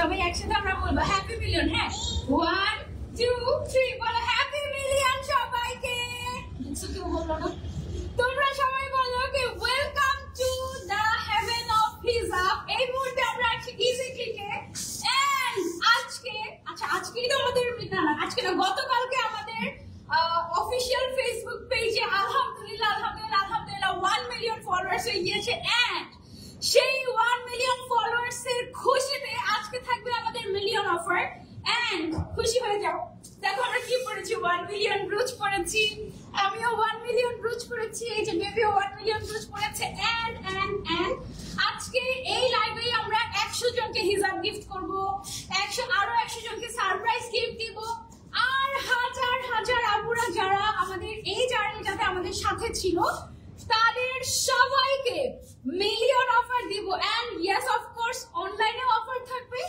সবাই একসাথে আমরা বলবো হ্যাপি মিলিয়ন। হ্যাঁ 1 2 3 বলো হ্যাপি মিলিয়ন সবাইকে। কেউ বললো না? তোমরা সবাই বলো কি welcome to the haven of হিজাব। এই মুহূর্তে আমরা আছি ইজি ক্লিকে এন্ড আজকে আজকেই তো আমাদের না আজকে না গতকালকে আমাদের অফিশিয়াল ফেসবুক পেজে আলহামদুলিল্লাহ 1 মিলিয়ন ফলোয়ার্স হয়ে গিয়েছে এন্ড সেই 1 মিলিয়ন ফলোয়ার্স এর খুশিতে আজকে থাকবে আমাদের মিলিয়ন অফার এন্ড খুশি হয়ে যাও। দেখো আমরা কি পড়েছি 1 মিলিয়ন ব্রুচ পড়েছি, আমিও 1 মিলিয়ন ব্রুচ পড়েছি, এই যে বেবিও 1 মিলিয়ন ব্রুচ পড়েছে এন্ড আজকে এই লাইভে আমরা 100 জনকে হিজাব গিফট করব, আরো 100 জনকে সারপ্রাইজ গিফট দিব আর হাজার হাজার আপুরা যারা আমাদের এই জার্নিটাতে আমাদের সাথে ছিল তাদের সবাইকে মিলিয়ন অফার দিব এন্ড ইয়েস অফ কোর্স অনলাইনে অফার থাকবে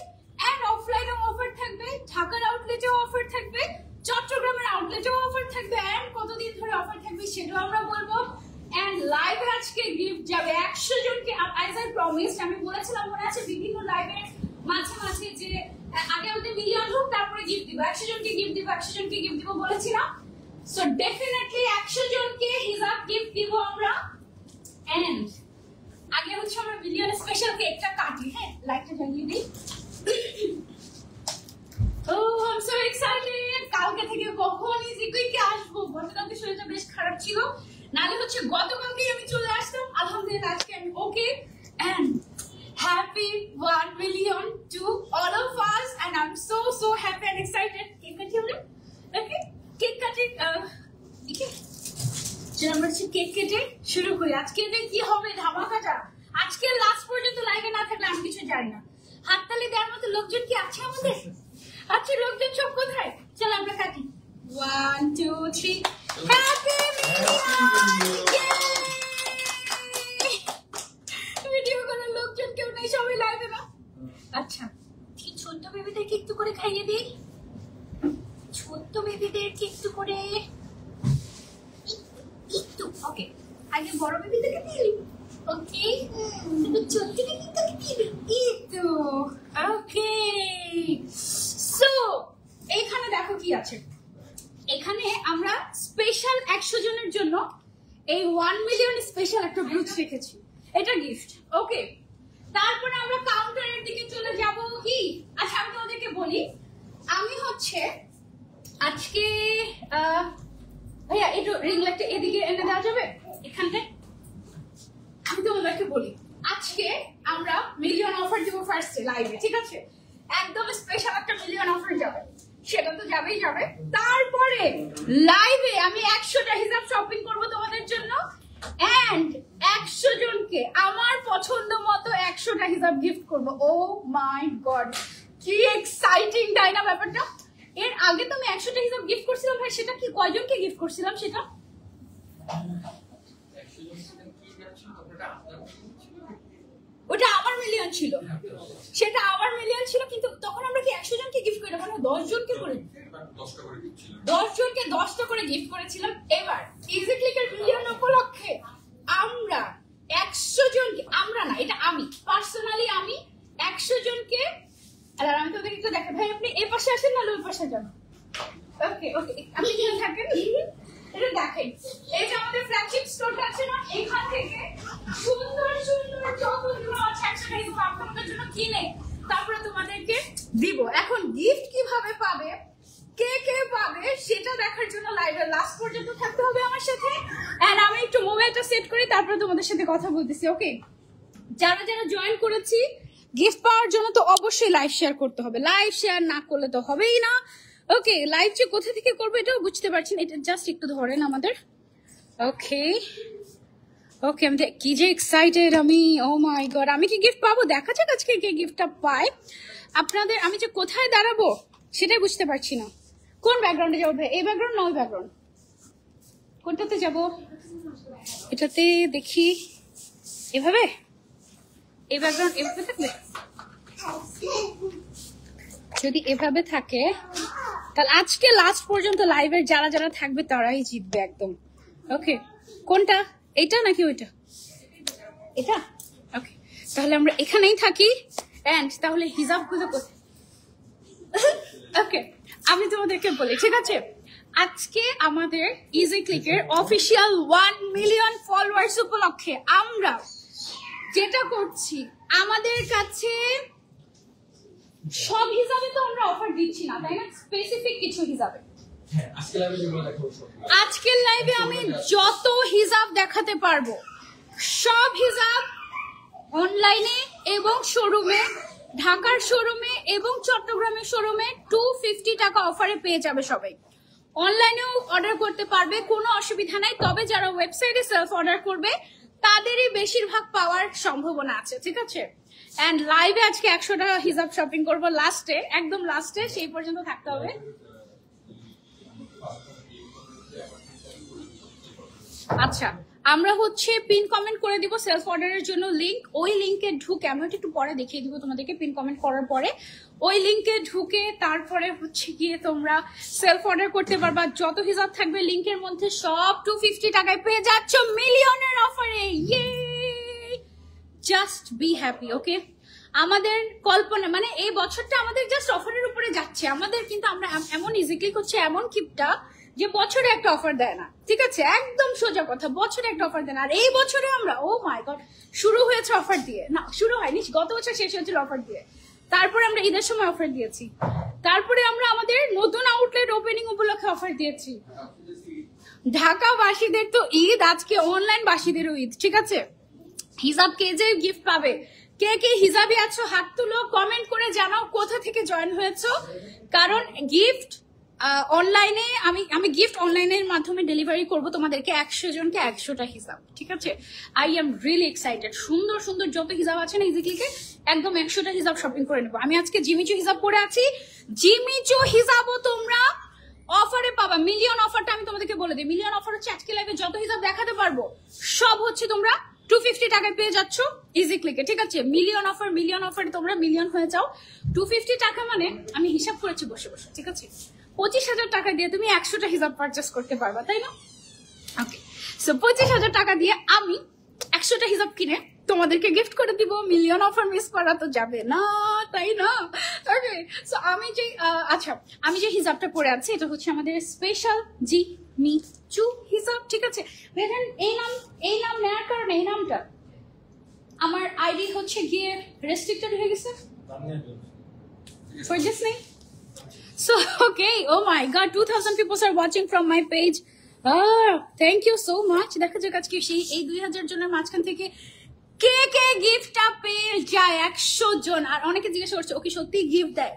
এন্ড অফলাইনে অফার থাকবে, ঢাকার আউটলেটেও অফার থাকবে, চট্টগ্রামের আউটলেটেও অফার থাকবে এন্ড কতদিন ধরে অফার থাকবে সেটাও আমরা বলবো এন্ড লাইভে আজকে গিফট যাবে 100 জনকে অ্যাজ আই প্রমিসড। আমি বলেছিলাম মনে আছে বিভিন্ন লাইভের মাঝে মাঝে যে আগে আমাদের মিলিয়ন হোক তারপরে গিফট দিব, 100 জনকে গিফট দিব, 100 জনকে গিফট দিব বলেছিলাম। সো ডেফিনেটলি 100 জনকে হিজাব গিফট দিব আমরা এন্ড আগে হচ্ছে আমরা মিলিয়ন স্পেশাল কেকটা কাটি। হ্যাঁ লাইটটা জ্বালিয়ে দিই। Oh, I'm so excited! কালকে থেকে কখন ইজি কুইকে আসবো, গতকালকে শরীরটা বেশ খারাপ ছিল, নালে হচ্ছে গতকালকে আমি চলে আসতাম। আলহামদুলিল্লাহ আজকে আমি ওকে and happy 1 million to all of us and I'm so happy and excited. Cake কাটি আমরা, ওকে কেক কাটি আমরা কেক কেটে শুরু করি। আজকে কি হবে ধামাকাটা, আজকে লাস্ট পর্যন্ত লাইভে না থাকলে আমি কিছু জানি না। হাততালি দেওয়ার মতো লোকজন কি আছে আমাদের? আচ্ছা লোকজন সব কোথায়? চলো আমরা কাটি। 1 2 3 হ্যাপি ভিডিও করার লোকজন কেউ নেই, সবাই লাইভে না। আচ্ছা ঠিক ছোট্ট বেবিদেরকে একটু করে খাইয়ে দিই, ছোট্ট বেবিদেরকে একটু করে একটু ওকে আগে বড় বেবিদেরকে দিই ওকে ছোট্ট বেবিদেরকে দিই একটু ওকে। সো এখানে দেখো কি আছে, এখানে আমরা স্পেশাল 100 জনের জন্য এই 1 মিলিয়ন স্পেশাল একটা ব্রুচ রেখেছি, এটা গিফট ওকে। তারপরে আমরা কাউন্টারের দিকে চলে যাব কি। আচ্ছা আমি তোমাদেরকে বলি, আমি হচ্ছে আজকে ভাইয়া একটু রিং লাইটটা এদিকে এনে দেওয়া যাবে এখানটায়। আমি তোমাদেরকে বলি আজকে আমরা মিলিয়ন অফার দিব ফার্স্টে লাইভে, ঠিক আছে? একদম স্পেশাল একটা মিলিয়ন অফার যাবে, সেটা তো যাবেই যাবে। তারপরে লাইভে আমি 100টা হিজাব শপিং করব তোমাদের জন্য এন্ড 100 জনকে আমার পছন্দ মতো 100টা হিজাব গিফট করব। ও মাই গড কি এক্সাইটিং তাই না ব্যাপারটা। এর আগে তো আমি 100টা হিজাব গিফট করছিলাম ভাই, সেটা কি কয়জনকে গিফট করছিলাম সেটা? ওটা আমার মিলিয়ন ছিল, সেটা আমার মিলিয়ন ছিল, কিন্তু তখন আমরা কি 100 জনকে গিফট করি না, মানে 10 জনকে করে 10 জনকে 10টা করে গিফট করেছিলাম। এবার ইজি ক্লিকের মিলিয়ন উপলক্ষে আমরা 100 জনকে, আমরা না এটা আমি পার্সোনালি আমি 100 জনকে, আর আমি তোদেরকে একটু দেখাই ভাই, আপনি এই পাশে আসেন না ওই পাশে যান। ওকে ওকে আপনি কি থাকেন এটা দেখেন, এই যে আমাদের ফ্ল্যাগশিপ স্টোরটা আছে না, এখান থেকে সুন্দর সুন্দর যতগুলো আছে একসাথে আপনাদের জন্য কিনে তারপরে তোমাদেরকে দিব। এখন গিফট কিভাবে পাবে, কে কে পাবে সেটা দেখার জন্য লাইভে লাস্ট পর্যন্ত থাকতে হবে আমার সাথে। এন্ড আমি একটু মোবাইলটা সেট করি তারপরে তোমাদের সাথে কথা বলতেছি ওকে। যারা যারা জয়েন করেছি গিফট পাওয়ার জন্য তো অবশ্যই লাইভ শেয়ার করতে হবে, লাইভ শেয়ার না করলে তো হবেই না। ওকে লাইভ যে কোথা থেকে করবো এটাও বুঝতে পারছি না, এটা জাস্ট একটু ধরেন আমাদের। ওকে ওকে আমি কি যে এক্সাইটেড আমি, ও মাই গড আমি কি গিফট পাবো, দেখা যাক আজকে কে গিফটটা পায়। আপনাদের আমি যে কোথায় দাঁড়াবো সেটাই বুঝতে পারছি না, কোন ব্যাকগ্রাউন্ডে যাবো, এই ব্যাকগ্রাউন্ড না ওই ব্যাকগ্রাউন্ড, কোনটাতে যাব? এটাতে দেখি, এভাবে এই ব্যাকগ্রাউন্ড এভাবে থাকবে, যদি এভাবে থাকে তাহলে আজকে লাস্ট পর্যন্ত লাইভের যারা যারা থাকবে তারাই জিতবে একদম। ওকে কোনটা, এটা নাকি ওইটা? এটা ওকে, তাহলে আমরা এখানেই থাকি এন্ড তাহলে হিজাব গুলো ওকে, আমি তোমাদেরকে বলি, ঠিক আছে? আজকে আমাদের ইজি ক্লিকের অফিসিয়াল 1 মিলিয়ন ফলোয়ার্স উপলক্ষে আমরা যেটা করছি, আমাদের কাছে সব হিসাবে তো আমরা অফার দিচ্ছি না, তাই না? স্পেসিফিক কিছু হিসাবে আজকের লাইভে আমি যত হিসাব দেখাতে পারবো, সব হিসাব অনলাইনে এবং শোরুমে, ঢাকার শোরুমে এবং চট্টগ্রামের শোরুমে 250 টাকা অফারে পেয়ে যাবে সবাই। অনলাইনেও অর্ডার করতে পারবে, কোনো অসুবিধা নাই। তবে যারা ওয়েবসাইটে সেলফ অর্ডার করবে তাদেরই বেশিরভাগ পাওয়ার সম্ভাবনা আছে, ঠিক আছে? এন্ড লাইভে আজকে 100 টাকা হিসাব শপিং করবো লাস্টে, একদম লাস্টে, সেই পর্যন্ত থাকতে হবে। আচ্ছা, আমরা হচ্ছে পিন কমেন্ট করে দিব সেলফ অর্ডারের জন্য লিংক। ওই লিংকে ঢুকে আমি একটু পরে দেখিয়ে দিব তোমাদেরকে। পিন কমেন্ট করার পরে ওই লিংকে ঢুকে তারপরে হচ্ছে গিয়ে তোমরা সেলফ অর্ডার করতে পারবা। যত হিসাব থাকবে লিংকের মধ্যে সব 250 টাকায় পেয়ে যাচ্ছ মিলিয়নের অফারে। ইয়ে, জাস্ট বি হ্যাপি, ওকে? আমাদের কল্পনা মানে এই বছরটা আমাদের জাস্ট অফারের উপরে যাচ্ছে আমাদের, কিন্তু আমরা এমন ইজি ক্লিক হচ্ছে এমন কিপটা যে বছরে একটা অফার দেয় না, ঠিক আছে? একদম সোজা কথা, বছরে একটা অফার দেয় না। আর এই বছরে আমরা, ও মাই গড, শুরু হয়েছে অফার দিয়ে, না শুরু হয়নি, গত বছর শেষ হয়েছিল অফার দিয়ে। তারপরে আমরা ঈদের সময় অফার দিয়েছি, তারপরে আমরা আমাদের নতুন আউটলেট ওপেনিং উপলক্ষে অফার দিয়েছি। ঢাকাবাসীদের তো ঈদ, আজকে অনলাইন বাসীদেরও ঈদ, ঠিক আছে? হিসাব কে যে গিফট পাবে, কে কে হিসাবে আছো হাত তুলো, কমেন্ট করে জানাও কোথা থেকে জয়েন হয়েছো। কারণ গিফট অনলাইনে আমি গিফট অনলাইনের মাধ্যমে ডেলিভারি করব তোমাদেরকে 100 জনকে 100টা হিসাব, ঠিক আছে? I am really excited. সুন্দর সুন্দর যত হিসাব আছে না ইজি ক্লিকে, একদম 100টা হিসাব শপিং করে নেবো। আমি আজকে জিমিচু হিসাব পরে আছি, জিমিচু হিসাবও তোমরা অফারে পাবা। মিলিয়ন অফারটা আমি তোমাদেরকে বলে দিই, মিলিয়ন অফার হচ্ছে আজকে লাইভে যত হিসাব দেখাতে পারবো সব হচ্ছে তোমরা 250 টাকায় পেয়ে যাচ্ছ ইজি ক্লিকে, ঠিক আছে? মিলিয়ন অফারে তোমরা মিলিয়ন হয়ে যাও। 250 টাকা মানে আমি হিসাব করেছি বসে বসে, ঠিক আছে? 25,000 টাকা দিয়ে তুমি 100টা হিসাব পারচেস করতে পারবা, তাই না? ওকে, সো 25,000 টাকা দিয়ে আমি 100টা হিসাব কিনে তোমাদেরকে গিফট করে দিব। মিলিয়ন অফার মিস করা তো যাবে না, তাই না? ওকে, সো আমি যে হিসাবটা পড়ে আছি এটা হচ্ছে আমাদের স্পেশাল জিমিচু হিসাব, ঠিক আছে? দেখেন এই নাম নেওয়ার কারণে, এই নামটা আমার আইডি হচ্ছে গিয়ে রেস্ট্রিক্টেড হয়ে গেছে for this name. So, okay, oh my god, 2000 people are watching from my page. Thank you so much. দেখা যাক আজকে এই 2000 জনের মাঝখান থেকে কে কে গিফটটা পেয়ে যায়। 100 জন। আর অনেকে জিজ্ঞেস করছে ওকে সত্যি গিফট দেয়?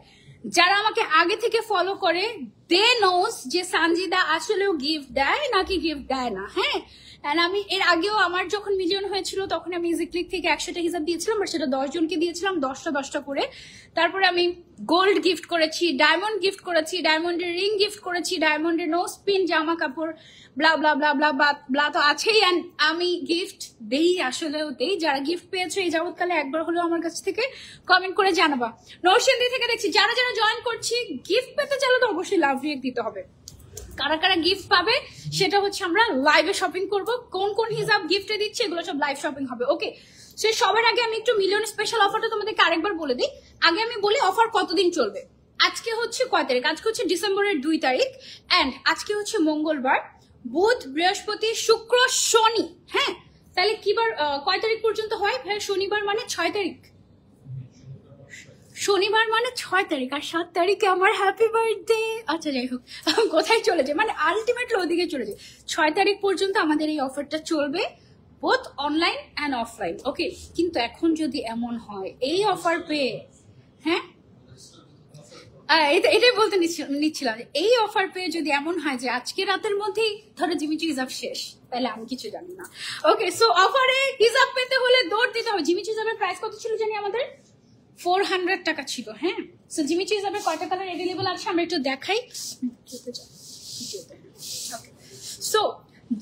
যারা আমাকে আগে থেকে ফলো করে দে নোস যে সানজিদা আসলেও গিফট দেয় নাকি গিফট দেয় না। হ্যাঁ, আমি এর আগেও আমার যখন মিলিয়ন হয়েছিল তখন আমি ইজি ক্লিক থেকে 100টা হিসাব দিয়েছিলাম, আর সেটা 10 জনকে দিয়েছিলাম 10টা করে। তারপরে আমি গোল্ড গিফট করেছি, ডায়মন্ড গিফট করেছি, ডায়মন্ডের রিং গিফট করেছি, ডায়মন্ডের নো স্পিন জামা কাপড়, ব্লা ব্লা ব্লা ব্লা ব্লা তো আছেই। অ্যান্ড আমি গিফট দেই, আসলেও দেই। যারা গিফট পেয়েছো এই যাবৎকালে একবার হলেও আমার কাছ থেকে কমেন্ট করে জানাবা। নরসিংদী থেকে দেখছি যারা যারা জয়েন করছি, গিফট পেতে চাইলে তো অবশ্যই লাভ রিয়েক্ট দিতে হবে। কারা কারা গিফট পাবে সেটা হচ্ছে আমরা লাইভে শপিং করব। কোন কোন হিসাব গিফটে দিচ্ছে এগুলো সব লাইভ শপিং হবে। ওকে, সে সবার আগে আমি একটু মিলিয়ন স্পেশাল অফারটা তোমাদেরকে আরেকবার বলে দিই। আগে আমি বলি অফার কতদিন চলবে। আজকে হচ্ছে কয় তারিখ? আজকে হচ্ছে ডিসেম্বরের 2 তারিখ। অ্যান্ড আজকে হচ্ছে মঙ্গলবার, বুধ, বৃহস্পতি, শুক্র, শনি। হ্যাঁ, তাহলে কিবার কয় তারিখ পর্যন্ত হয় ভাই? শনিবার মানে 6 তারিখ, শনিবার মানে 6 তারিখ, আর 7 তারিখে আমার হ্যাপি বার্থডে। আচ্ছা যাই হোক, কোথায় চলে যায় মানে আলটিমেটলি ওদিকে চলে যায়। 6 তারিখ পর্যন্ত আমাদের এই অফারটা চলবে, বোথ অনলাইন অ্যান্ড অফলাইন। ওকে, কিন্তু এখন যদি এমন হয় এই অফার পেয়ে, হ্যাঁ এটাই বলতে নিচ্ছিলাম, এই অফার পেয়ে যদি এমন হয় যে আজকে রাতের মধ্যেই ধরো জিমিচু হিসাব শেষ, তাহলে আমি কিছু জানি না। ওকে, সো অফারে হিসাব পেতে হলে দৌড় দিতে হবে। জিমিচু হিসাবের প্রাইস কত ছিল জানি আমাদের? 400 টাকা ছিল। হ্যাঁ, সো জিমিচু হিসাবে কয়টা কালার অ্যাভেলেবল আছে আমরা একটু দেখাই। সো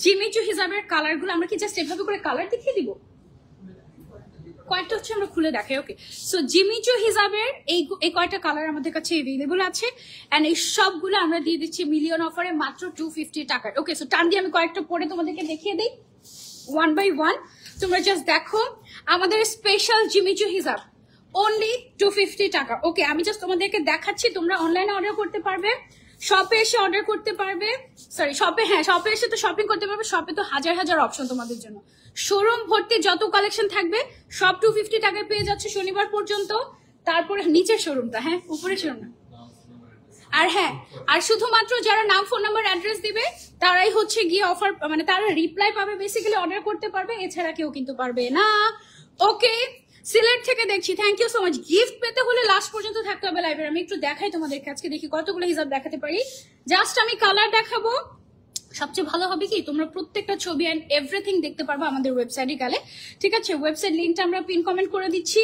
জিমিচু হিসাবের কালার গুলো আমরা কি জাস্ট এভাবে করে কালার দেখিয়ে দিব? কয়েকটা হচ্ছে আমরা খুলে দেখাই। ওকে, সো জিমিচু হিসাবের এই কয়টা কালার আমাদের কাছে অ্যাভেলেবল আছে, এন্ড এই সবগুলো আমরা দিয়ে দিচ্ছি মিলিয়ন অফারে মাত্র 250 টাকার। ওকে, সো টান দিয়ে আমি কয়েকটা পরে তোমাদেরকে দেখিয়ে দিই ওয়ান বাই ওয়ান। তোমরা জাস্ট দেখো আমাদের স্পেশাল জিমিচু হিসাব অনলি 250 টাকা। ওকে, আমি জাস্ট তোমাদেরকে দেখাচ্ছি, তোমরা অনলাইনে অর্ডার করতে পারবে, শপে এসে অর্ডার করতে পারবে, সরি শপে, হ্যাঁ শপে এসে তো শপিং করতে পারবে। শপে তো হাজার হাজার অপশন তোমাদের জন্য, শোরুম ভর্তি যত কালেকশন থাকবে সব 250 টাকায় পেয়ে যাচ্ছে শনিবার পর্যন্ত। তারপরে নিচের শোরুমটা, হ্যাঁ উপরের শোরুম, আর হ্যাঁ, আর শুধুমাত্র যারা নাম, ফোন নাম্বার, অ্যাড্রেস দিবে তারাই হচ্ছে গিয়ে অফার, মানে তারা রিপ্লাই পাবে, বেসিক্যালি অর্ডার করতে পারবে, এছাড়া কেউ কিন্তু পারবে না। ওকে, সিলেট থেকে দেখছি, thank you so much. Gift পেতে হলে লাস্ট পর্যন্ত থাকতে হবে লাইভে। আমি একটু দেখাই তোমাদেরকে, আজকে দেখি কতগুলো হিসাব দেখাতে পারি। জাস্ট আমি কালার দেখাবো। সবচেয়ে ভালো হবে কি, তোমরা প্রত্যেকটা ছবি এন্ড এভরিথিং দেখতে পারবো আমাদের ওয়েবসাইটে গেলে, ঠিক আছে? ওয়েবসাইট লিঙ্কটা আমরা পিন কমেন্ট করে দিচ্ছি।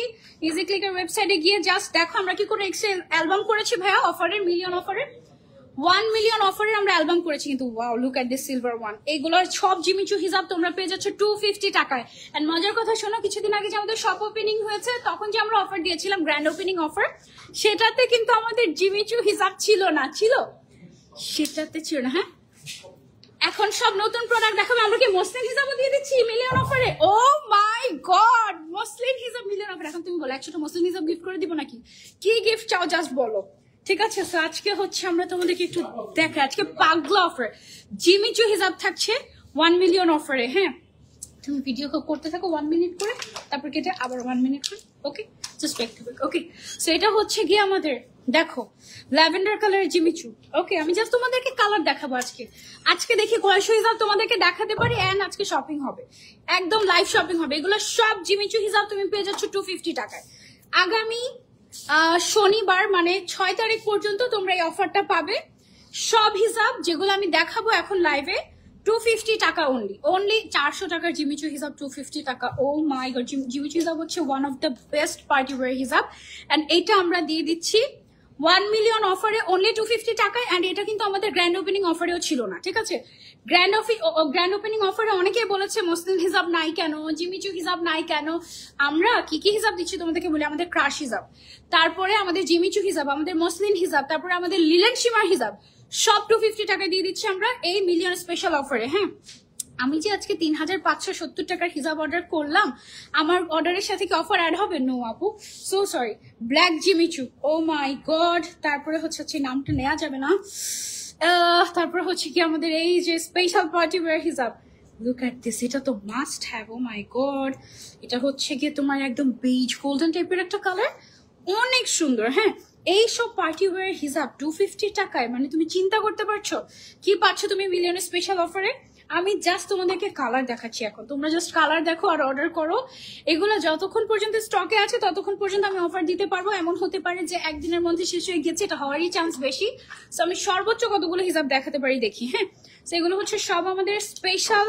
ইজি ক্লিকের ওয়েবসাইটে গিয়ে জাস্ট দেখো আমরা কি করে এক্সেল অ্যালবাম করেছি ভাইয়া, অফারের, মিলিয়ন অফারের, 1 মিলিয়ন অফারের আমরা অ্যালবাম করেছি কিন্তু। Wow, look at this silver one. এইগুলোর সব জিমিচু হিসাব তোমরা পেয়ে যাচ্ছ 250 টাকায়। এন্ড মজার কথা শোনো, কিছুদিন আগে যে আমাদের শপ ওপেনিং হয়েছে, তখন যে আমরা অফার দিয়েছিলাম গ্র্যান্ড ওপেনিং অফার, সেটাতে কিন্তু আমাদের জিমিচু হিসাব ছিল না, ছিল সেটাতে ছিল না। হ্যাঁ, এখন সব নতুন প্রোডাক্ট দেখাবো। আমরা কি মসলিন হিসাবও দিয়ে দিচ্ছি মিলিয়ন অফারে? ও মাই গড, মসলিন হিসাব মিলিয়ন অফার। এখন তুমি বলো 100টা মসলিন হিসাব গিফট করে দিব নাকি? কি গিফট চাও জাস্ট বলো, ঠিক আছে? তো আজকে হচ্ছে আমরা তোমাদেরকে একটু দেখা, আজকে পাগলা অফার জিমিচু হিসাব থাকছে 1 মিলিয়ন অফারে। হ্যাঁ, তুমি ভিডিও করতে থাকো 1 মিনিট করে, তারপর কেটে আবার 1 মিনিট করে। Okay, just back to back. Okay, so এটা হচ্ছে গিয়ে আমাদের, দেখো ল্যাভেন্ডার কালারের জিমিচু। ওকে, আমি জাস্ট তোমাদেরকে কালার দেখাবো আজকে। আজকে দেখি কয়শো হিসাব তোমাদেরকে দেখাতে পারি, এন্ড আজকে শপিং হবে, একদম লাইভ শপিং হবে। এগুলো সব জিমিচু হিসাব তুমি পেয়ে যাচ্ছ 250 টাকায়। আগামী শনিবার মানে 6 তারিখ পর্যন্ত তোমরা এই অফারটা পাবে। সব হিসাব যেগুলো আমি দেখাবো এখন লাইভে 250 টাকা অনলি, অনলি 400 টাকার জিমিচু হিসাব 250 টাকা। ও মাই গড, জিমিচু হিসাব হচ্ছে one of the best party wear হিসাব, এন্ড এটা আমরা দিয়ে দিচ্ছি 1 মিলিয়ন অফারে অনলি 250 টাকায়। এন্ড এটা কিন্তু আমাদের গ্র্যান্ড ওপেনিং অফারেও ছিল না, ঠিক আছে? গ্র্যান্ড ওপেনিং অফারে অনেকেই বলেছে মসলিন হিসাব নাই কেন, জিমিচু হিসাব নাই কেন। আমরা কি কি হিসাব দিচ্ছি তোমাদেরকে বলি, আমাদের ক্রাশ হিসাব, তারপরে আমাদের জিমিচু হিসাব, আমাদের মসলিন হিসাব, তারপরে আমাদের লিলেন শিমার হিসাব, সব 250 টাকায় দিয়ে দিচ্ছি আমরা এই মিলিয়ন স্পেশাল অফারে। হ্যাঁ, আমি যে আজকে 3570 টাকার হিসাব অর্ডার করলাম, আমার অর্ডারের সাথে কি অফার অ্যাড হবে? নো আপু, so sorry. Black Jimmy Choo, O my god. তারপরে হচ্ছে নামটা নেওয়া যাবে না। তারপরে হচ্ছে কি আমাদের এই যে স্পেশাল পার্টি ওয়্যার হিসাব, লুক এট দিস, এটা তো must have. Oh my God, এটা হচ্ছে গিয়ে তোমার একদম বেজ গোল্ডেন টাইপের একটা কালার, অনেক সুন্দর। হ্যাঁ, এইসব পার্টি ওয়্যার হিসাব 250 টাকায়, মানে তুমি চিন্তা করতে পারছো কি পাচ্ছ তুমি মিলিয়নের স্পেশাল অফারে। আমি জাস্ট তোমাদেরকে কালার দেখাচ্ছি এখন, তোমরা জাস্ট কালার দেখো আর অর্ডার করো। এগুলো যতক্ষণ পর্যন্ত স্টকে আছে ততক্ষণ পর্যন্ত আমি অফার দিতে পারবো। এমন হতে পারে যে একদিনের মধ্যে শেষ হয়ে গেছে, এটা হওয়ারই চান্স বেশি। সো আমি সর্বোচ্চ কতগুলো হিসাব দেখাতে পারি দেখি। হ্যাঁ, সেগুলো হচ্ছে সব আমাদের স্পেশাল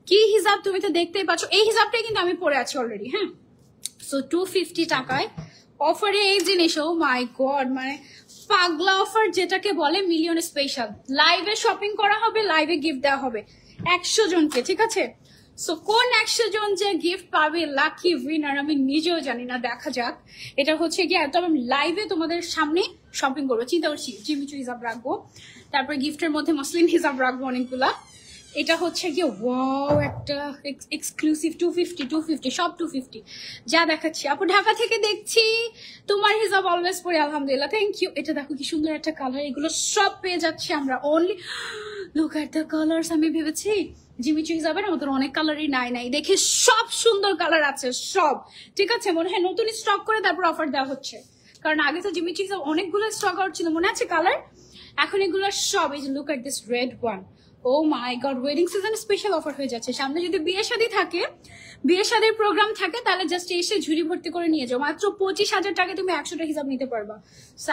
কি হিসাব, তুমি তো দেখতেই পাচ্ছ। এই হিসাবটাই কিন্তু আমি পরে আছি অলরেডি। হ্যাঁ, সো 250 টাকায় অফারে এই জিনিস, ও মাই গড, মানে পাগলা অফার যেটাকে বলে, মিলিয়ন স্পেশাল। লাইভে শপিং করা হবে, লাইভে গিফট দেওয়া হবে 100 জনকে, ঠিক আছে? সো কোন 100 জন যে গিফট পাবে, লাকি উইনার, আমি নিজেও জানি না, দেখা যাক। এটা হচ্ছে কি, তবে আমি লাইভে তোমাদের সামনে শপিং করবো, চিন্তা করছি জিমিচু হিসাব রাখবো, তারপরে গিফটের মধ্যে মসলিন হিসাব রাখবো অনেকগুলা। এটা হচ্ছে গিয়ে ওয়াও, একটা এক্সক্লুসিভ 250 সব 250 যা দেখাচ্ছি। আপু ঢাকা থেকে দেখছি, তোমার হিসাব অলওয়েজ পড়ে, আলহামদুলিল্লাহ, থ্যাংক ইউ। এটা দেখো কি সুন্দর একটা কালার, এগুলো সব পেয়ে যাচ্ছি আমরা only, look at the colours. আমি ভেবেছি জিমিচু হিসাবের মতন অনেক কালারই নাই, দেখে সব সুন্দর কালার আছে সব, ঠিক আছে? মনে হয় নতুন স্টক করে তারপর অফার দেওয়া হচ্ছে, কারণ আগে তো জিমিচু হিসাব অনেকগুলো স্টক আউট ছিল, মনে আছে কালার। এখন এগুলো সব, এই যে look at this red one, oh my God, wedding season special offer হয়ে যাচ্ছে। সামনে যদি বিয়ে শাদী থাকে, বিয়ে শাদীর প্রোগ্রাম থাকে, তাহলে জাস্ট এসে ঝুড়ি ভর্তি করে নিয়ে যাও। মাত্র 25,000 টাকায় তুমি 100টা হিসাব নিতে পারবা।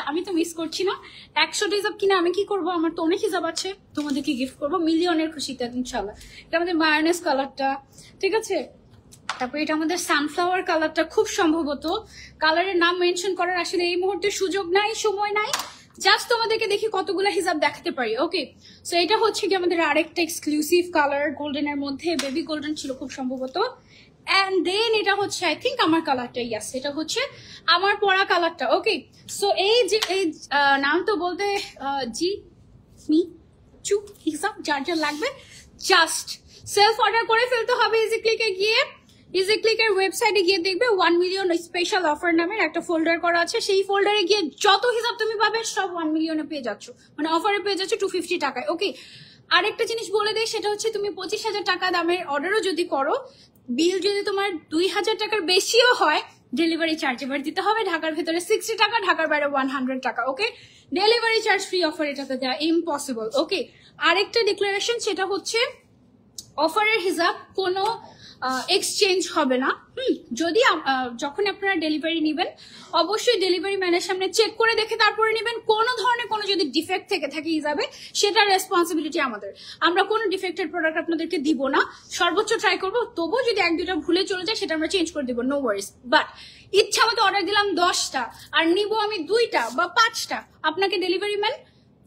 আমি তো মিস করছি না 100টা হিসাব কিনে আমি কি করবো, আমার তো অনেক হিসাব আছে, তোমাদেরকে গিফট করবো মিলিয়নের খুশিতে ইনশাল্লাহ। এটা আমাদের মায়োনেজ কালারটা, ঠিক আছে? তারপরে এটা আমাদের সানফ্লাওয়ার কালারটা, খুব সম্ভবত কালারের নাম মেনশন করার আসলে এই মুহূর্তে সুযোগ নাই, সময় নাই, জাস্ট তোমাদেরকে দেখি কতগুলো হিসাব দেখাতে পারি। ওকে, সো এটা হচ্ছে কি আমাদের আরেকটা এক্সক্লুসিভ কালার, গোল্ডেনের মধ্যে বেবি গোল্ডেন ছিল খুব সম্ভবত। এন্ড দেন এটা হচ্ছে আই থিঙ্ক আমার কালারটা, ইয়াস এটা হচ্ছে আমার পরা কালারটা। ওকে, সো এই যে এই নাম তো বলতে জি মি চু হিসাব যার যার লাগবে জাস্ট সেলফ অর্ডার করে ফেলতে হবে ইজি ক্লিকে গিয়ে। ইজি ক্লিকের ওয়েবসাইটে গিয়ে দেখবে 1 মিলিয়ন স্পেশাল অফার নামের একটা ফোল্ডার করা আছে। সেই ফোল্ডারে গিয়ে যত হিসাব তুমি পাবে সব 1 মিলিয়নে পেয়ে যাচ্ছ, মানে অফারে পেয়ে যাচ্ছ 250 টাকায়। ওকে, আরেকটা জিনিস বলে দেয়, সেটা হচ্ছে তুমি 25,000 টাকা দামের অর্ডারও যদি করো, বিল যদি তোমার 2,000 টাকার বেশিও হয়, ডেলিভারি চার্জ এবার দিতে হবে। ঢাকার ভেতরে 60 টাকা, ঢাকার বাইরে 100 টাকা। ওকে, ডেলিভারি চার্জ ফ্রি অফার এটাতে দেওয়া ইম্পসিবল। ওকে, আরেকটা ডিক্লারেশন, সেটা হচ্ছে অফারের হিসাব কোনো এক্সচেঞ্জ হবে না। যদি যখন আপনারা ডেলিভারি নেবেন, অবশ্যই ডেলিভারি ম্যানের সামনে চেক করে দেখে তারপরে নেবেন। কোনো ধরনের কোনো যদি ডিফেক্ট থেকে থাকে হিসাবে, সেটার রেসপন্সিবিলিটি আমাদের। আমরা কোনো ডিফেক্টেড প্রোডাক্ট আপনাদেরকে দিব না, সর্বোচ্চ ট্রাই করবো। তবুও যদি 1-2টা ভুলে চলে যায়, সেটা আমরা চেঞ্জ করে দিব, নো ওয়ারিস। বাট ইচ্ছা মতো অর্ডার দিলাম 10টা আর নিবো আমি 2টা বা 5টা, আপনাকে ডেলিভারি ম্যান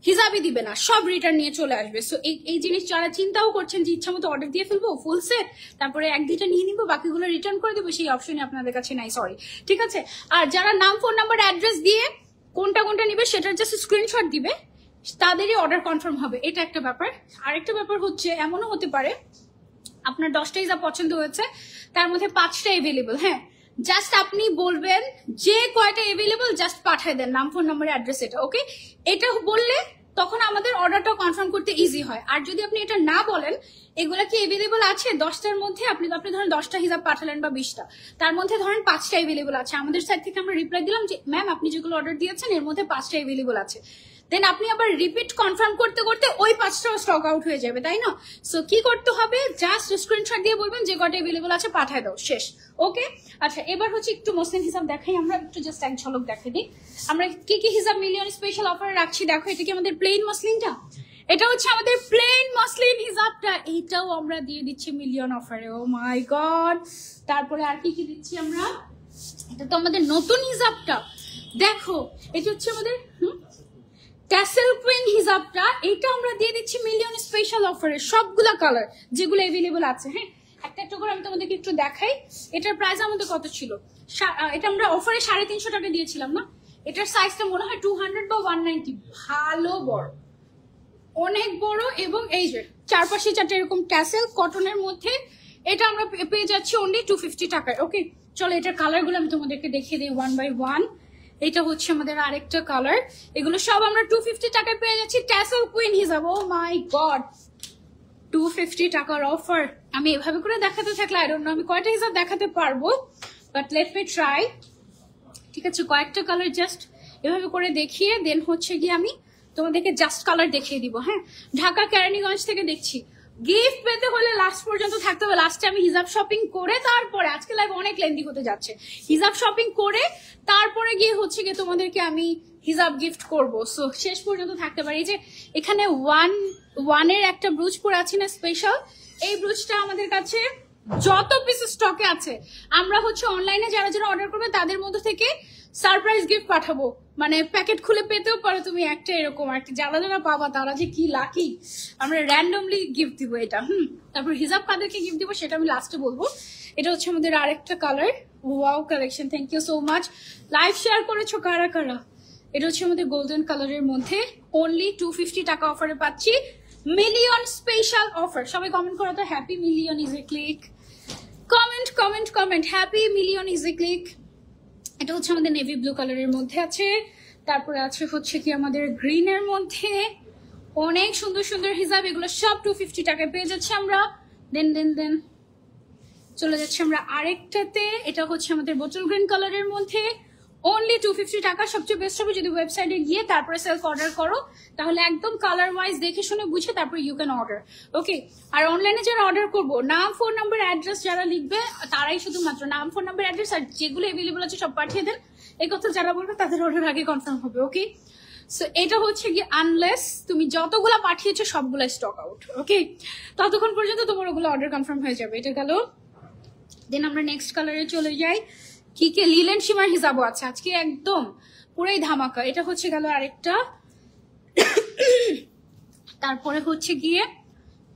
হিসাবই দিবে না, সব রিটার্ন নিয়ে চলে আসবে। সো এই জিনিস যারা চিন্তাও করছেন যে ইচ্ছা মতো অর্ডার দিয়ে ফেলবো ফুল সেট, তারপরে 1-2টা নিয়ে নিবো, বাকিগুলো রিটার্ন করে দেবো, সেই অপশনই আপনাদের কাছে নাই, সরি। ঠিক আছে, আর যারা নাম, ফোন নাম্বার, অ্যাড্রেস দিয়ে কোনটা কোনটা নিবে সেটার জাস্ট স্ক্রিনশট দিবে, তাদেরই অর্ডার কনফার্ম হবে। এটা একটা ব্যাপার। আরেকটা ব্যাপার হচ্ছে, এমনও হতে পারে আপনার 10টা হিসাব পছন্দ হয়েছে, তার মধ্যে 5টা এভেলেবল। হ্যাঁ, জাস্ট আপনি বলবেন যে কয়টা এভেলেবল, জাস্ট পাঠিয়ে দেন নাম, ফোন নাম্বার, অ্যাড্রেস, এটা। ওকে, এটা বললে তখন আমাদের অর্ডারটা কনফার্ম করতে ইজি হয়। আর যদি আপনি এটা না বলেন এগুলা কি এভেলেবল আছে 10টার মধ্যে, আপনি ধরেন 10টা হিসাব পাঠালেন বা 20টা, তার মধ্যে ধরেন 5টা এভেলেবল আছে, আমাদের সাইড থেকে আমরা রিপ্লাই দিলাম যে ম্যাম আপনি যেগুলো অর্ডার দিয়েছেন এর মধ্যে 5টা এভেলেবল আছে, দেন আপনি আবার রিপিট কনফার্ম করতে করতে ওই 5টাও স্টক আউট হয়ে যাবে, তাই না? সো কি করতে হবে, জাস্ট স্ক্রিনশট দিয়ে বলবেন যে কটা এভেলেবল আছে পাঠিয়ে দাও, শেষ। ওকে, আচ্ছা এবার হচ্ছে একটু মসলিন হিসাব দেখাই, আমরা একটু জাস্ট এক ঝলক দেখাই দিই আমরা কি কি হিসাব মিলিয়ন স্পেশাল অফারে রাখছি। দেখো, এটা কি আমাদের প্লেন মসলিনটা, এটা হচ্ছে আমাদের প্লেন মসলিন হিসাবটা, এইটাও আমরা দিয়ে দিচ্ছি মিলিয়ন অফারে। ও মাই গড, তারপরে আর কি কি দিচ্ছি আমরা, এটা তো আমাদের নতুন হিসাবটা। দেখো, এটা হচ্ছে আমাদের ট্যাসেল কুইন হিসাবটা, এটা আমরা দিয়ে দিচ্ছি মিলিয়ন স্পেশাল অফারে, সবগুলা কালার যেগুলো এভেলেবল আছে। হ্যাঁ, একটা একটা করে আমি তোমাদেরকে একটু দেখাই। এটার প্রাইস আমাদের কত ছিল, এটা আমরা অফারে 350 টাকা দিয়েছিলাম না, এটার সাইজটা মনে হয় 200 বা 190, ভালো বড়, অনেক বড়। এবং এই যে চারপাশে 4টা এরকম ট্যাসেল কটনের মধ্যে, এটা আমরা পেয়ে যাচ্ছি অনলি 250 টাকায়। ওকে, চলো এটার কালারগুলো আমি তোমাদেরকে দেখিয়ে দিই 1 by 1। এটা হচ্ছে আমাদের আরেকটা কালার, এগুলো সব আমরা 250 টাকায় পেয়ে যাচ্ছি ট্যাসেল কুইন হিসাব। ও মাই গড, 250 টাকার অফার। আমি এভাবে করে দেখাতে থাকলে আই ডোন্ট নো আমি কয়টা হিসাব দেখাতে পারবো, বাট লেট মি ট্রাই। ঠিক আছে, কয়েকটা কালার জাস্ট এভাবে করে দেখিয়ে দেন হচ্ছে গিয়ে আমি তোমাদেরকে জাস্ট কালার দেখিয়ে দিব। হ্যাঁ, ঢাকা কেরানীগঞ্জ থেকে দেখছি। গিফট পেতে হলে লাস্ট পর্যন্ত থাকতে হবে। লাস্টে আমি হিসাব শপিং করে তারপরে, আজকে লাইভ অনেক লেন্দি হতে যাচ্ছে, হিসাব শপিং করে তারপরে গিয়ে হচ্ছে গিয়ে তোমাদেরকে আমি হিসাব গিফট করবো। সো শেষ পর্যন্ত থাকতে পারি। এই যে এখানে 1-1 একটা ব্রুচ পরে আছি না স্পেশাল, এই ব্রুচটা আমাদের কাছে যত পিস স্টকে আছে, আমরা হচ্ছে অনলাইনে যারা যারা অর্ডার করবে তাদের মধ্যে থেকে সারপ্রাইজ গিফট পাঠাবো, মানে প্যাকেট খুলে পেতেও পারো তুমি একটা এরকম একটা, যারা যারা পাবা তারা যে কি লাকি, আমরা র্যান্ডমলি গিফট দিব এটা। তারপর হিসাব কাদেরকে গিফট দিব সেটা আমি লাস্টে বলবো। এটা হচ্ছে আমাদের আরেকটা colour, wow collection, thank you so much. Live share করেছো কারা কারা। এটা হচ্ছে আমাদের গোল্ডেন কালারের মধ্যে, অনলি 250 টাকা অফারে পাচ্ছি, মিলিয়ন স্পেশাল অফার। সবাই কমেন্ট করো তো, happy Million Easy click. Comment comment comment, happy Million Easy click. এটা হচ্ছে আমাদের নেভি ব্লু কালারের মধ্যে আছে, তারপরে আছে হচ্ছে কি আমাদের গ্রিনের মধ্যে, অনেক সুন্দর সুন্দর হিসাব, এগুলো সব 250 টাকায় পেয়ে যাচ্ছে আমরা। দেন দেন দেন চলে যাচ্ছে আমরা আরেকটাতে, এটা হচ্ছে আমাদের বোতল গ্রিন কালারের মধ্যে, অনলি 250 টাকা। সবচেয়ে বেস্ট হবে যদি ওয়েবসাইটে গিয়ে তারপরে সেলফ অর্ডার করো, তাহলে একদম কালার ওয়াইজ দেখে শুনে বুঝে তারপরে ইউ ক্যান অর্ডার। ওকে, আর অনলাইনে যারা অর্ডার করবো, নাম, ফোন নাম্বার, অ্যাড্রেস যারা লিখবে তারাই শুধুমাত্র নাম, ফোন নাম্বার, অ্যাড্রেস আর যেগুলো এভেলেবল আছে সব পাঠিয়ে দেন। এই কথা যারা বলবে তাদের অর্ডার আগে কনফার্ম হবে। ওকে, সো এটা হচ্ছে কি, আনলেস তুমি যতগুলা পাঠিয়েছো সবগুলা স্টক আউট। ওকে, ততক্ষণ পর্যন্ত তোমার ওগুলো অর্ডার কনফার্ম হয়ে যাবে। এটা গেল। দেন আমরা নেক্সট কালারে চলে যাই। কি কে লিলেন সীমার হিসাবও আছে আজকে, একদম পুরাই ধামাকা। এটা হচ্ছে গেল আরেকটা, তারপরে হচ্ছে গিয়ে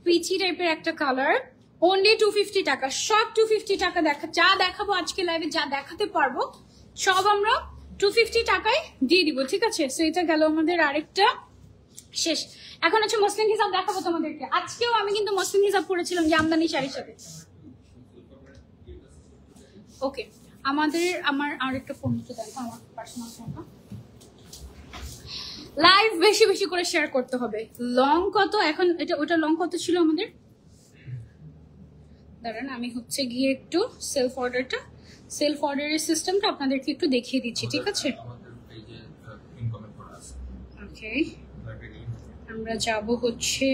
পিচি টাইপের একটা কালার, অনলি 250 টাকা। সব 250 টাকা যা দেখাবো আজকে লাইভে, যা দেখাতে পারবো সব আমরা 250 টাকায় দিয়ে দিব। ঠিক আছে, সো এটা গেল আমাদের আরেকটা, শেষ। এখন হচ্ছে মসলিন হিসাব দেখাবো তোমাদেরকে। আজকেও আমি কিন্তু মসলিন হিসাব করেছিলাম জামদানি শাড়ির সাথে। ওকে, আমার আরেকটা ফোন তো দেখো, আমার পার্সোনাল ফোনটা। লাইভ বেশি বেশি করে শেয়ার করতে হবে। লং কত এখন, এটা ওটা লং কত ছিল আমাদের? দাঁড়ান আমি হচ্ছে গিয়ে একটু সেলফ অর্ডারের সিস্টেমটা আপনাদেরকে একটু দেখিয়ে দিচ্ছি, ঠিক আছে? ওকে, আমরা যাব হচ্ছে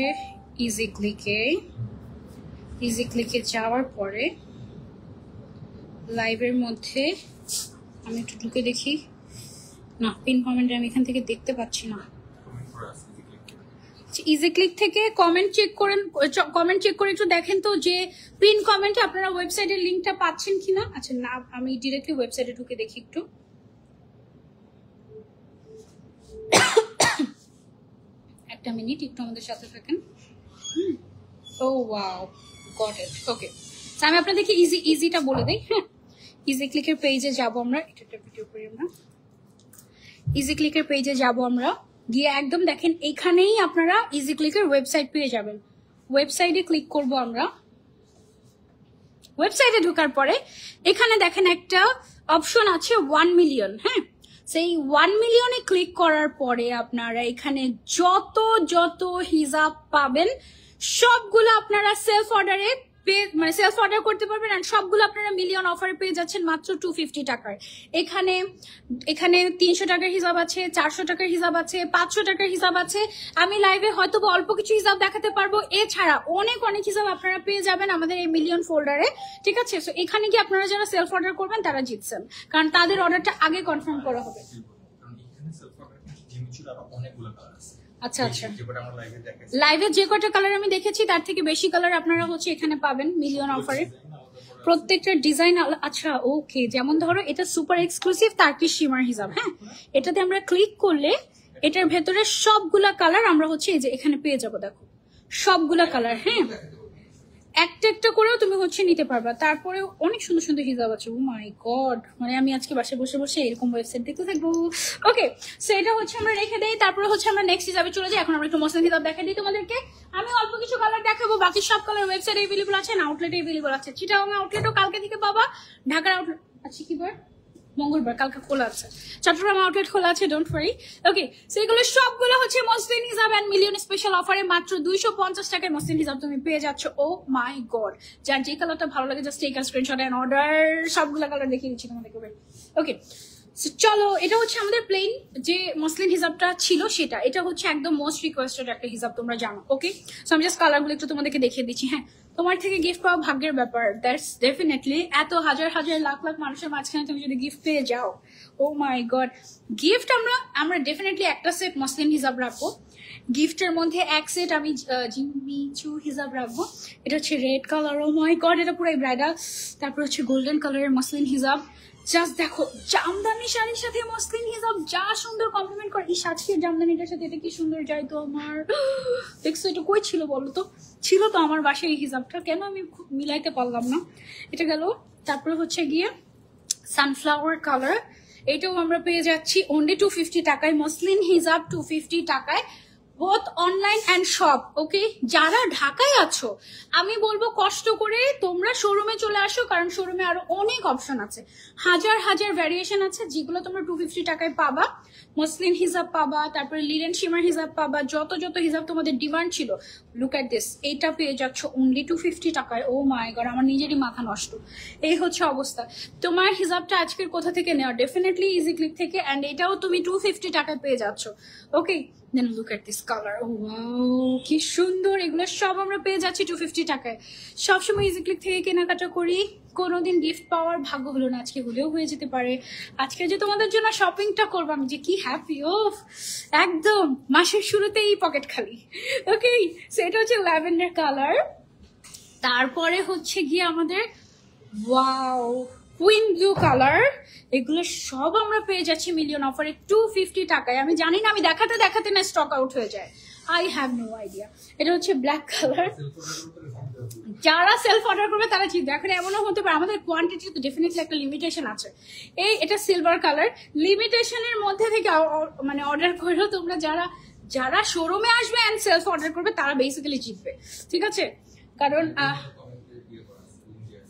ইজি ক্লিকে যাওয়ার পরে লাইভের মধ্যে আমি একটু ঢুকে দেখি। না, পিন কমেন্ট আমি এখান থেকে দেখতে পাচ্ছি না। ইজি ক্লিক থেকে কমেন্ট চেক করে একটু দেখেন তো যে পিন কমেন্টে আপনারা ওয়েবসাইটের লিংকটা পাচ্ছেন কিনা। আচ্ছা না, আমি ডিরেক্টলি ওয়েবসাইটে ঢুকে দেখি একটু। একটা মিনিট, একটু আমাদের সাথে থাকেন। ও ওয়াও, গট ইট। ওকে, আমি আপনাদেরকে ইজিটা বলে দেই। হ্যাঁ, ইজি ক্লিকের পেজে যাব আমরা, এটা ভিডিও করি আমরা। ইজি ক্লিকের পেজে যাব আমরা, গিয়ে একদম দেখেন এখানেই আপনারা ইজি ক্লিকের ওয়েবসাইট পেয়ে যাবেন। ওয়েবসাইটে ক্লিক করব আমরা। ওয়েবসাইটে ঢোকার পরে এখানে দেখেন একটা অপশন আছে 1 মিলিয়ন। হ্যাঁ, সেই 1 মিলিয়নে ক্লিক করার পরে আপনারা এখানে যত হিজাব পাবেন সবগুলো আপনারা সেলফ অর্ডার করতে পারবেন। আর সবগুলো আপনারা মিলিয়ন অফারে পেয়ে যাচ্ছেন মাত্র 250 টাকায়। এখানে 300 টাকার হিসাব আছে, 400 টাকার হিসাব আছে, 500 টাকার হিসাব আছে। আমি লাইভে হয়তো অল্প কিছু হিসাব দেখাতে পারবো, এছাড়া অনেক হিসাব আপনারা পেয়ে যাবেন আমাদের এই মিলিয়ন ফোল্ডারে, ঠিক আছে? সো এখানে কি আপনারা যারা সেলফ অর্ডার করবেন তারা জিতছেন, কারণ তাদের অর্ডারটা আগে কনফার্ম করা হবে। আচ্ছা, লাইভে যে কটা কালার আমি দেখেছি তার থেকে বেশি কালার আপনারা হচ্ছে এখানে পাবেন মিলিয়ন অফারে। প্রত্যেকটা ডিজাইন আচ্ছা ওকে, যেমন ধরো এটা সুপার এক্সক্লুসিভ টার্কিশ শিমার হিজাব। হ্যাঁ, এটাতে আমরা ক্লিক করলে এটার ভেতরে সবগুলা কালার আমরা হচ্ছে এই যে এখানে পেয়ে যাবো। দেখো সবগুলা কালার, হ্যাঁ, একটা করেও তুমি হচ্ছে নিতে পারবা। তারপরে অনেক সুন্দর সুন্দর হিজাব আছে। ও মাই গড, মানে আমি আজকে বাসায় বসে এরকম ওয়েবসাইট দেখতে থাকবো। ওকে, সো এটা হচ্ছে আমরা রেখে দেই। তারপরে হচ্ছে আমরা নেক্সট হিসাবে চলে যাই। এখন আমরা একটু মসলিন হিজাব দেখা দিই তোমাদেরকে। আমি অল্প কিছু কালার দেখাবো, বাকি সব কালার ওয়েবসাইটে এভেলেবল আছে, আউটলেটে এভেলেবল আছে। চিটাগাং আউটলেটও কালকে থেকে পাবা, ঢাকার আউটলেট আছে কি বার মঙ্গলবার, কালকে খোলা আছে, চট্টগ্রাম আউটলেট খোলা আছে, ডোন্ট ওয়ারি। ওকে, সেগুলো সবগুলো হচ্ছে মসলিন হিজাব এন্ড মিলিয়ন স্পেশাল অফারে মাত্র 250 টাকায় মসলিন হিজাব তুমি পেয়ে যাচ্ছ। ও মাই গড, যার যে কালারটা ভালো লাগে just take a screenshot and order. সবগুলো কালার দেখিয়ে দিচ্ছি তোমাদেরকে। ওকে, চলো, এটা হচ্ছে আমাদের প্লেন যে মসলিন হিজাবটা ছিল সেটা। এটা হচ্ছে একদম মোস্ট রিকোয়েস্টেড একটা হিজাব, তোমরা জানো। ওকে, সো আমি জাস্ট কালারগুলো একটু তোমাদেরকে দেখিয়ে দিচ্ছি। হ্যাঁ, তোমার থেকে গিফট পাওয়া ভাগ্যের ব্যাপার, দ্যাটস ডেফিনেটলি। এত হাজার লাখ মানুষের মাঝখানে তুমি যদি গিফট পেয়ে যাও, ও মাই গড। গিফট আমরা ডেফিনেটলি একটা সেট মসলিন হিজাব রাখবো। গিফটের মধ্যে এক সেট আমি জিমিচু হিজাব রাখবো। এটা হচ্ছে red colour, O my God, এটা পুরো ব্রাইডাল। তারপর হচ্ছে গোল্ডেন কালারের মসলিন হিজাব। জাস্ট দেখো, জামদানি শাড়ির সাথে মসলিন হিজাব যা সুন্দর কমপ্লিমেন্ট করে। এই সাজকের জামদানিটার সাথে এটা কি সুন্দর যায় তো আমার। দেখছো এটা কই ছিল বলো তো? ছিল তো আমার বাসায় এই হিজাবটা, কেন আমি মিলাইতে পারলাম না। এটা গেল। তারপরে হচ্ছে গিয়ে সানফ্লাওয়ার কালার, এটাও আমরা পেয়ে যাচ্ছি অনলি 250 টাকায়। মসলিন হিজাব 250 টাকায়, বোথ অনলাইন অ্যান্ড শপ। ওকে, যারা ঢাকায় আছো আমি বলবো কষ্ট করে তোমরা শোরুমে চলে আসো, কারণ শোরুমে আরো অনেক অপশন আছে, হাজার ভ্যারিয়েশন আছে, যেগুলো তোমরা 250 টাকায় পাবা। মসলিন হিজাব পাবা, তারপরে লিনেন শিমার হিজাব পাবা, যত হিজাব তোমাদের ডিমান্ড ছিল। লুক এট দিস, এইটা পেয়ে যাচ্ছ অনলি 250 টাকায়। ও মাই গড, আমার নিজেরই মাথা নষ্ট। এই হচ্ছে অবস্থা। তোমার হিজাবটা আজকের কোথা থেকে নেওয়া? ডেফিনেটলি ইজি ক্লিক থেকে, অ্যান্ড এটাও তুমি 250 টাকায় পেয়ে যাচ্ছ। Okay, then look at this colour, oh wow কি সুন্দর। এগুলো সব আমরা পেয়ে যাচ্ছি 250 টাকায়। সবসময় ইজি ক্লিক থেকে কেনাকাটা করি, কোনোদিন গিফট পাওয়ার ভাগ্য হলো না, আজকে হলেও হয়ে যেতে পারে। আজকে যে তোমাদের জন্য শপিংটা করবাম, যে কি হ্যাপি। ও একদম মাসের শুরুতেই পকেট খালি। ওকে, সেটা হচ্ছে ল্যাভেন্ডার কালার। তারপরে হচ্ছে গিয়ে আমাদের ওয়াও কুইন ব্লু কালার। এগুলো সব আমরা পেয়ে যাচ্ছি মিলিয়ন অফারে 250 টাকায়। আমি জানি না, আমি দেখাতে না স্টক আউট হয়ে যায়, আই হ্যাভ নো আইডিয়া। এটা হচ্ছে ব্ল্যাক কালার। যারা সেলফ অর্ডার করবে তারা চিন্তা, এখন এমনও হতে পারে আমাদের কোয়ান্টিটি তো ডেফিনেটলি একটা লিমিটেশন আছে। এটা সিলভার কালার, লিমিটেশনের মধ্যে থেকে মানে অর্ডার করলেও তোমরা যারা শোরুমে আসবে অ্যান্ড সেলফ অর্ডার করবে তারা বেসিক্যালি জিতবে, ঠিক আছে? কারণ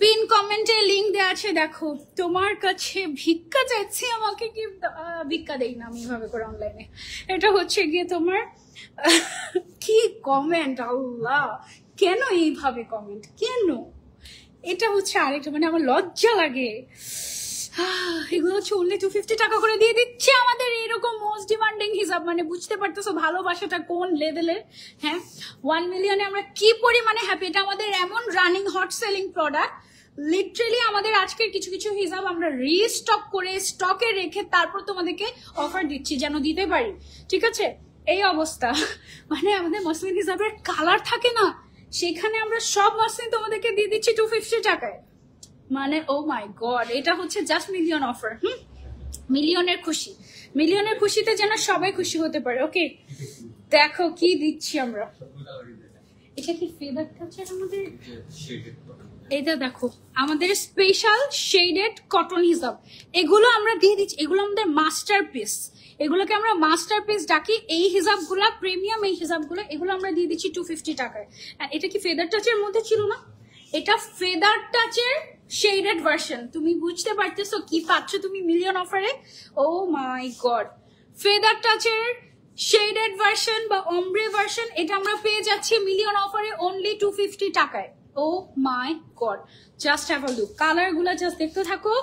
পিন কমেন্টে লিংক দেওয়া আছে, দেখো। তোমার কাছে ভিক্ষা চাইছি, আমাকে কি ভিক্ষা দেই না আমি এভাবে করে অনলাইনে। এটা হচ্ছে গিয়ে তোমার কি কমেন্ট, আল্লাহ কেন এইভাবে কমেন্ট, কেন? এটা হচ্ছে আরেকটা, মানে আমার লজ্জা লাগে। এগুলো হচ্ছে অনলি 250 টাকা করে দিয়ে দিচ্ছে আমাদের এরকম মোস্ট ডিমান্ডিং হিসাব। মানে বুঝতে পারতেছো ভালোবাসাটা কোন লেভেলের। হ্যাঁ, 1 মিলিয়নে আমরা কি পরিমাণে হ্যাপি। এটা আমাদের এমন running hot selling product, literally আমাদের আজকের কিছু কিছু হিসাব আমরা রিস্টক করে স্টকে রেখে তারপর তোমাদেরকে অফার দিচ্ছি, যেন দিতে পারি। ঠিক আছে, এই অবস্থা। মানে আমাদের মসলিন হিসাবের কালার থাকে না, সেখানে আমরা সব মসলিন তোমাদেরকে দিয়ে দিচ্ছি 250 টাকায়। মানে ও মাই গড, এটা হচ্ছে জাস্ট মিলিয়ন অফার। মিলিয়নের খুশি, মিলিয়নের খুশিতে যেন সবাই খুশি হতে পারে। ওকে, দেখো কি দিচ্ছি আমরা। এটা কি ফেদার টাচের আমাদের, এটা দেখো আমাদের স্পেশাল শেডেড কটন হিসাব, এগুলো আমরা দিয়ে দিচ্ছি। এগুলো আমাদের মাস্টারপিস, এগুলোকে আমরা মাস্টারপিস ডাকি। এই হিসাবগুলা প্রিমিয়াম, এই হিসাবগুলো এগুলো আমরা দিয়ে দিচ্ছি 250 টাকায়। এটা কি ফেদার টাচের মধ্যে ছিল না? এটা ফেদার টাচের শেডেড ভার্সন। তুমি বুঝতে পারতেছো কি পাচ্ছ তুমি মিলিয়ন অফারে? ও my god, feather টাচের shaded version বা অমব্রে ভার্সন, এটা আমরা পেয়ে যাচ্ছি মিলিয়ন অফারে অনলি 250 টাকায়। Oh my God, just have a look. Colour গুলা জাস্ট দেখতে থাকো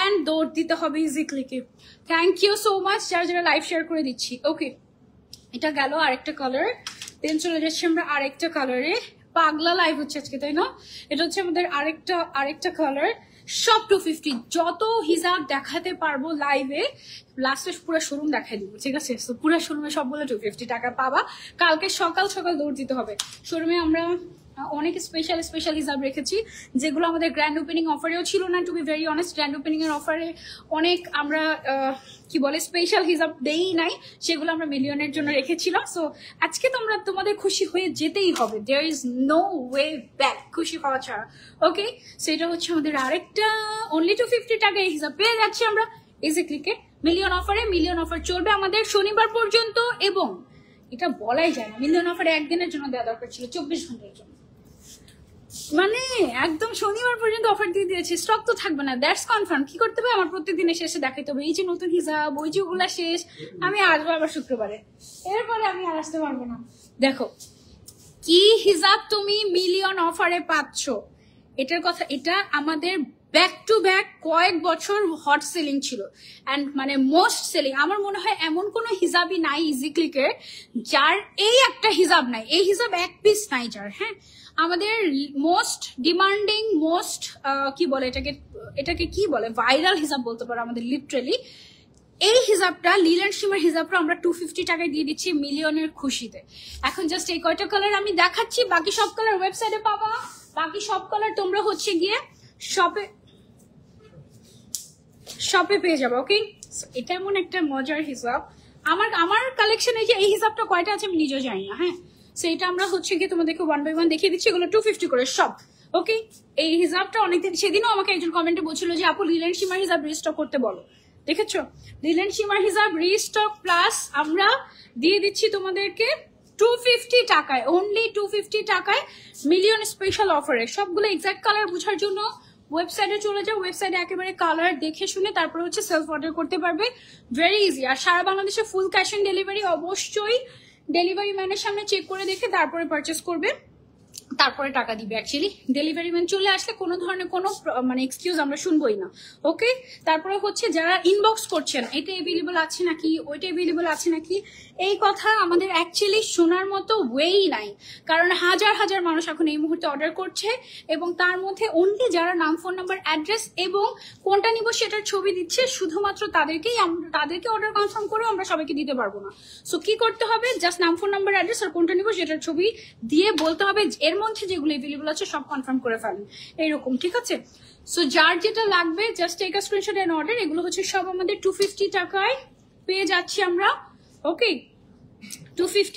এন্ড দৌড় দিতে হবে ইজি ক্লিকে। থ্যাংক ইউ সো মাচ যারা যারা লাইভ শেয়ার করে দিচ্ছি। ওকে, এটা গেল আরেকটা কালার। দেন চলে যাচ্ছি আমরা আরেকটা কালারে। পাগলা লাইভ হচ্ছে আজকে, তাই না? এটা হচ্ছে আমাদের আরেকটা কালার। সব 250, যত হিজাব দেখাতে পারবো লাইভে, লাস্টে পুরো শোরুম দেখাই দিব। ঠিক আছে, তো পুরো শোরুমে সবগুলো 250 টাকা পাবা। কালকে সকাল সকাল দৌড় দিতে হবে। শোরুমে আমরা অনেক স্পেশাল হিসাব রেখেছি, যেগুলো আমাদের গ্র্যান্ড ওপেনিং অফারেও ছিল না। To be very honest, grand opening এর অফারে অনেক আমরা কি বলে স্পেশাল হিসাব দেই নাই, সেগুলো আমরা মিলিয়নের জন্য রেখেছিলাম। সো আজকে তোমাদের খুশি হয়ে যেতেই হবে, there is no way back খুশি হওয়া ছাড়া। ওকে, সেটা হচ্ছে আমাদের আরেকটা অনলি 250 টাকা এই হিসাব পেয়ে যাচ্ছি আমরা ইজি ক্লিকে মিলিয়ন অফারে। মিলিয়ন অফার চলবে আমাদের শনিবার পর্যন্ত, এবং এটা বলাই যায় না, মিলিয়ন অফারে একদিনের জন্য দেওয়া দরকার ছিল, 24 ঘন্টার জন্য। মানে একদম শনিবার পর্যন্ত অফার দিয়ে দিয়েছে, স্টক তো থাকবে না, দ্যাটস কনফার্ম। কি করতে হবে, আমার প্রত্যেকদিনের শেষে দেখাইতে হবে এই যে নতুন হিসাব, ওই যে ওগুলা শেষ। আমি আসবো আবার শুক্রবারে, এরপরে আমি আর আসতে পারবো না। দেখো কি হিসাব তুমি মিলিয়ন অফারে পাচ্ছ, এটার কথা। এটা আমাদের ব্যাক টু ব্যাক কয়েক বছর হট সেলিং ছিল, অ্যান্ড মানে মোস্ট সেলিং। আমার মনে হয় এমন কোনো হিসাবই নাই ইজি ক্লিকের যার এই একটা হিসাব নাই, এই হিসাব এক পিস নাই যার। হ্যাঁ, আমাদের মোস্ট ডিমান্ডিং, মোস্ট কি বলে এটাকে কি বলে, ভাইরাল হিসাব বলতে পারো আমাদের লিটারেলি। এই হিসাবটা লিলেন শিমার হিসাবটা আমরা 250 টাকায় দিয়ে দিচ্ছি মিলিয়নের খুশিতে। এখন জাস্ট এই কয়টা কালার আমি দেখাচ্ছি, বাকি সব কালার ওয়েবসাইটে পাবা। বাকি সব কালার তোমরা হচ্ছে গিয়ে শপে পেয়ে যাবো। ওকে, এটা এমন একটা মজার হিসাব। আমার কালেকশনে যে এই হিসাবটা কয়টা আছে আমি নিজেও জানি না। হ্যাঁ, সেইটা আমরা হচ্ছে গিয়ে তোমাদেরকে 1 বাই 1 দেখিয়ে দিচ্ছি। এগুলো 250 করে সব। ওকে, এই হিসাবটা অনেকদিন, সেদিনও আমাকে একজন কমেন্টে বলছিল যে আপু লিলেন শিমার হিসাব রিস্টক করতে বলো। দেখেছো, লিলেন শিমার হিসাব রিস্টক প্লাস আমরা দিয়ে দিচ্ছি তোমাদেরকে 250 টাকায়, অনলি 250 টাকায় মিলিয়ন স্পেশাল অফারে। সবগুলো এক্সাক্ট কালার বোঝার জন্য ওয়েবসাইটে চলে যাও, ওয়েবসাইটে একেবারে কালার দেখে শুনে তারপরে হচ্ছে সেলফ অর্ডার করতে পারবে, ভেরি ইজি। আর সারা বাংলাদেশে ফুল ক্যাশ অন ডেলিভারি, অবশ্যই ডেলিভারি ম্যানের সামনে চেক করে দেখে তারপরে পারচেস করবে, তারপরে টাকা দিবে। অ্যাকচুয়ালি ডেলিভারি ম্যান চলে আসলে কোনো ধরনের কোনো মানে এক্সকিউজ আমরা শুনবোই না। ওকে, তারপরে হচ্ছে যারা ইনবক্স করছেন এটা এভেলেবল আছে নাকি, ওইটা এভেলেবল আছে নাকি, এই কথা আমাদের অ্যাকচুয়ালি শোনার মতো ওয়েই নাই, কারণ হাজার হাজার মানুষ এখন এই মুহূর্তে অর্ডার করছে, এবং তার মধ্যে অনলি যারা নাম, ফোন নাম্বার, অ্যাড্রেস এবং কোনটা নিব সেটার ছবি দিচ্ছে, শুধুমাত্র তাদেরকে অর্ডার কনফার্ম করে আমরা সবাইকে দিতে পারবো না। সো কি করতে হবে, জাস্ট নাম, ফোন নাম্বার, অ্যাড্রেস আর কোনটা নিব সেটার ছবি দিয়ে বলতে হবে, এর মধ্যে যেগুলো এভেলেবল আছে সব কনফার্ম করে ফেলেন, এইরকম। ঠিক আছে, সো যার যেটা লাগবে just take a screenshot and order. এগুলো হচ্ছে সব আমাদের 250 টাকায় পেয়ে যাচ্ছি আমরা। ওকে, 250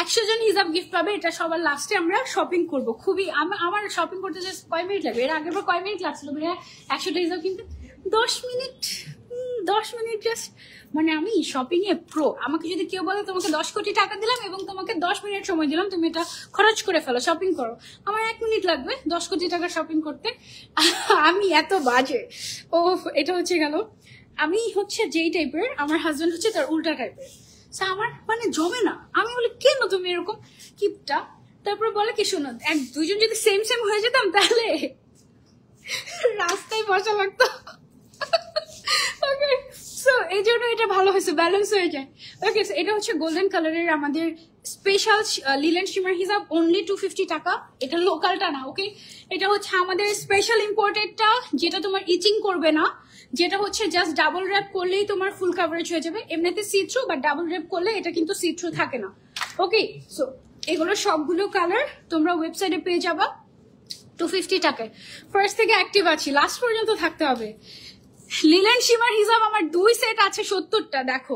100 জন হিসাব গিফট পাবে। এটা সবার লাস্টে আমরা শপিং করব। খুবই আমার শপিং করতে জাস্ট কয় মিনিট লাগবে, এর আগের বার কয় মিনিট লাগছিল ভাইয়া 100টা হিসাব কিনতে? 10 মিনিট, 10 মিনিট জাস্ট, মানে আমি শপিং এ প্রো। আমাকে যদি কেউ বলে তোমাকে 10 কোটি টাকা দিলাম এবং তোমাকে 10 মিনিট সময় দিলাম, তুমি এটা খরচ করে ফেলো, শপিং করো, আমার 1 মিনিট লাগবে 10 কোটি টাকা শপিং করতে। আমি এত বাজে। ও এটা হচ্ছে গেল, আমি হচ্ছে যেই টাইপের, আমার হাজবেন্ড হচ্ছে তার উল্টা টাইপের। আমার মানে জমে না। আমি বলি কেন তুমি এরকম কিপটা? তারপর বলে কি, শোনো, দুইজন যদি সেম সেম হয়ে যেতাম তাহলে রাস্তায় বসা লাগতো। ওকে, সো এই জন্য এটা ভালো হয়েছে, ব্যালেন্স হয়ে যায়। ওকে, এটা হচ্ছে গোল্ডেন কালারের আমাদের স্পেশাল লিলেন শিমার হিজাব, অনলি 250 টাকা। এটা লোকালটা না, ওকে, এটা হচ্ছে আমাদের স্পেশাল ইম্পোর্টেডটা, যেটা তোমার ইচিং করবে না, যেটা হচ্ছে জাস্ট ডাবল র্যাপ করলেই তোমার ফুল কাভারেজ হয়ে যাবে। এমনিতে see through, but double wrap করলে এটা কিন্তু সি থ্রু থাকে না। ওকে, সো এগুলো সবগুলো কালার তোমরা ওয়েবসাইটে পেয়ে যাবা 250 টাকায়। ফার্স্ট থেকে অ্যাক্টিভ আছি, লাস্ট পর্যন্ত থাকতে হবে। লিলেন শিমার হিজাব আমার 2 সেট আছে 70টা। দেখো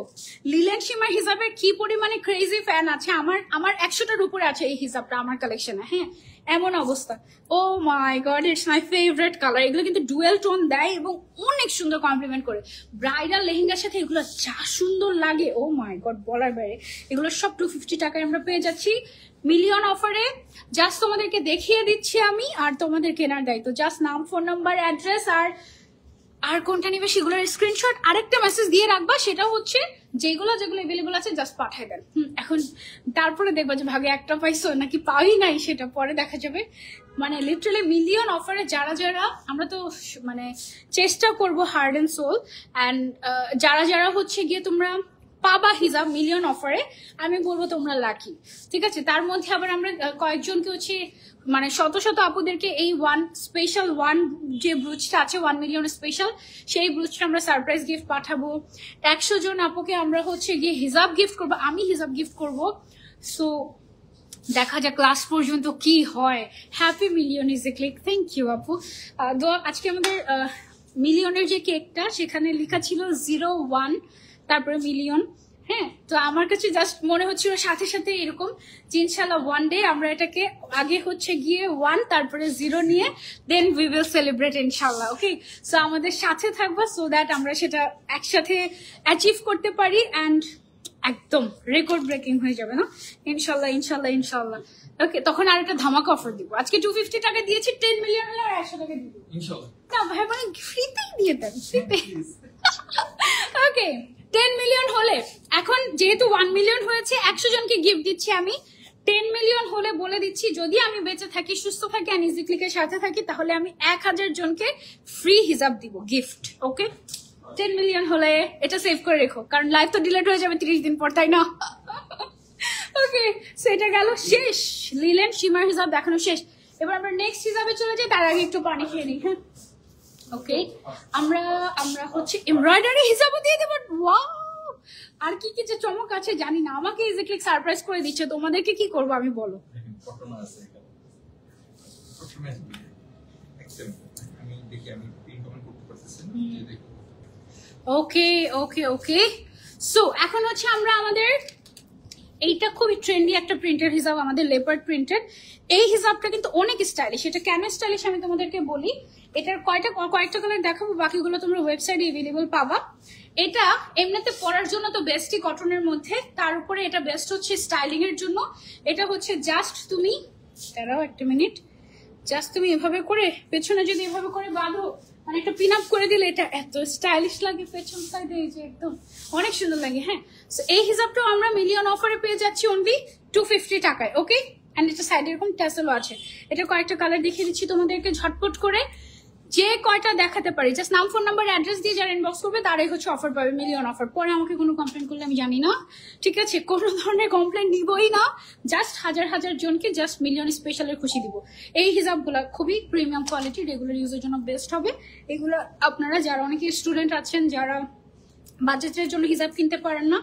লিলেন শিমার হিজাবের কি পরিমাণে ক্রেজি ফ্যান আছে। আমার 100টার উপরে আছে এই হিজাবটা আমার কালেকশনে। হ্যাঁ, এমন অবস্থা। Oh my God, it's my favourite colour. এগুলো কিন্তু ডুয়েল টোন দেয় এবং অনেক সুন্দর কমপ্লিমেন্ট করে। ব্রাইডাল লেহেঙ্গার সাথে এগুলো যা সুন্দর লাগে, ও মাই গড, বলার বাইরে। এগুলো সব 250 টাকায় আমরা পেয়ে যাচ্ছি মিলিয়ন অফারে। জাস্ট তোমাদেরকে দেখিয়ে দিচ্ছি আমি, আর তোমাদের কেনার দায়িত্ব। জাস্ট নাম, ফোন নাম্বার, অ্যাড্রেস আর কোনটা নিবে সেগুলোর স্ক্রিনশট আরেকটা মেসেজ দিয়ে রাখবা। সেটা হচ্ছে যেগুলো এভেলেবল আছে জাস্ট পাঠিয়ে দেন। এখন তারপরে দেখবা যে ভাগে একটা পাইছো নাকি পাই নাই, সেটা পরে দেখা যাবে। মানে লিটারালি মিলিয়ন অফারে যারা আমরা তো মানে চেষ্টা করব হার্ড এন্ড সোল, অ্যান্ড যারা হচ্ছে গিয়ে তোমরা পাবা হিজাব মিলিয়ন অফারে, আমি বলবো তোমরা লাকি। ঠিক আছে, তার মধ্যে আবার আমরা কয়েকজনকে হচ্ছে মানে শত আপুদেরকে এই স্পেশাল যে ব্রুচটা আছে 1 মিলিয়ন স্পেশাল, সেই ব্রুচটা আমরা সারপ্রাইজ গিফট পাঠাবো। 100 জন আপুকে আমরা হচ্ছে গিয়ে হিজাব গিফট করবো, আমি হিজাব গিফট করবো। সো দেখা যাক লাস্ট পর্যন্ত কি হয়। Happy Million Easy Click. Thank you আপু। আজকে আমাদের মিলিয়নের যে কেকটা, সেখানে লেখা ছিল 01 তারপরে মিলিয়ন। হ্যাঁ, তো আমার কাছে জাস্ট মনে হচ্ছিল সাথে সাথে এরকম যে ইনশাল্লাহ ওয়ান ডে আমরা এটাকে আগে হচ্ছে গিয়ে 1 তারপরে 0 নিয়ে দেন উই উইল সেলিব্রেট ইনশাল্লাহ। ওকে, সো আমাদের সাথে থাকবা সো দ্যাট আমরা সেটা একসাথে অ্যাচিভ করতে পারি অ্যান্ড একদম রেকর্ড ব্রেকিং হয়ে যাবে না ইনশাল্লাহ ইনশাল্লাহ ইনশাল্লাহ। ওকে, তখন আর একটা ধামাকা অফার দিব। আজকে 250 টাকা দিয়েছি, 10 মিলিয়ন হলে আর 100 টাকা দিব ইনশাল্লাহ। না ভাই, মানে ফ্রিতেই দিয়ে দেন, ফ্রিতে। ওকে, 10 মিলিয়ন হলে, এখন যেহেতু 1 মিলিয়ন হয়েছে, 100 জনকে গিফট দিচ্ছি আমি। 10 মিলিয়ন হলে বলে দিচ্ছি, যদি আমি বেঁচে থাকি, সুস্থ থাকি, আর ইজি ক্লিকের সাথে থাকি, তাহলে আমি 1000 জনকে ফ্রি হিজাব দিব গিফট। ওকে, 10 মিলিয়ন হলে এটা সেভ করে রেখো, কারণ লাইভ তো ডিলিট হয়ে যাবে 30 দিন পর, তাই না? ওকে, সেটা গেল শেষ। লিলেন শিমার হিজাব দেখানো শেষ। এবার আমরা নেক্সট হিজাবে চলে যাই, তার আগে একটু পানি খেয়ে নিই। হ্যাঁ, ওকে, আমরা হচ্ছে এমব্রয়ডারি হিসাবও দিয়ে দেবো। ওয়াও, আর কি কি যে চমক আছে জানি না। আমাকে ইজি ক্লিক সারপ্রাইজ করে দিচ্ছে, তোমাদেরকে কি করবো আমি বলো? ওকে ওকে ওকে, সো এখন হচ্ছে আমরা আমাদের এইটা খুবই ট্রেন্ডি একটা প্রিন্টের হিসাব, আমাদের লেপার্ড প্রিন্টেড। এই হিসাবটা কিন্তু অনেক স্টাইলিশ। এটা কেন স্টাইলিশ আমি তোমাদেরকে বলি। এটার কয়েকটা কালার দেখাবো, বাকিগুলো তোমরা ওয়েবসাইটে অ্যাভেলেবল পাবা। এটা এমনিতে পরার জন্য তো বেস্টই কটনের মধ্যে, তার উপরে এটা বেস্ট হচ্ছে স্টাইলিং এর জন্য। এটা হচ্ছে জাস্ট তুমি দাঁড়াও একটা মিনিট, জাস্ট তুমি এভাবে করে পেছনে যদি এভাবে করে বাঁধো, মানে একটা পিন আপ করে দিলে এটা এত স্টাইলিশ লাগে পেছন সাইডে, এই যে একদম অনেক সুন্দর লাগে। হ্যাঁ, সো এই হিসাবটাও আমরা মিলিয়ন অফারে পেয়ে যাচ্ছি অনলি 250 টাকায়। ওকে, অ্যান্ড এটা সাইডে এরকম ট্যাসেলও আছে। এটা কয়েকটা কালার দেখিয়ে দিচ্ছি তোমাদেরকে ঝটপট করে, যে কয়টা দেখাতে পারি। জাস্ট নাম, ফোন নাম্বার, অ্যাড্রেস দিয়ে যারা ইনবক্স করবে তারাই হচ্ছে অফার পাবে, মিলিয়ন অফার। পরে আমাকে কোনো কমপ্লেন করলে আমি জানি না, ঠিক আছে? কোনো ধরনের কমপ্লেন নিবই না, জাস্ট হাজার জনকে জাস্ট মিলিয়ন স্পেশালের খুশি দিব। এই হিসাবগুলো খুবই প্রিমিয়াম কোয়ালিটি, রেগুলার ইউজের জন্য বেস্ট হবে। এগুলো আপনারা যারা অনেকে স্টুডেন্ট আছেন, যারা বাজেটের জন্য হিসাব কিনতে পারেন না,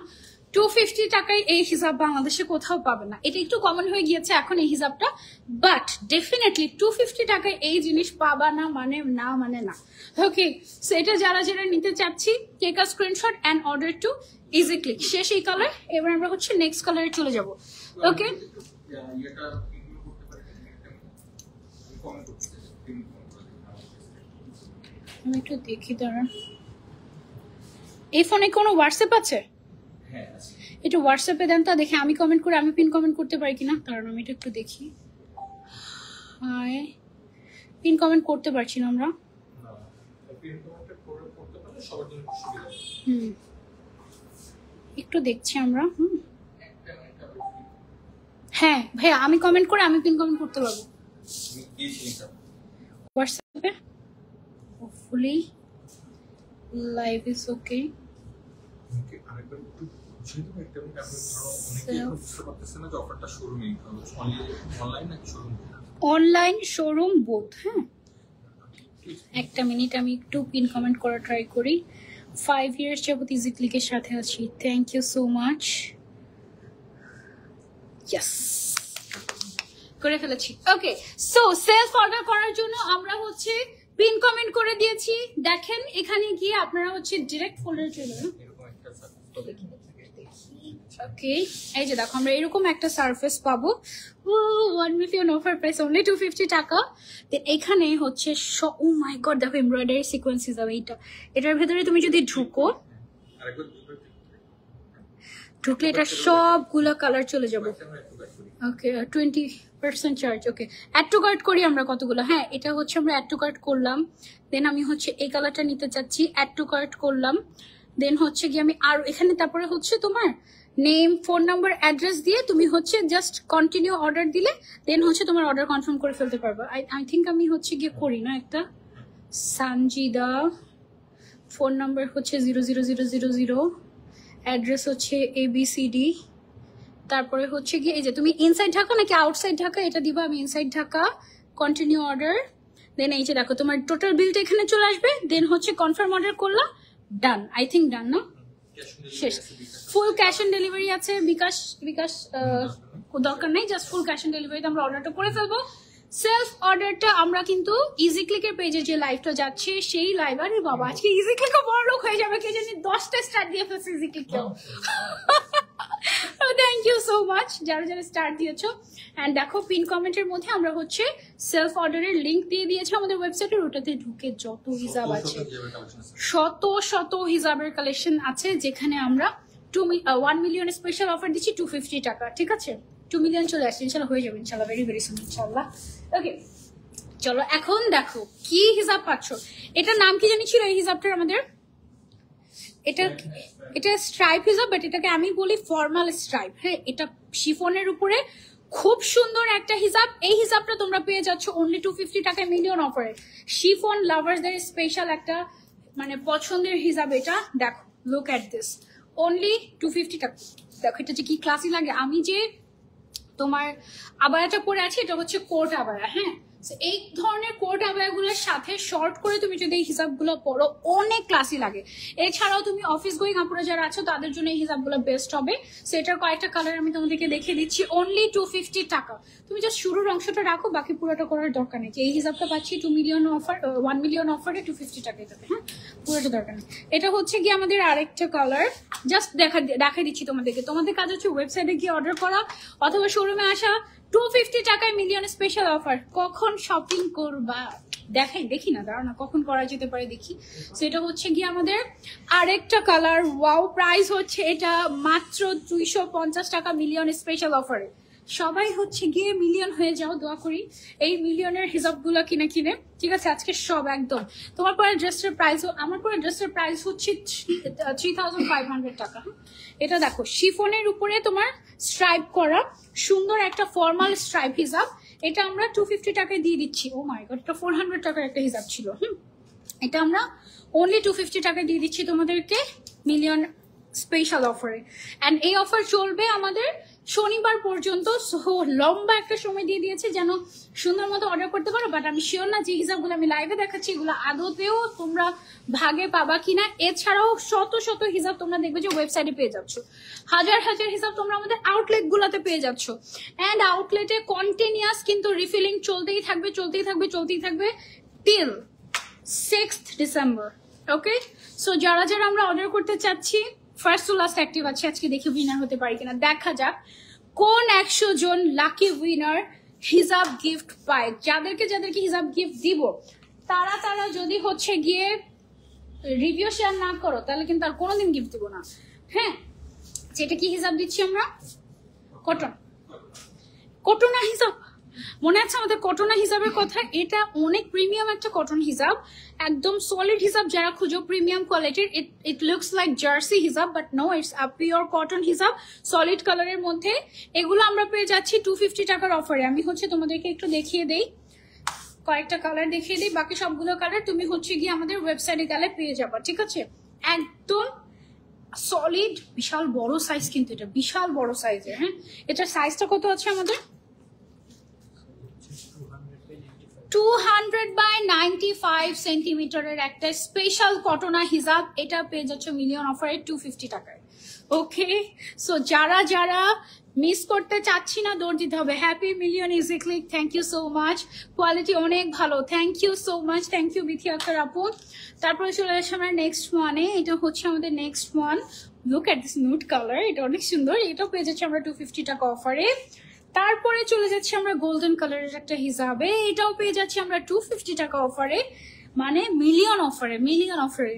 250 টাকায় এই হিসাব বাংলাদেশে কোথাও পাবেন না। এটা একটু কমন হয়ে গিয়েছে এখন এই হিসাবটা, বাট ডেফিনেটলি 250 টাকায় এই জিনিস পাবা না মানে না। ওকে, সো এটা যারা নিতে চাচ্ছি, take a screenshot and order to Easy Click. শেষ এই কালার। এবার আমরা হচ্ছে নেক্সট কালারে চলে যাব। ওকে, আমি একটু দেখি, দাঁড়ান। এই ফোনে কোনো হোয়াটসঅ্যাপ আছে? হ্যাঁ আছে। একটু হোয়াটসঅ্যাপে দেন তো, দেখে আমি কমেন্ট করে আমি পিন কমেন্ট করতে পারি কিনা, কারণ আমি এটা একটু দেখি। হাই, পিন কমেন্ট করতে পারছি না আমরা। একটু দেখছি আমরা। হ্যাঁ ভাইয়া, আমি কমেন্ট করে আমি পিন কমেন্ট করতে পারবো হোয়াটসঅ্যাপে। Hopefully live is okay. Online showroom both. হ্যাঁ, একটা মিনিট, আমি একটু পিন কমেন্ট করা ট্রাই করি। 5 ইয়ার্স যাবত ইজি ক্লিকের সাথে আছি, thank you so much. Yes, করে ফেলেছি। ওকে, সো সেলফ অর্ডার করার জন্য আমরা হচ্ছে পিন কমেন্ট করে দিয়েছি। দেখেন এখানে গিয়ে আপনারা হচ্ছে ডিরেক্ট ফোল্ডারে চলে যান। ওকে, এই যে দেখো আমরা এরকম একটা সারফেস পাবো। 1 মিলিয়ন অফার প্রাইস অনলি 250 টাকা। দেন এখানে হচ্ছে ও মাই গড, দেখো এমব্রয়ডারি সিকোয়েন্স হিসাবে এটার ভেতরে তুমি যদি ঢুকলে এটা সবগুলো কালার চলে যাবে। Okay, 20% charge. Okay, add to cart করি আমরা কতগুলো। হ্যাঁ, এটা হচ্ছে আমরা অ্যাড টু কার্ট করলাম। দেন আমি হচ্ছে এই কালারটা নিতে চাচ্ছি, অ্যাড টু কার্ট করলাম। দেন হচ্ছে গিয়ে আমি আর এখানে তারপরে হচ্ছে তোমার নেম, ফোন নাম্বার, অ্যাড্রেস দিয়ে তুমি হচ্ছে জাস্ট কন্টিনিউ অর্ডার দিলে দেন হচ্ছে তোমার অর্ডার কনফার্ম করে ফেলতে পারবে। আই থিঙ্ক আমি হচ্ছে গিয়ে করি না একটা সানজিদা, ফোন নাম্বার হচ্ছে 00000, অ্যাড্রেস হচ্ছে ABCD, তারপরে হচ্ছে গিয়ে এই যে তুমি ইনসাইড ঢাকা নাকি আউটসাইড ঢাকা এটা দিবা। আমি ইনসাইড ঢাকা, কন্টিনিউ অর্ডার। দেন এই যে দেখো তোমার টোটাল বিলটা এখানে চলে আসবে। দেন হচ্ছে কনফার্ম অর্ডার করলাম, ডান। আই থিঙ্ক ডান না, শেষ। ফুল ক্যাশ অন ডেলিভারি আছে, বিকাশ দরকার নেই, জাস্ট ফুল ক্যাশ অন ডেলিভারিতে আমরা অর্ডারটা করে ফেলবো। সেলফ অর্ডারটা আমরা কিন্তু ইজি ক্লিকের পেজে যে লাইভটা যাচ্ছে সেই লাইভ। আরে বাবা, আজকে ইজি ক্লিকও বড় লোক হয়ে যাবে, কে জানি 10টা স্টার দিয়ে ফেলছে ইজি ক্লিকেও। থ্যাংক ইউ সো মাচ যারা যারা স্টার দিয়েছো। অ্যান্ড দেখো পিন কমেন্টের মধ্যে আমরা হচ্ছে সেলফ অর্ডারের লিঙ্ক দিয়ে দিয়েছি আমাদের ওয়েবসাইটের। ওটাতে ঢুকে যত হিজাব আছে, শত শত হিজাবের কালেকশন আছে, যেখানে আমরা 1 মিলিয়ন স্পেশাল অফার দিচ্ছি 250 টাকা। ঠিক আছে, 2 মিলিয়ন চলে আসছে, ইনশাল্লাহ হয়ে যাবে, ইনশাল্লাহ ভেরি ভেরি সুন ইনশাল্লাহ। ওকে, চলো এখন দেখো কি হিজাব পাচ্ছ। এটার নাম কি জানি ছিল এই হিজাবটার আমাদের? এটা স্ট্রাইপ হিজাব, বাট এটাকে আমি বলি ফর্মাল স্ট্রাইপ। হ্যাঁ, এটা শিফনের উপরে খুব সুন্দর একটা হিজাব। এই হিজাবটা তোমরা পেয়ে যাচ্ছ অনলি 250 টাকায় মিলিয়ন অফারে। শিফন লাভার্সদের স্পেশাল একটা মানে পছন্দের হিজাব এটা। দেখো, লুক অ্যাট দিস, অনলি 250 টাকা। দেখো এটা যে কি ক্লাসি লাগে। আমি যে তোমার আবায়াটা পরে আছি এটা হচ্ছে কোট আবায়া। হ্যাঁ, এই ধরনের কোট আবায়াগুলোর সাথে শর্ট করে তুমি যদি এই হিসাবগুলো পরো অনেক ক্লাসি লাগে। এছাড়াও তুমি অফিস গোয়িং আপুরা যারা আছো তাদের জন্য এই হিসাবগুলো বেস্ট হবে। সেটার কয়েকটা কালার আমি তোমাদেরকে দেখিয়ে দিচ্ছি, অনলি 250 টাকা। তুমি জাস্ট শুরুর অংশটা রাখো, বাকি পুরোটা করার দরকার নেই। এই হিসাবটা পাচ্ছি 1 মিলিয়ন অফারে 250 টাকা এটাতে। হ্যাঁ, পুরোটা দরকার নেই। এটা হচ্ছে কি আমাদের আরেকটা কালার, জাস্ট দেখাই দিচ্ছি তোমাদেরকে। তোমাদের কাজ হচ্ছে ওয়েবসাইটে গিয়ে অর্ডার করা অথবা শোরুমে আসা। 250 টাকায় মিলিয়ন স্পেশাল অফার। কখন শপিং করবা দেখি না, দাঁড়াও না, কখন করা যেতে পারে দেখি। সেটা হচ্ছে গিয়ে আমাদের আরেকটা কালার। ওয়াও, প্রাইস হচ্ছে এটা মাত্র 250 টাকা মিলিয়ন স্পেশাল অফারে। সবাই হচ্ছে গিয়ে মিলিয়ন হয়ে যাও, দোয়া করি এই মিলিয়নের হিসাবগুলো কিনে। ঠিক আছে, আজকে সব একদম। তোমার পরে ড্রেসের প্রাইস, আমার পরে ড্রেসের প্রাইস হচ্ছে 3500 টাকা। এটা দেখো শিফনের উপরে তোমার স্ট্রাইপ করা সুন্দর একটা ফর্মাল স্ট্রাইপ হিসাব। এটা আমরা 250 টাকায় দিয়ে দিচ্ছি। ও মাই গড, এটা 400 টাকার একটা হিসাব ছিল। এটা আমরা অনলি 250 টাকায় দিয়ে দিচ্ছি তোমাদেরকে মিলিয়ন স্পেশাল অফারে। অ্যান্ড এই অফার চলবে আমাদের শনিবার পর্যন্ত। সো লম্বা একটা সময় দিয়ে দিয়েছে যেন সুন্দর মতো অর্ডার করতে পারো। বাট আমি শিওর না যে হিসাবগুলো আমি লাইভে দেখাচ্ছি এগুলো আদতেও তোমরা ভাগে পাবা কিনা। এছাড়াও শত শত হিসাব তোমরা দেখবে যে ওয়েবসাইটে পেয়ে যাচ্ছ, হাজার হাজার হিসাব তোমরা আমাদের আউটলেট গুলাতে পেয়ে যাচ্ছ। অ্যান্ড আউটলেটে কন্টিনিউয়াস কিন্তু রিফিলিং চলতেই থাকবে টিল 6th ডিসেম্বর। ওকে, সো যারা যারা আমরা অর্ডার করতে চাচ্ছি ফার্স্ট টু লাস্ট অ্যাক্টিভ আছে। আজকে দেখি উইনার হতে পারি কিনা, দেখা যাক কোন 100 জন লাকি উইনার হিজাব গিফট পায়। যাদেরকে হিজাব গিফট দিব তারা যদি হচ্ছে গিয়ে রিভিউ শেয়ার না করো তাহলে কিন্তু আর কোনোদিন গিফট দেবো না। হ্যাঁ, যেটা কি হিসাব দিচ্ছি আমরা, কটন, কটনা হিসাব মনে আছে আমাদের কটনা হিসাবের কথা। এটা অনেক প্রিমিয়াম একটা কটন হিসাব, একদম সলিড হিসাব। যারা খুঁজো প্রিমিয়াম কোয়ালিটির, ইট লুকস লাইক জার্সি হিসাব but no, it's a pure cotton হিসাব, সলিড কালারের মধ্যে। এগুলো আমরা পেয়ে যাচ্ছি 250 টাকার অফারে। আমি হচ্ছে তোমাদেরকে একটু দেখিয়ে দেই, কয়েকটা কালার দেখিয়ে দিই, বাকি সবগুলো কালার তুমি হচ্ছে গিয়ে আমাদের ওয়েবসাইটে গেলে পেয়ে যাবা, ঠিক আছে। একদম সলিড, বিশাল বড় সাইজ, কিন্তু এটা বিশাল বড় সাইজের। হ্যাঁ, এটার সাইজটা কত আছে আমাদের? 200 by 95 সেন্টিমিটারের একটা স্পেশাল কটনা হিজাব। এটা পেয়ে যাচ্ছে মিলিয়ন অফারে 250 টাকায়। ওকে, সো যারা যারা মিস করতে চাচ্ছি না, দৌড় দিতে হবে। Happy Million Easy Click, thank you so much, quality অনেক ভালো, thank you so much, thank you Bithi Akter আপু। তারপরে চলে আসছে আমরা নেক্সট ওয়ানে, এটা হচ্ছে আমাদের next one. Look at this nude colour, এটা অনেক সুন্দর, এটাও পেয়ে যাচ্ছে আমরা 250 টাকা অফারে। তারপরে চলে যাচ্ছি আমরা গোল্ডেন কালারের একটা হিসাবে, এটাও পেয়ে যাচ্ছি আমরা 250 টাকা অফারে, মানে মিলিয়ন অফারে, মিলিয়ন অফারে।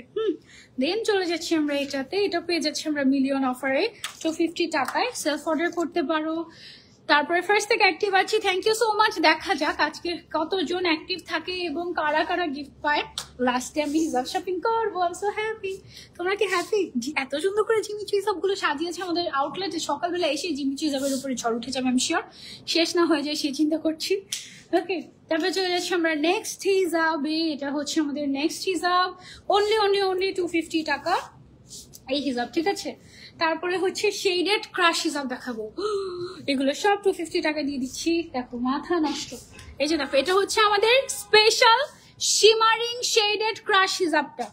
দেন চলে যাচ্ছি আমরা এটাতে, এটা পেয়ে যাচ্ছি আমরা মিলিয়ন অফারে 250 টাকায়। সেলফ অর্ডার করতে পারো। তারপরে ফার্স্ট থেকে অ্যাক্টিভ আছি, থ্যাংক ইউ সো মাচ। দেখা যাক আজকে কতজন অ্যাক্টিভ থাকে এবং কারা কারা গিফট পায়। লাস্টে আমি হিসাব শপিং করবো, আই এম সো হ্যাপি। তোমরা কি হ্যাপি? এত সুন্দর করে জিমিচু হিসাবগুলো সাজিয়েছে আমাদের আউটলেটে, সকালবেলা এসে জিমিচু হিসাবের উপরে ঝড় উঠে যাবে, আমি শিওর শেষ না হয়ে যায় সেই চিন্তা করছি। ওকে, তারপরে চলে যাচ্ছি আমরা নেক্সট হিসাবে, এটা হচ্ছে আমাদের নেক্সট হিসাব, অনলি 250 টাকা এই হিসাব, ঠিক আছে। তারপরে হচ্ছে শেডেড ক্রাশ হিসাব দেখাবো, এগুলো সব 250 টাকা দিয়ে দিচ্ছি। দেখো মাথা নষ্ট, এই যে দেখো, এটা হচ্ছে আমাদের স্পেশাল শিমারিং শেডেড ক্রাশ হিসাবটা।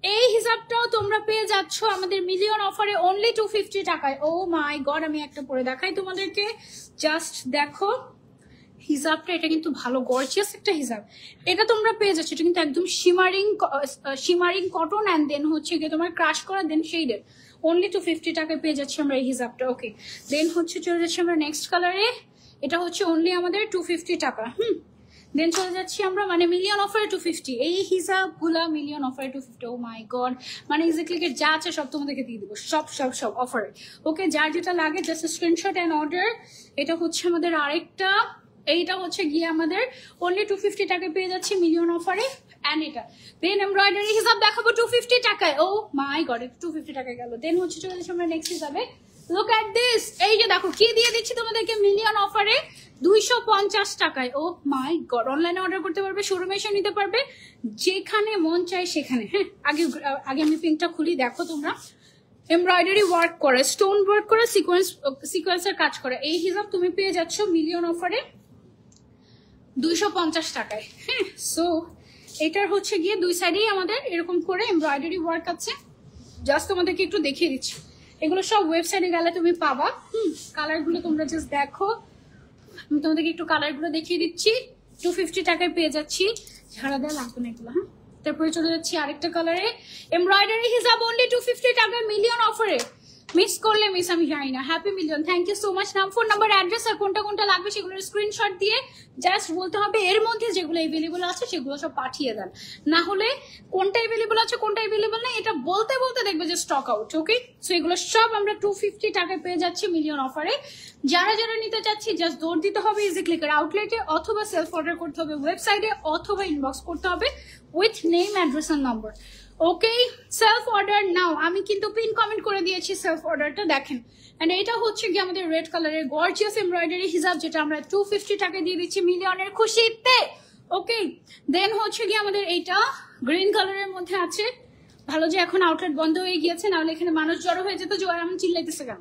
এই হিসাবটাও তোমরা পেয়ে যাচ্ছ আমাদের মিলিয়ন অফারে অনলি 250 টাকায়। ও মাই গড, আমি একটা পরে দেখাই তোমাদেরকে, জাস্ট দেখো হিসাবটা। এটা কিন্তু ভালো গর্জিয়াস একটা হিসাব, এটা তোমরা পেয়ে যাচ্ছ। এটা কিন্তু একদম শিমারিং কটন অ্যান্ড দেন হচ্ছে গিয়ে তোমার ক্রাশ করা, দেন শেডেড, অনলি 250 টাকায় পেয়ে যাচ্ছি আমরা এই হিসাবটা। ওকে, দেন হচ্ছে চলে যাচ্ছি আমরা নেক্সট কালারে, এটা হচ্ছে অনলি আমাদের 250 টাকা। দেন চলে যাচ্ছি আমরা মানে মিলিয়ন অফারে 250, এই হিসাবগুলা মিলিয়ন অফারে 250। ও মাই গড, মানে ইজি ক্লিকের যা আছে সব তোমাদেরকে দিয়ে দেবো, সব অফারে। ওকে, যার যেটা লাগে জাস্ট স্ক্রিনশট অ্যান্ড অর্ডার। এটা হচ্ছে আমাদের আরেকটা, এইটা হচ্ছে গিয়ে আমাদের অনলি 250 টাকায় পেয়ে যাচ্ছি মিলিয়ন অফারে। অ্যান্ড এটা দেন এমব্রয়ডারি হিসাব দেখাবো 250 টাকায়। ও মাই গড, 250 টাকায় গেল। দেন হচ্ছে চলে যাচ্ছি আমরা নেক্সট হিসাবে, লুক এট দিস, এই যে দেখো কি দিয়ে দিচ্ছি তোমাদেরকে মিলিয়ন অফারে 250 টাকায়। ও মাই গড, অনলাইনে অর্ডার করতে পারবে, শোরুমে এসে নিতে পারবে, যেখানে মন চায় সেখানে। হ্যাঁ, আগে আমি পিঙ্কটা খুলি, দেখো তোমরা, এমব্রয়ডারি ওয়ার্ক করে, স্টোন ওয়ার্ক করে, সিকোয়েন্সের কাজ করে, এই হিসাব তুমি পেয়ে যাচ্ছ মিলিয়ন অফারে 250 টাকায়। হ্যাঁ, সো এটার হচ্ছে গিয়ে দুই সাইডেই আমাদের এরকম করে এমব্রয়ডারি ওয়ার্ক আছে। জাস্ট তোমাদেরকে একটু দেখিয়ে দিচ্ছি, এগুলো সব ওয়েবসাইটে গেলে তুমি পাবা। কালারগুলো তোমরা জাস্ট দেখো, আমি তোমাদেরকে একটু কালারগুলো দেখিয়ে দিচ্ছি। 250 টাকায় পেয়ে যাচ্ছি, ঝাড়া দেওয়া লাগবে না এগুলো। হ্যাঁ, তারপরে চলে যাচ্ছি আরেকটা কালারে, এমব্রয়ডারি হিসাব অনলি 250 টাকায় মিলিয়ন অফারে। মিস করলে মিস, আমি জানি না। Happy Million, thank you so much. নাম, ফোন নাম্বার, অ্যাড্রেস আর কোনটা কোনটা লাগবে সেগুলোর স্ক্রিনশট দিয়ে জাস্ট বলতে হবে, এর মধ্যে যেগুলো অ্যাভেলেবল আছে সেগুলো সব পাঠিয়ে দেন। না হলে কোনটা অ্যাভেলেবল আছে কোনটা অ্যাভেলেবল নেই এটা বলতে বলতে দেখবে যে স্টক আউট। ওকে, সো এগুলো সব আমরা 250 টাকায় পেয়ে যাচ্ছি মিলিয়ন অফারে। যারা যারা নিতে চাচ্ছি জাস্ট দৌড় দিতে হবে ইজি ক্লিকের আউটলেটে, অথবা সেলফ অর্ডার করতে হবে ওয়েবসাইটে, অথবা ইনবক্স করতে হবে উইথ নেম, অ্যাড্রেস আর নম্বর। Okay, self order now. আমি কিন্তু পিন কমেন্ট করে দিয়েছি সেলফ অর্ডারটা, দেখেন। এন্ড এটা হচ্ছে কি আমাদের রেড কালারের গর্জিয়াস এমব্রয়ডারি হিজাব, যেটা আমরা 250 টাকায় দিয়ে দিচ্ছি মিলিয়নের খুশিতে। ওকে, দেন হচ্ছে কি আমাদের এইটা গ্রিন কালারের মধ্যে আছে। ভালো যে এখন আউটলেট বন্ধ হয়ে গিয়েছে, নাহলে এখানে মানুষ জড়ো হয়ে যেত, যে আমি চিল্লাইতেছে কেন।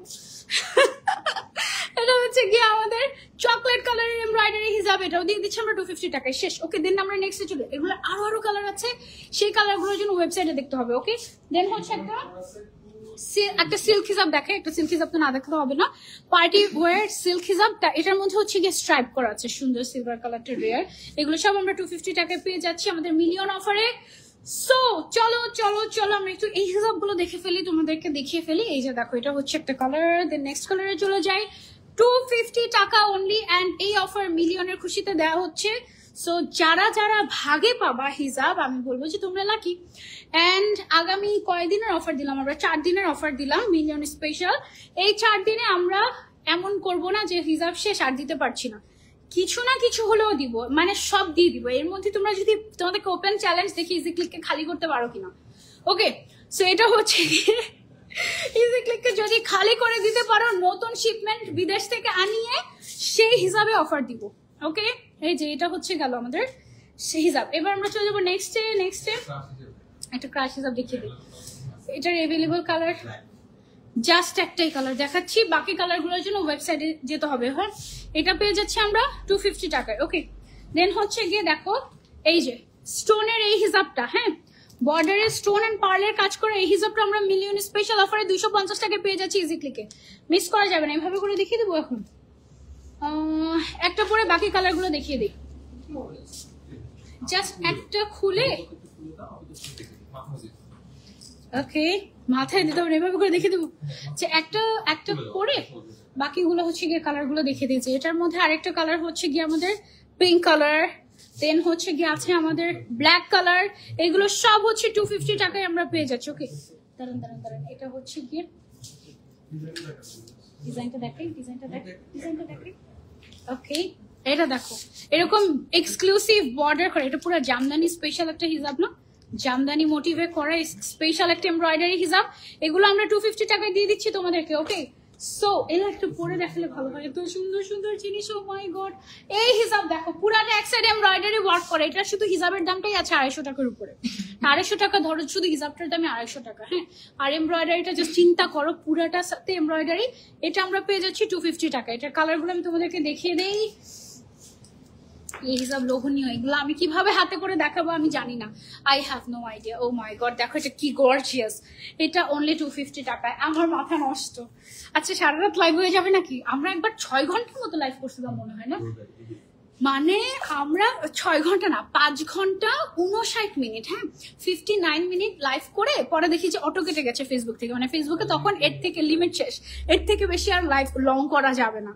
এটা হচ্ছে কি আমাদের চকলেট কালারের এমব্রয়ডারি হিসাব, এটাও দিয়ে দিচ্ছি আমরা 250 টাকায়। শেষ। ওকে, দেন আমরা নেক্সটে চলে, এগুলো আরো কালার আছে, সেই কালারগুলোর জন্য ওয়েবসাইটে দেখতে হবে। ওকে, দেন হচ্ছে একটা সিল্ক হিসাব দেখে, একটা সিল্ক হিসাব তো না দেখতে হবে না, পার্টি ওয়্যার সিল্ক হিসাবটা, এটার মধ্যে হচ্ছে গিয়ে স্ট্রাইপ করা আছে, সুন্দর সিলভার কালারটা রেয়ার। এগুলো সব আমরা 250 টাকায় পেয়ে যাচ্ছি আমাদের মিলিয়ন অফারে। সো চলো চলো চলো আমরা একটু এই হিসাবগুলো দেখে ফেলি, তোমাদেরকে দেখিয়ে ফেলি। এই যে দেখো, এটা হচ্ছে একটা কালার, দেন নেক্সট কালারে চলে যাই। 250 টাকা অনলি, অ্যান্ড এই অফার মিলিয়নের খুশিতে দেওয়া হচ্ছে। সো যারা যারা ভাগে পাবা হিজাব আমি বলবো যে তোমরা লাকি। অ্যান্ড আগামী কয়দিনের অফার দিলাম আমরা? 4 দিনের অফার দিলাম মিলিয়ন স্পেশাল। এই 4 দিনে আমরা এমন করব না যে হিজাব শেষ আর দিতে পারছি না, কিছু না কিছু হলেও দিব, মানে সব দিয়ে দিব। এর মধ্যে তোমরা যদি তোমাদেরকে ওপেন চ্যালেঞ্জ দেখি ইজি ক্লিককে খালি করতে পারো কিনা। ওকে, সো এটা হচ্ছে ইজি ক্লিককে যদি খালি করে দিতে পারো, নতুন শিপমেন্ট বিদেশ থেকে আনিয়ে সেই হিসাবে অফার দিব। ওকে, এই যে এটা হচ্ছে গেল আমাদের সেই হিসাব। এবার আমরা চলে যাবো নেক্সটে। একটা ক্রাশ হিসাব দেখিয়ে দিই। এটার অ্যাভেলেবল কালার জাস্ট একটাই কালার দেখাচ্ছি, বাকি কালারগুলোর জন্য ওয়েবসাইটে যেতে হবে। হ্যাঁ, এটা পেয়ে যাচ্ছি আমরা 250 টাকায়। ওকে, দেন হচ্ছে গিয়ে দেখো এই যে স্টোনের এই হিসাবটা, হ্যাঁ বর্ডারের স্টোন এন্ড পার্লের কাজ করে এই হিসাবটা আমরা মিলিয়ন স্পেশাল অফারে 250 টাকায় পেয়ে যাচ্ছি ইজি ক্লিকে। মিস করা যাবে না, এভাবে করে দেখিয়ে দেবো। এখন একটা পরে বাকি কালারগুলো দেখিয়ে দিই। জাস্ট একটা খুলে, ওকে মাথায় দিতে হবে, এভাবে করে দেখিয়ে দেবো যে একটা পরে বাকিগুলো হচ্ছে গিয়ে কালারগুলো দেখিয়ে দিয়েছে। এটার মধ্যে আরেকটা কালার হচ্ছে গিয়ে আমাদের পিঙ্ক কালার, দেন হচ্ছে গিয়ে আছে আমাদের ব্ল্যাক কালার। এগুলো সব হচ্ছে 250 টাকায় আমরা পেয়ে যাচ্ছি। ওকে, দাঁড়ান, এটা হচ্ছে গিয়ে ডিজাইনটা দেখাই। ওকে, এটা দেখো এরকম এক্সক্লুসিভ বর্ডার করে, এটা পুরো জামদানি স্পেশাল একটা হিজাব না, জামদানি মোটিভে করা স্পেশাল একটা এমব্রয়ডারি হিজাব। এগুলো আমরা 250 টাকায় দিয়ে দিচ্ছি তোমাদেরকে। ওকে, সো এগুলো একটু পরে দেখালে ভালো হয়, এত সুন্দর সুন্দর জিনিস। ও মাই গড, এই হিসাব দেখো পুরাটা এক সাইড এমব্রয়ডারি ওয়ার্ক করে। এটা শুধু হিসাবের দামটাই আছে 250 টাকার উপরে। 250 টাকা ধরো, শুধু হিসাবটার দামে 250 টাকা। হ্যাঁ, আর এমব্রয়ডারিটা জাস্ট চিন্তা করো, পুরাটা সাথে এমব্রয়ডারি। এটা আমরা পেয়ে যাচ্ছি 250 টাকা। এটার কালারগুলো আমি তোমাদেরকে দেখিয়ে দেই। এই হিসাব লোভনীয়, এগুলো আমি কিভাবে হাতে করে দেখাবো আমি জানি না, I have no idea. Oh my God, দেখো এটা কি গর্জিয়াস। এটা অনলি 250 টাকায়, আমার মাথা নষ্ট। আচ্ছা, সারা রাত লাইভ হয়ে যাবে নাকি? আমরা একবার 6 ঘন্টার মতো লাইভ করছিলাম মনে হয় না, মানে আমরা 6 ঘন্টা না 5 ঘন্টা 59 মিনিট, হ্যাঁ 59 মিনিট লাইভ করে পরে দেখি যে অটো কেটে গেছে ফেসবুক থেকে। মানে ফেসবুকে তখন এর থেকে লিমিট শেষ, এর থেকে বেশি আর লাইভ লং করা যাবে না।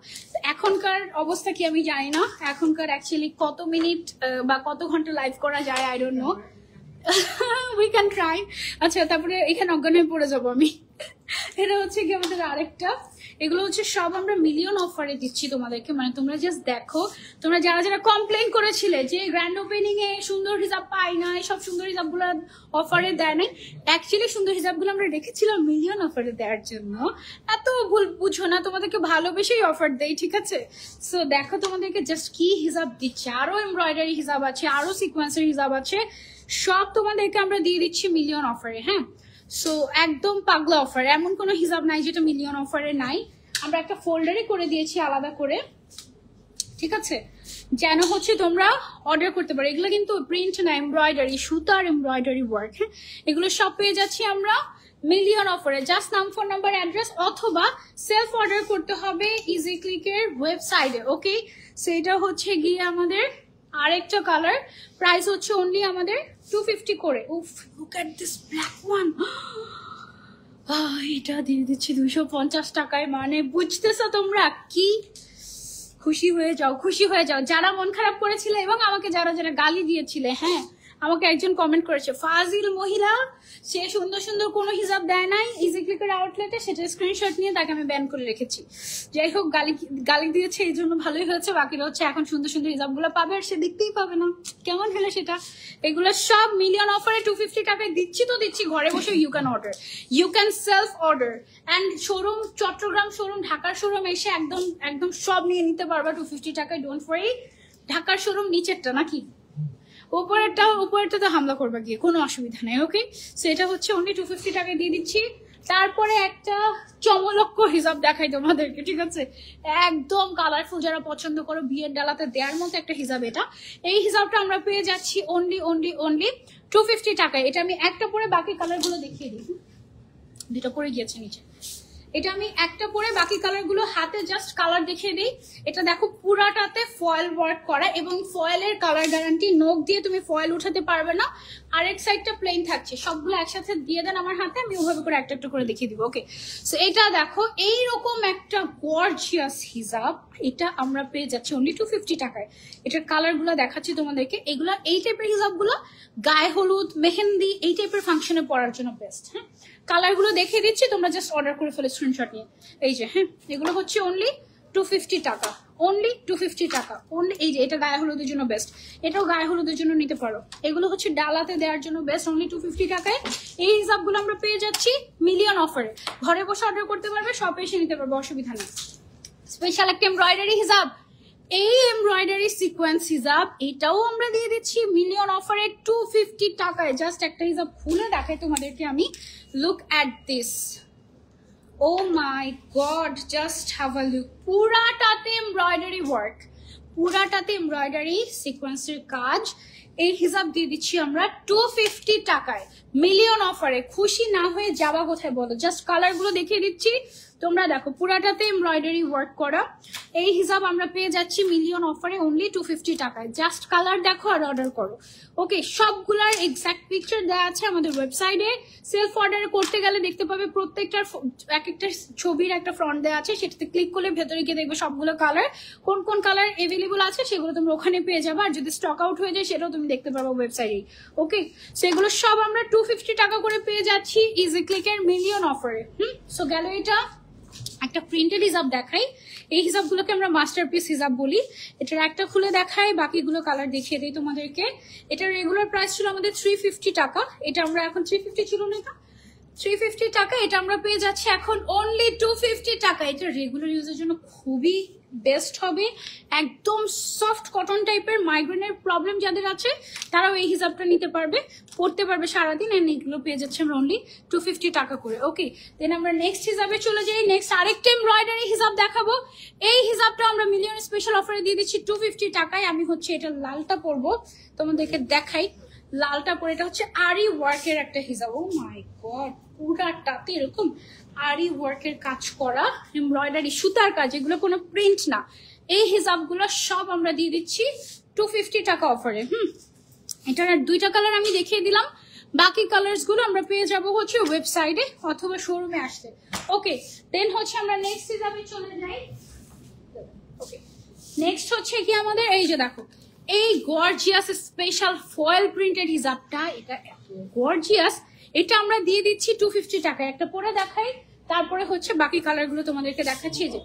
এখনকার অবস্থা কি আমি জানি না, এখনকার অ্যাকচুয়ালি কত মিনিট বা কত ঘন্টা লাইভ করা যায় I don't know, we can try. আচ্ছা, তারপরে এখানে অজ্ঞান হয়ে পড়ে যাবো আমি। এটা হচ্ছে কি আমাদের আরেকটা, এগুলো হচ্ছে সব আমরা মিলিয়ন অফারে দিচ্ছি তোমাদেরকে। মানে তোমরা জাস্ট দেখো, তোমরা যারা যারা কমপ্লেন করেছিলে যে গ্র্যান্ড ওপেনিং এ সুন্দর হিসাব পাই না, সব সুন্দর হিসাবগুলো অফারে দেয় নাই, অ্যাকচুয়ালি সুন্দর হিসাবগুলো আমরা রেখেছিলাম মিলিয়ন অফারে দেওয়ার জন্য। এত ভুল বুঝো না, তোমাদেরকে ভালোবেসেই অফার দেই, ঠিক আছে? সো দেখো তোমাদেরকে জাস্ট কি হিসাব দিচ্ছে, আরো এমব্রয়ডারি হিসাব আছে, আরো সিকোয়েন্সের হিসাব আছে, সব তোমাদেরকে আমরা দিয়ে দিচ্ছি মিলিয়ন অফারে। হ্যাঁ, সো একদম পাগলা অফার, এমন কোনো হিসাব নাই যেটা মিলিয়ন অফারে নাই। আমরা একটা ফোল্ডারই করে দিয়েছি আলাদা করে, ঠিক আছে, যেন হচ্ছে তোমরা অর্ডার করতে পারো। এগুলো কিন্তু প্রিন্ট না, এমব্রয়ডারি, সুতার এমব্রয়ডারি ওয়ার্ক। হ্যাঁ, এগুলো সব পেয়ে যাচ্ছি আমরা মিলিয়ন অফারে। জাস্ট নাম, ফোন নাম্বার, অ্যাড্রেস অথবা সেলফ অর্ডার করতে হবে ইজি ক্লিকের ওয়েবসাইটে। ওকে, সো এটা হচ্ছে গিয়ে আমাদের আরেকটা কালার, প্রাইস হচ্ছে অনলি আমাদের 250 করে। উফ, look at this black one, এটা দিয়ে দিচ্ছি 250 টাকায়। মানে বুঝতেছো তোমরা? কি খুশি হয়ে যাও, খুশি হয়ে যাও যারা মন খারাপ করেছিলে এবং আমাকে যারা যারা গালি দিয়েছিলে। হ্যাঁ, আমাকে একজন কমেন্ট করেছে, ফাজিল মহিলা, সে সুন্দর সুন্দর কোনো হিসাব দেয় নাই ইজি ক্লিকের আউটলেটে, সেটা স্ক্রিনশট নিয়ে তাকে আমি ব্যান করে রেখেছি। যাই হোক, গালি দিয়েছে এই জন্য ভালোই হয়েছে, বাকিরা হচ্ছে এখন সুন্দর সুন্দর হিসাবগুলো পাবে আর সে দেখতেই পাবে না, কেমন হলো সেটা। এগুলো সব মিলিয়ন অফারে 250 টাকায় দিচ্ছি তো দিচ্ছি, ঘরে বসে you can order, you can self order. And showroom, Chittagong showroom, ঢাকার শোরুম এসে একদম একদম সব নিয়ে নিতে পারবা 250 টাকায়। ডোন্ট ওয়ারি, ঢাকার শোরুম নিচেরটা নাকি উপরেরটা তো হামলা করবা গিয়ে, কোনো অসুবিধা নেই। ওকে, সো এটা হচ্ছে অনলি 250 টাকায় দিয়ে দিচ্ছি। তারপরে একটা চমলক্ষ হিসাব দেখাই তোমাদেরকে, ঠিক আছে, একদম কালারফুল, যারা পছন্দ করো বিয়ের ডালাতে দেওয়ার মতো একটা হিসাব। এটা, এই হিসাবটা আমরা পেয়ে যাচ্ছি অনলি 250 টাকায়। এটা আমি একটা পরে বাকি কালারগুলো দেখিয়ে দিই, দুটো পরে গিয়েছে নিচে। এটা আমি একটা পরে বাকি কালারগুলো হাতে জাস্ট কালার দেখিয়ে দিই। এটা দেখো পুরাটাতে ফয়েল ওয়ার্ক করা এবং ফয়েলের কালার গ্যারান্টি, নখ দিয়ে তুমি ফয়েল উঠাতে পারবে না। আরেক সাইডটা প্লেন থাকছে, সবগুলো একসাথে দিয়ে দেন আমার হাতে, আমি ওভাবে করে একটা একটা করে দেখিয়ে দিব। ওকে, সো এটা দেখো এইরকম একটা গর্জিয়াস হিজাব, এটা আমরা পেয়ে যাচ্ছি অনলি 250 টাকায়। এটার কালারগুলো দেখাচ্ছি তোমাদেরকে। এগুলা এই টাইপের হিজাবগুলো গায়ে হলুদ, মেহেন্দি এই টাইপের ফাংশনে পরার জন্য বেস্ট। হ্যাঁ, কালারগুলো দেখিয়ে দিচ্ছি, তোমরা জাস্ট অর্ডার করে ফেলে স্ক্রিনশট নিয়ে। এই যে হ্যাঁ, এগুলো হচ্ছে অনলি 250 টাকা, অনলি 250 টাকা অনলি। এই যে এটা গায়ে হলুদের জন্য বেস্ট, এটাও গায়ে হলুদের জন্য নিতে পারো। এগুলো হচ্ছে ডালাতে দেওয়ার জন্য বেস্ট, অনলি 250 টাকায়। এই হিসাবগুলো আমরা পেয়ে যাচ্ছি মিলিয়ন অফারে। ঘরে বসে অর্ডার করতে পারবে, শপে এসে নিতে পারবে, অসুবিধা নেই। স্পেশাল একটা এমব্রয়ডারি হিসাব, এই এমব্রয়ডারি সিকোয়েন্স হিজাব, এটাও আমরা দিয়ে দিচ্ছি মিলিয়ন অফারে 250 টাকায়। জাস্ট একটা হিজাব খুলে দেখাই তোমাদেরকে আমি। Look at this, oh my God, just have a look. পুরাটাতে এমব্রয়ডারি ওয়ার্ক, পুরাটাতে এমব্রয়ডারি সিকোয়েন্সের কাজ। এই হিসাব দিয়ে দিচ্ছি আমরা 250 টাকায় মিলিয়ন অফারে। খুশি না হয়ে যাওয়া কোথায় বলো? জাস্ট কালারগুলো দেখিয়ে দিচ্ছি, তোমরা দেখো পুরাটাতে এমব্রয়ডারি ওয়ার্ক করা। এই হিসাব আমরা পেয়ে যাচ্ছি মিলিয়ন অফারে অনলি 250 টাকায়। জাস্ট কালার দেখো আর অর্ডার করো। ওকে, সবগুলার এক্সাক্ট পিকচার দেওয়া আছে আমাদের ওয়েবসাইটে। সেলফ অর্ডার করতে গেলে দেখতে পাবে প্রত্যেকটার এক একটা ছবির একটা ফ্রন্ট দেওয়া আছে, সেটাতে ক্লিক করলে ভেতরে গিয়ে দেখবে সবগুলো কালার, কোন কোন কালার এভেলেবল আছে সেগুলো তোমরা ওখানে পেয়ে যাবে। আর যদি স্টক আউট হয়ে যায় সেটাও তুমি দেখতে পারবো ওয়েবসাইটে। ওকে, সেগুলো সব আমরা 250 টাকা করে পেয়ে যাচ্ছি ইজি ক্লিকের মিলিয়ন অফারে। সো গেল এটা। একটা প্রিন্টেড হিসাব দেখাই, এই হিসাবগুলোকে আমরা মাস্টারপিস হিসাব বলি। এটার একটা খুলে দেখাই, বাকিগুলো কালার দেখিয়ে দিই তোমাদেরকে। এটার রেগুলার প্রাইস ছিল আমাদের 350 টাকা, এটা আমরা এখন 350 ছিল না, এটা 350 টাকা, এটা আমরা পেয়ে যাচ্ছি এখন অনলি 250 টাকা। এটা রেগুলার ইউজের জন্য খুবই বেস্ট হবে, একদম সফট কটন টাইপের। মাইগ্রেনের প্রবলেম যাদের আছে তারাও এই হিসাবটা নিতে পারবে, পড়তে পারবে সারাদিন। এন্ড এগুলো পেয়ে যাচ্ছে আমরা অনলি 250 টাকা করে। ওকে, দেন আমরা নেক্সট হিসাবে চলে যাই। নেক্সট আরেকটা এমব্রয়ডারি হিসাব দেখাবো। এই হিসাবটা আমরা মিলিয়ন স্পেশাল অফারে দিয়ে দিচ্ছি 250 টাকায়। আমি হচ্ছে এটা লালটা পরবো, তোমাদেরকে দেখাই লালটা পরে। এটা হচ্ছে আরি ওয়ার্কের একটা হিসাব। ও মাই গড, পুরাটাতে এরকম আরি ওয়ার্কের কাজ করা, এমব্রয়ডারি সুতার কাজ, এগুলো কোনো প্রিন্ট না। এই হিসাবগুলো সব আমরা দিয়ে দিচ্ছি 250 টাকা অফারে। এটার দুইটা কালার আমি দেখিয়ে দিলাম, বাকি কালার্স গুলো আমরা পেয়ে যাবো হচ্ছে ওয়েবসাইটে অথবা শোরুমে আসতে। ওকে, দেন হচ্ছে আমরা নেক্সট হিসাবে চলে যাই। ওকে, নেক্সট হচ্ছে কি আমাদের এই যে দেখো এই গর্জিয়াস স্পেশাল ফয়েল প্রিন্টেড হিজাবটা, এটা এত গর্জিয়াস, এটা আমরা দিয়ে দিচ্ছি 250 টাকায়। একটা পরে দেখাই, তারপরে হচ্ছে বাকি কালার গুলো তোমাদেরকে দেখাচ্ছি। যে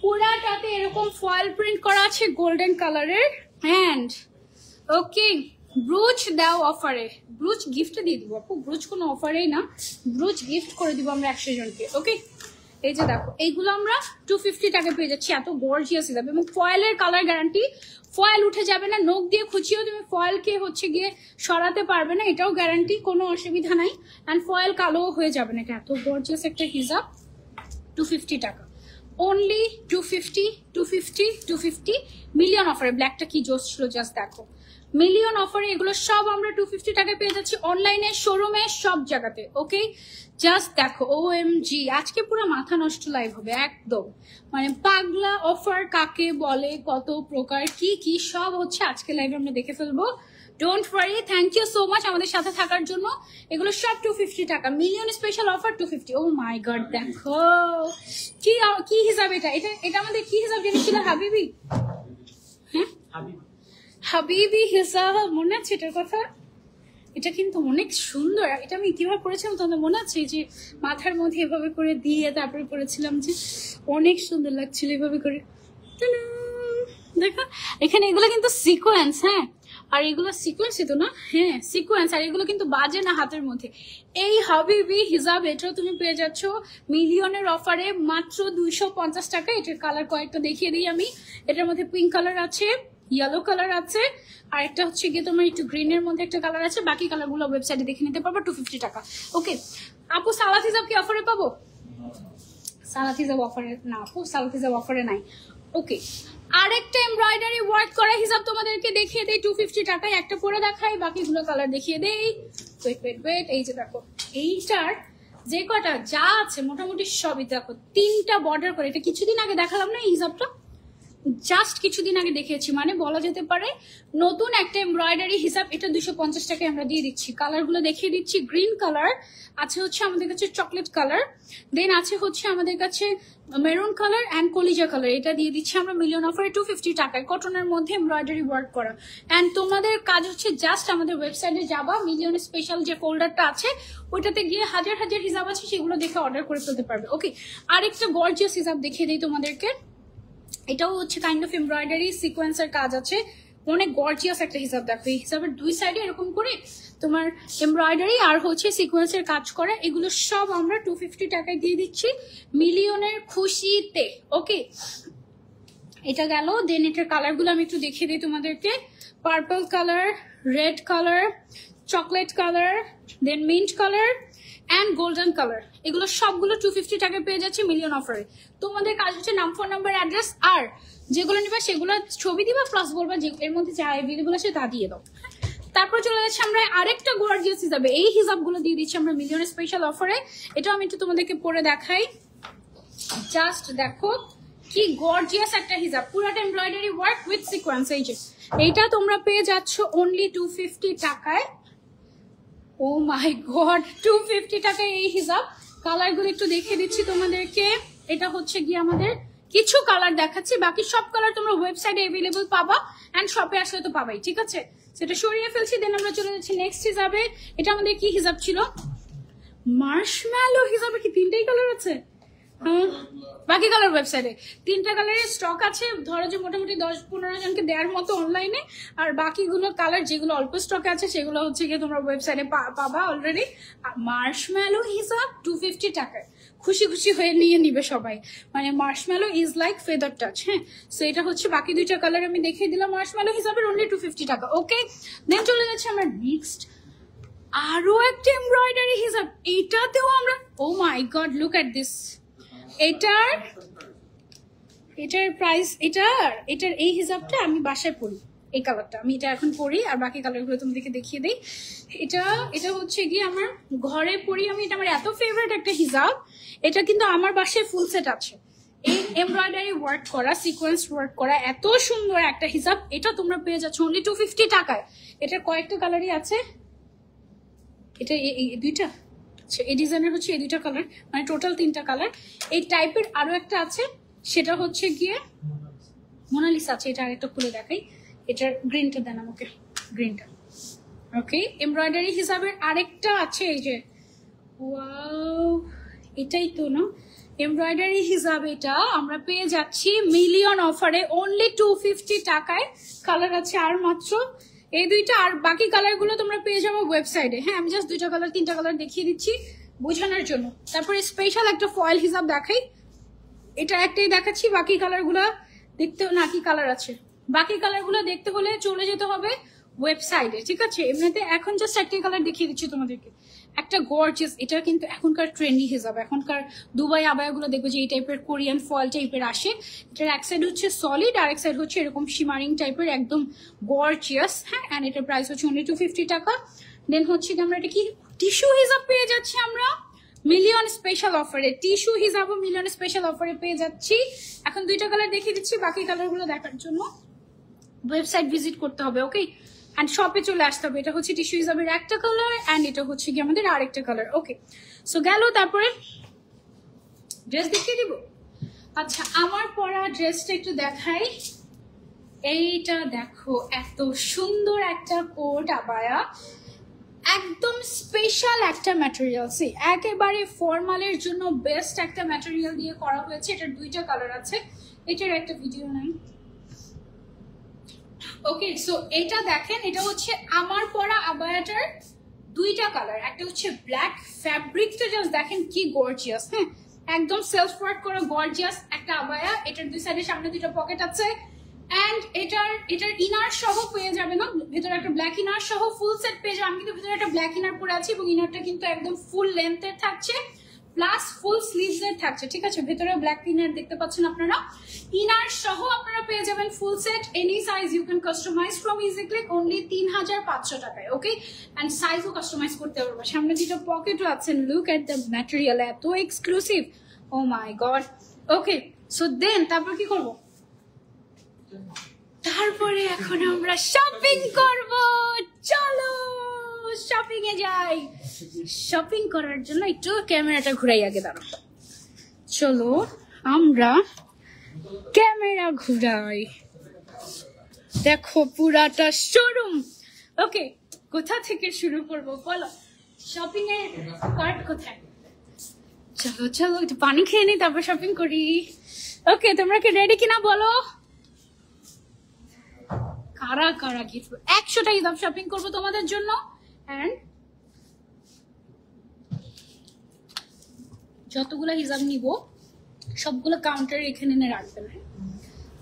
পুরাটাতে এরকম ফয়েল প্রিন্ট করা আছে গোল্ডেন কালারের। হ্যান্ড ওকে, ব্রুচ দাও অফারে, ব্রুচ গিফট দিয়ে দিব আপু, ব্রুচ কোনো অফারেই না, ব্রুচ গিফট করে দিব আমরা 100 জনকে। ওকে, এই যে দেখো এইগুলো আমরা 250 টাকা পেয়ে যাচ্ছি, এত গর্জিয়াস হিসাবে। এবং ফয়েলের কালার গ্যারান্টি, ফয়েল উঠে যাবে না, নখ দিয়ে খুঁচিয়েও তুমি ফয়েলকে হচ্ছে গিয়ে সরাতে পারবে না, এটাও গ্যারান্টি, কোনো অসুবিধা নাই। অ্যান্ড ফয়েল কালোও হয়ে যাবে না। এটা এত গর্জিয়াস একটা হিসাব, 250 টাকা অনলি, 250 250 250 মিলিয়ন অফারে। ব্ল্যাকটা কি জোস ছিল, জাস্ট দেখো মিলিয়ন অফারে। এগুলো সব আমরা 250 টাকায় পেয়ে যাচ্ছি অনলাইনে, শোরুমে, সব জায়গাতে। ওকে, জাস্ট দেখো OMG, আজকে পুরো মাথা নষ্ট লাইভ হবে একদম, মানে পাগলা অফার কাকে বলে, কত প্রকার কি কি সব হচ্ছে আজকে লাইভে আমরা দেখে ফেলবো। Don't worry, thank you so much আমাদের সাথে থাকার জন্য। এগুলো সব 250 টাকা, million special offer 250। Oh my God, দেখো কি কি হিসাব এটা, এটা আমাদের কি হিসাব জেনেছিল? হাবিবি, হ্যাঁ হাবিবি হিসাব, মনে আছে এটার কথা? এটা কিন্তু অনেক সুন্দর। এটা আমি কিভাবে করেছিলাম তোমাদের মনে আছে? যে মাথার মধ্যে এভাবে করে দিয়ে তারপরে করেছিলাম, যে অনেক সুন্দর লাগছিল এভাবে করে। দেখো এখানে এগুলো কিন্তু সিকোয়েন্স, হ্যাঁ, আর এগুলো সিকোয়েন্স তো না, হ্যাঁ সিকোয়েন্স, আর এগুলো কিন্তু বাজে না হাতের মধ্যে। এই হাবিবি হিজাব এটাও তুমি পেয়ে যাচ্ছ মিলিয়নের অফারে মাত্র 250 টাকা। এটার কালার কয়েকটা দেখিয়ে দিই আমি। এটার মধ্যে পিঙ্ক কালার আছে, ইয়েলো কালার আছে, আর একটা হচ্ছে গিয়ে তোমার একটু গ্রিনের মধ্যে একটা কালার আছে। বাকি কালারগুলো ওয়েবসাইটে দেখে নিতে পারবো 250 টাকা। ওকে আপু, সালাদ হিসাব কি অফারে পাবো? সালাদ হিসাব অফারে না আপু, সালাদ হিসাব অফারে নাই। ওকে, আরেকটা এমব্রয়ডারি ওয়ার্ক করা হিসাব তোমাদেরকে দেখিয়ে দেই 250 টাকায়। একটা পরে দেখাই, বাকিগুলো কালার দেখিয়ে দেই। ওয়েট ওয়েট ওয়েট, এই যে দেখো এইটার যে কটা যা আছে মোটামুটি সবই দেখো, 3টা বর্ডার করে। এটা কিছুদিন আগে দেখালাম না এই হিজাবটা, জাস্ট কিছুদিন আগে দেখিয়েছি, মানে বলা যেতে পারে নতুন একটা এমব্রয়ডারি হিসাব। এটা 250 টাকায় আমরা দিয়ে দিচ্ছি। কালারগুলো দেখিয়ে দিচ্ছি। গ্রিন কালার আছে হচ্ছে আমাদের কাছে, চকলেট কালার, দেন আছে হচ্ছে আমাদের কাছে মেরুন কালার অ্যান্ড কলিজা কালার। এটা দিয়ে দিচ্ছি আমরা মিলিয়ন অফারে 250 টাকায়, কটনের মধ্যে এমব্রয়ডারি ওয়ার্ক করা। অ্যান্ড তোমাদের কাজ হচ্ছে জাস্ট আমাদের ওয়েবসাইটে যাবা, মিলিয়ন স্পেশাল যে ফোল্ডারটা আছে ওইটাতে গিয়ে হাজার হাজার হিসাব আছে সেগুলো দেখে অর্ডার করে ফেলতে পারবে। ওকে, আরেকটা গর্জিয়াস হিসাব দেখিয়ে দিই তোমাদেরকে। এটাও হচ্ছে কাইন্ড অফ এমব্রয়ডারি সিকোয়েন্সের কাজ আছে, অনেক গর্জিয়াস একটা হিসাব। দেখো এই হিসাবের দুই সাইডে এরকম করে তোমার এমব্রয়ডারি আর হচ্ছে সিকোয়েন্সের কাজ করা। এগুলো সব আমরা 250 টাকায় দিয়ে দিচ্ছি মিলিয়নের খুশিতে। ওকে, এটা গেল। দেন এটার কালারগুলো আমি একটু দেখিয়ে দিই তোমাদেরকে। Purple colour, red colour, chocolate colour, then mint colour and golden colour. এগুলো সবগুলো 250 টাকায় পেয়ে যাচ্ছে মিলিয়ন অফারে। তোমাদের কাজ হচ্ছে নাম, ফোন নাম্বার, অ্যাড্রেস, আর যেগুলো নিবা সেগুলো ছবি দিবা, প্লাস বলবা যে এর মধ্যে যা অ্যাভেলেবল আছে তা দিয়ে দাও। তারপর চলে যাচ্ছে আমরা আরেকটা গর্জিয়াস হিসাবে। এই হিসাবগুলো দিয়ে দিচ্ছি আমরা মিলিয়নের স্পেশাল অফারে। এটাও আমি একটু তোমাদেরকে পরে দেখাই। জাস্ট দেখো কি গর্জিয়াস একটা হিসাব, পুরোটা এমব্রয়ডারি ওয়ার্ক উইথ সিকোয়েন্স। এই যে এইটা তোমরা পেয়ে যাচ্ছ অনলি 250 টাকায়। ও মাই গড, 250 টাকায় এই হিসাব। কালারগুলো একটু দেখিয়ে দিচ্ছি তোমাদেরকে। এটা হচ্ছে গিয়ে আমাদের কিছু কালার দেখাচ্ছি, বাকি সব কালার তোমরা ওয়েবসাইটে অ্যাভেলেবল পাবা অ্যান্ড শপে আসলে তো পাবাই। ঠিক আছে, সেটা সরিয়ে ফেলছি। দেন আমরা চলে যাচ্ছি নেক্সট হিসাবে। এটা আমাদের কি হিসাব ছিল? মার্শম্যালো হিসাবে। কি 3টাই কালার আছে? বাকি কালার ওয়েবসাইটে 3টা কালারের স্টক আছে। ধরো যে মোটামুটি 10-15 জনকে দেওয়ার মতো অনলাইনে, আর বাকিগুলো কালার যেগুলো অল্প স্টকে আছে সেগুলো হচ্ছে গিয়ে তোমরা ওয়েবসাইটে পাবা অলরেডি। মার্শম্যালো হিসাব 250 টাকায় খুশি খুশি হয়ে নিয়ে নিবে সবাই। মানে marshmallow is like feather touch. হ্যাঁ, সো এটা হচ্ছে বাকি 2টা কালার আমি দেখিয়ে দিলাম মার্শম্যালো হিসাবের অনলি 250 টাকা। ওকে, দেন চলে যাচ্ছে আমরা নেক্সট আরো একটা এমব্রয়ডারি হিসাব। এটাতেও আমরা, ও my god, look at this. এটার প্রাইস, এটার এই হিসাবটা আমি বাসায় পড়ি। এই কালারটা আমি এটা এখন পড়ি, আর বাকি কালারগুলো তোমাদেরকে দেখিয়ে দিই। এটা হচ্ছে গিয়ে আমার ঘরে পড়ি আমি। এটা আমার এত ফেভারিট একটা হিসাব। এটা কিন্তু আমার বাসায় ফুল সেট আছে, এই এমব্রয়ডারি ওয়ার্ক করা, সিকোয়েন্স ওয়ার্ক করা, এত সুন্দর একটা হিসাব। এটা তোমরা পেয়ে যাচ্ছ অনলি 250 টাকায়। এটার কয়েকটা কালারই আছে। এটা এই 2টা, এই ডিজাইনের হচ্ছে এই 2টা কালার, মানে টোটাল 3টা কালার। এই টাইপের আরো একটা আছে, সেটা হচ্ছে গিয়ে মোনালিসা আছে। এটা আরেকটা খুলে দেখাই। এটার গ্রিনটা দেন আমাকে, গ্রিনটা। ওকে, এমব্রয়ডারি হিসাবের আরেকটা আছে। এই যে ওয়াও, এটাই তো না এমব্রয়ডারি হিসাব। এটা আমরা পেয়ে যাচ্ছি মিলিয়ন অফারে অনলি 250 টাকায়। কালার আছে আর মাত্র এই 2টা, আর বাকি কালার গুলো তোমরা পেয়ে যাবো ওয়েবসাইটে। হ্যাঁ, আমি জাস্ট 2টা কালার 3টা কালার দেখিয়ে দিচ্ছি বোঝানোর জন্য। তারপরে স্পেশাল একটা ফয়েল হিসাব দেখাই। এটা একটাই দেখাচ্ছি, বাকি কালার গুলা দেখতে না, কি কালার আছে, বাকি কালার গুলো দেখতে হলে চলে যেতে হবে ওয়েবসাইটে। ঠিক আছে, এমনিতে এখন জাস্ট একটাই কালার দেখিয়ে দিচ্ছি তোমাদেরকে। একটা গর্জিয়াস, এটা কিন্তু এখনকার ট্রেন্ডি হিসাব। এখনকার দুবাই আবায়াগুলো দেখবে যে এই টাইপের কোরিয়ান ফয়েল টাইপের আসে। এটার এক সাইড হচ্ছে সলিড, আর এক সাইড হচ্ছে এরকম শিমারিং টাইপের, একদম গর্জিয়াস। হ্যাঁ, এন্ড এটার প্রাইস হচ্ছে অনলি 250 টাকা। দেন হচ্ছে আমরা এটা কি টিস্যু হিসাব পেয়ে যাচ্ছি আমরা মিলিয়ন স্পেশাল অফারে। টিস্যু হিসাবও মিলিয়ন স্পেশাল অফারে পেয়ে যাচ্ছি। এখন 2টা কালার দেখিয়ে দিচ্ছি, বাকি কালারগুলো দেখার জন্য ওয়েবসাইট ভিজিট করতে হবে। ওকে, অ্যান্ড শপে চলে আসতে হবে। এটা হচ্ছে টিস্যু হিসাবের একটা কালার, অ্যান্ড এটা হচ্ছে কি আমাদের আরেকটা কালার। ওকে, সো গেল। তারপরে ড্রেস দেখিয়ে দিব। আচ্ছা, আমার পরা ড্রেসটা একটু দেখাই। এইটা দেখো, এত সুন্দর একটা কোট আবায়া, একদম স্পেশাল একটা ম্যাটেরিয়াল। সি, একেবারে ফর্মালের জন্য বেস্ট একটা ম্যাটেরিয়াল দিয়ে করা হয়েছে। এটার 2টা কালার আছে। এটার একটা ভিডিও নাই। ওকে, সো এটা দেখেন, এটা হচ্ছে আমার পরা আবায়াটার 2টা কালার। একটা হচ্ছে ব্ল্যাক, ফ্যাব্রিকটা জাস্ট দেখেন কি গর্জিয়াস। হ্যাঁ, একদম সেলফ ওয়ার্ক করা গর্জিয়াস একটা আবায়া। এটার 2 সাইডে সামনে 2টা পকেট আছে, এন্ড এটার ইনার সহ পেয়ে যাবে না, ভেতরে একটা ব্ল্যাক ইনার সহ ফুল সেট পেয়ে যাবে। আমি কিন্তু ভেতরে একটা ব্ল্যাক ইনার পরে আছি এবং ইনারটা কিন্তু একদম ফুল লেন্থের থাকছে। প্লাস ফুল স্লিভস এর থাকছে, ঠিক আছে। ভেতরে ব্ল্যাক ইনার দেখতে পাচ্ছেন আপনারা, ইনার সহ আপনারা পেয়ে যাবেন full set any size you can customise from Easy Click only 3500 টাকায়। ওকে, এন্ড সাইজও কাস্টমাইজ করতে পারবে। সামনে দুটো পকেটও আছে, লুক এট দ্য ম্যাটেরিয়াল, এত exclusive, O my god. Okay, so then তারপর কি করব? তারপরে এখন আমরা শপিং করব। চলো শপিং এ যাই। শপিং করার জন্য একটু ক্যামেরাটা ঘুরাই আগে, দাঁড়াও। চলো আমরা ক্যামেরা ঘুরাই, দেখো পুরাটা শোরুম। ওকে, কোথা থেকে শুরু করব বলো? শপিং এর কার্ট কোথায়? চলো চলো একটু পানি খেয়ে নি, তারপর শপিং করি। ওকে, তোমরা কি রেডি কিনা বলো? কারা কারা গিফট? 100টা হিসাব শপিং করবো তোমাদের জন্য। এন্ড যতগুলো হিসাব নিব সবগুলো কাউন্টারে এখানে এনে রাখবেন,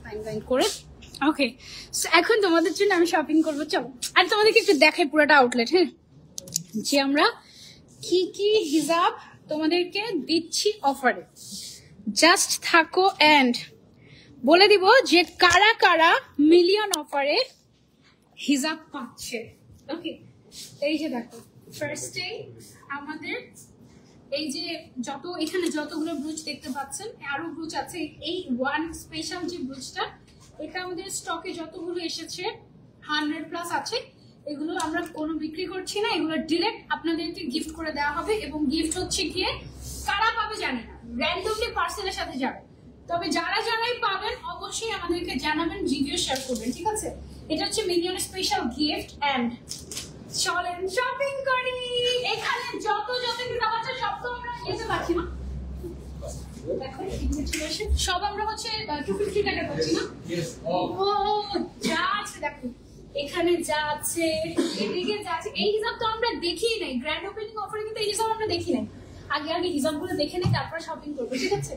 লাইন লাইন করে। ওকে, এখন তোমাদের জন্য আমি শপিং করবো। চলো, আর তোমাদেরকে একটু দেখাই পুরোটা আউটলেট, হ্যাঁ, যে আমরা কি কি হিসাব তোমাদেরকে দিচ্ছি অফারে। জাস্ট থাকো এন্ড বলে দিব যে কারা কারা মিলিয়ন অফারে হিসাব পাচ্ছে। ওকে, এই যে দেখো, ফার্স্টে আমাদের এই যে এখানে যতগুলো ব্রুচ দেখতে পাচ্ছেন, আরো ব্রুচ আছে। এই ওয়ান স্পেশাল যে ব্রুচটা, এটা আমাদের স্টকে যতগুলো এসেছে 100+ আছে। এগুলো আমরা কোনো বিক্রি করছি না, এগুলো ডিরেক্ট আপনাদেরকে গিফট করে দেওয়া হবে। এবং গিফট হচ্ছে গিয়ে কারা পাবে জানি না, র্যান্ডমলি পার্সেলের সাথে যাবে। তবে যারা যারাই পাবেন অবশ্যই আমাদেরকে জানাবেন, ভিডিও শেয়ার করবেন, ঠিক আছে। এটা হচ্ছে মিলিয়ন স্পেশাল গিফট। এন্ড চলেন শপিং করি। এখানে যত হিসাব আছে সব তো আমরা নিতে পারছি না, দেখো সব আমরা হচ্ছে 250 টাকা করছি না। ও যা আছে দেখো, এখানে যা আছে, এদিকে যা আছে, এই হিসাব তো আমরা দেখিই নাই। গ্র্যান্ড ওপেনিং অফারে কিন্তু এই হিসাব আমরা দেখি নাই। আগে হিসাবগুলো দেখে নেই, তারপর শপিং করবো, ঠিক আছে।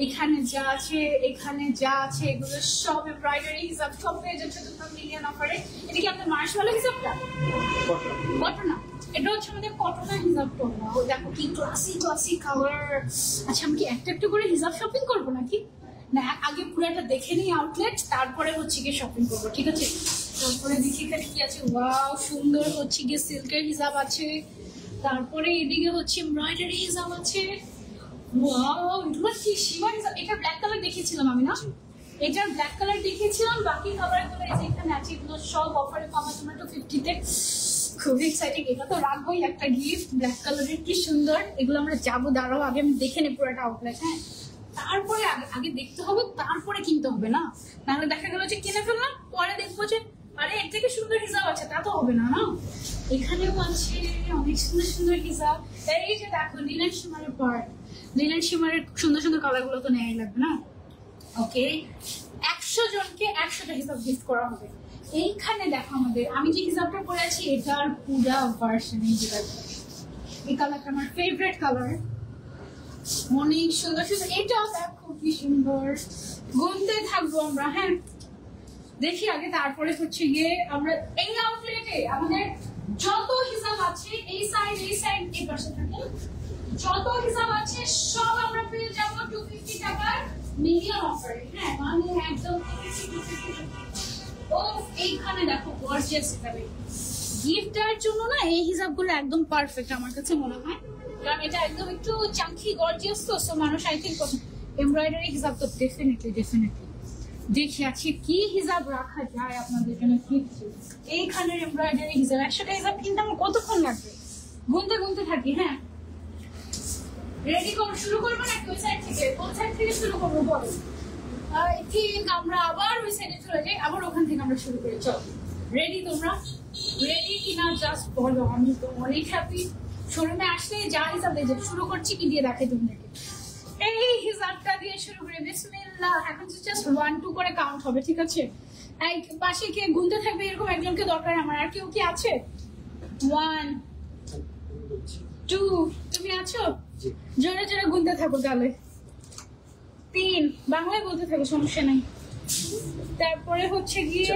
এখানে যা আছে, এখানে যা আছে, এগুলো সব এমব্রয়ডারি হিসাব, সব পেয়ে যাচ্ছে তোমরা মিলিয়ন অফারে। এটা কি আপনার মার্শমেলো হিসাবটা? কটনা, এটা হচ্ছে আমাদের কটনা হিসাবটা। ও দেখো কি ক্লাসি কালার। আচ্ছা, আমি কি একটা একটা করে হিসাব শপিং করবো নাকি? না, আগে পুরোটা দেখে নিই আউটলেট, তারপরে হচ্ছে গিয়ে শপিং করবো, ঠিক আছে। তারপরে দেখি এখানে কি আছে। ওয়াও, সুন্দর হচ্ছে গিয়ে সিল্কের হিসাব আছে। তারপরে এদিকে হচ্ছে এমব্রয়ডারি হিসাব আছে। ওয়াও, এগুলো কি সীমা হিসাব। এটা ব্ল্যাক কালার দেখিয়েছিলাম আমি না? এটার ব্ল্যাক কালার দেখিয়েছিলাম, বাকি কালারগুলো এই যে এখানে আছে, এগুলো সব অফারে পাওয়া তোমরা 250-তে। খুবই এক্সাইটিং, এটা তো রাখবোই একটা গিফট। ব্ল্যাক কালারের কি সুন্দর। এগুলো আমরা যাবো, দাঁড়াও আগে আমি দেখে নেই পুরোটা আউটলেট, হ্যাঁ। তারপরে আগে দেখতে হবে, তারপরে কিনতে হবে না, নাহলে দেখা গেল যে কিনে ফেললাম, পরে দেখবো যে আরে এর থেকে সুন্দর হিসাব আছে, তা তো হবে না। না, এখানেও আছে অনেক সুন্দর সুন্দর হিসাব। এই যে দেখো, লিনেন শিমারের পার্ট, লিনেন শিমারের সুন্দর সুন্দর কালার গুলো তো নেওয়াই লাগবে না। ওকে, 100 জনকে 100টা হিসাব গিফট করা হবে। এইখানে দেখো আমাদের, আমি যে হিসাবটা করে আছি এটার পুরা ভার্সন। এই কালারটা আমার ফেভারিট কালার, অনেক সুন্দর সুন্দর। এটাও দেখো কি সুন্দর, গুনতে থাকবো আমরা, হ্যাঁ। দেখি আগে, তারপরে হচ্ছে গিয়ে আমরা এই আউটলেটে আমাদের যত হিসাব আছে, এই সাইড এই পাশে থাকে, যত হিসাব আছে সব আমরা পেয়ে যাবো 250 টাকার মিলিয়ন অফারে, হ্যাঁ। মানে একদম এইখানে দেখো গর্জিয়াস হিসাবে গিফটের জন্য না, এই হিসাবগুলো একদম পারফেক্ট আমার কাছে মনে হয়। কারণ এটা একদম একটু চাঙ্কি গর্জিয়াস তো, সো মানুষ আই থিঙ্ক এমব্রয়ডারি হিসাব তো ডেফিনেটলি দেখি আছে কি হিসাব রাখা যায় আপনাদের জন্য। এইখানের এমব্রয়ডারি হিসাব 100টা হিসাব কিনতে আমার কতক্ষণ লাগবে, গুনতে থাকি, হ্যাঁ। রেডি করো, শুরু করবো নাকি ওই সাইড থেকে? কোন সাইড থেকে শুরু করবো বলো? আই থিঙ্ক আমরা আবার ওই সাইডে চলে যাই, আবার ওখান থেকে আমরা শুরু করি। চলো, রেডি? তোমরা রেডি কিনা জাস্ট বলো। আমি তো অনেক হ্যাপি। শোরুমে আসলে যা হিসাব দিয়ে শুরু করছি, কি দিয়ে রাখে তোমাদেরকে, এই হিসাবটা দিয়ে শুরু করে বিসমিল্লাহ। এখন জাস্ট 1 2 করে কাউন্ট হবে, ঠিক আছে। এই পাশে কে গুনতে থাকবে, এরকম একজনকে দরকার আমার। আর কেউ কি আছে? 1 2, তুমি আছো? জোরে জোরে গুনতে থাকো তাহলে। 3, বাংলায় বলতে থাকো, সমস্যা নাই। তারপরে হচ্ছে গিয়ে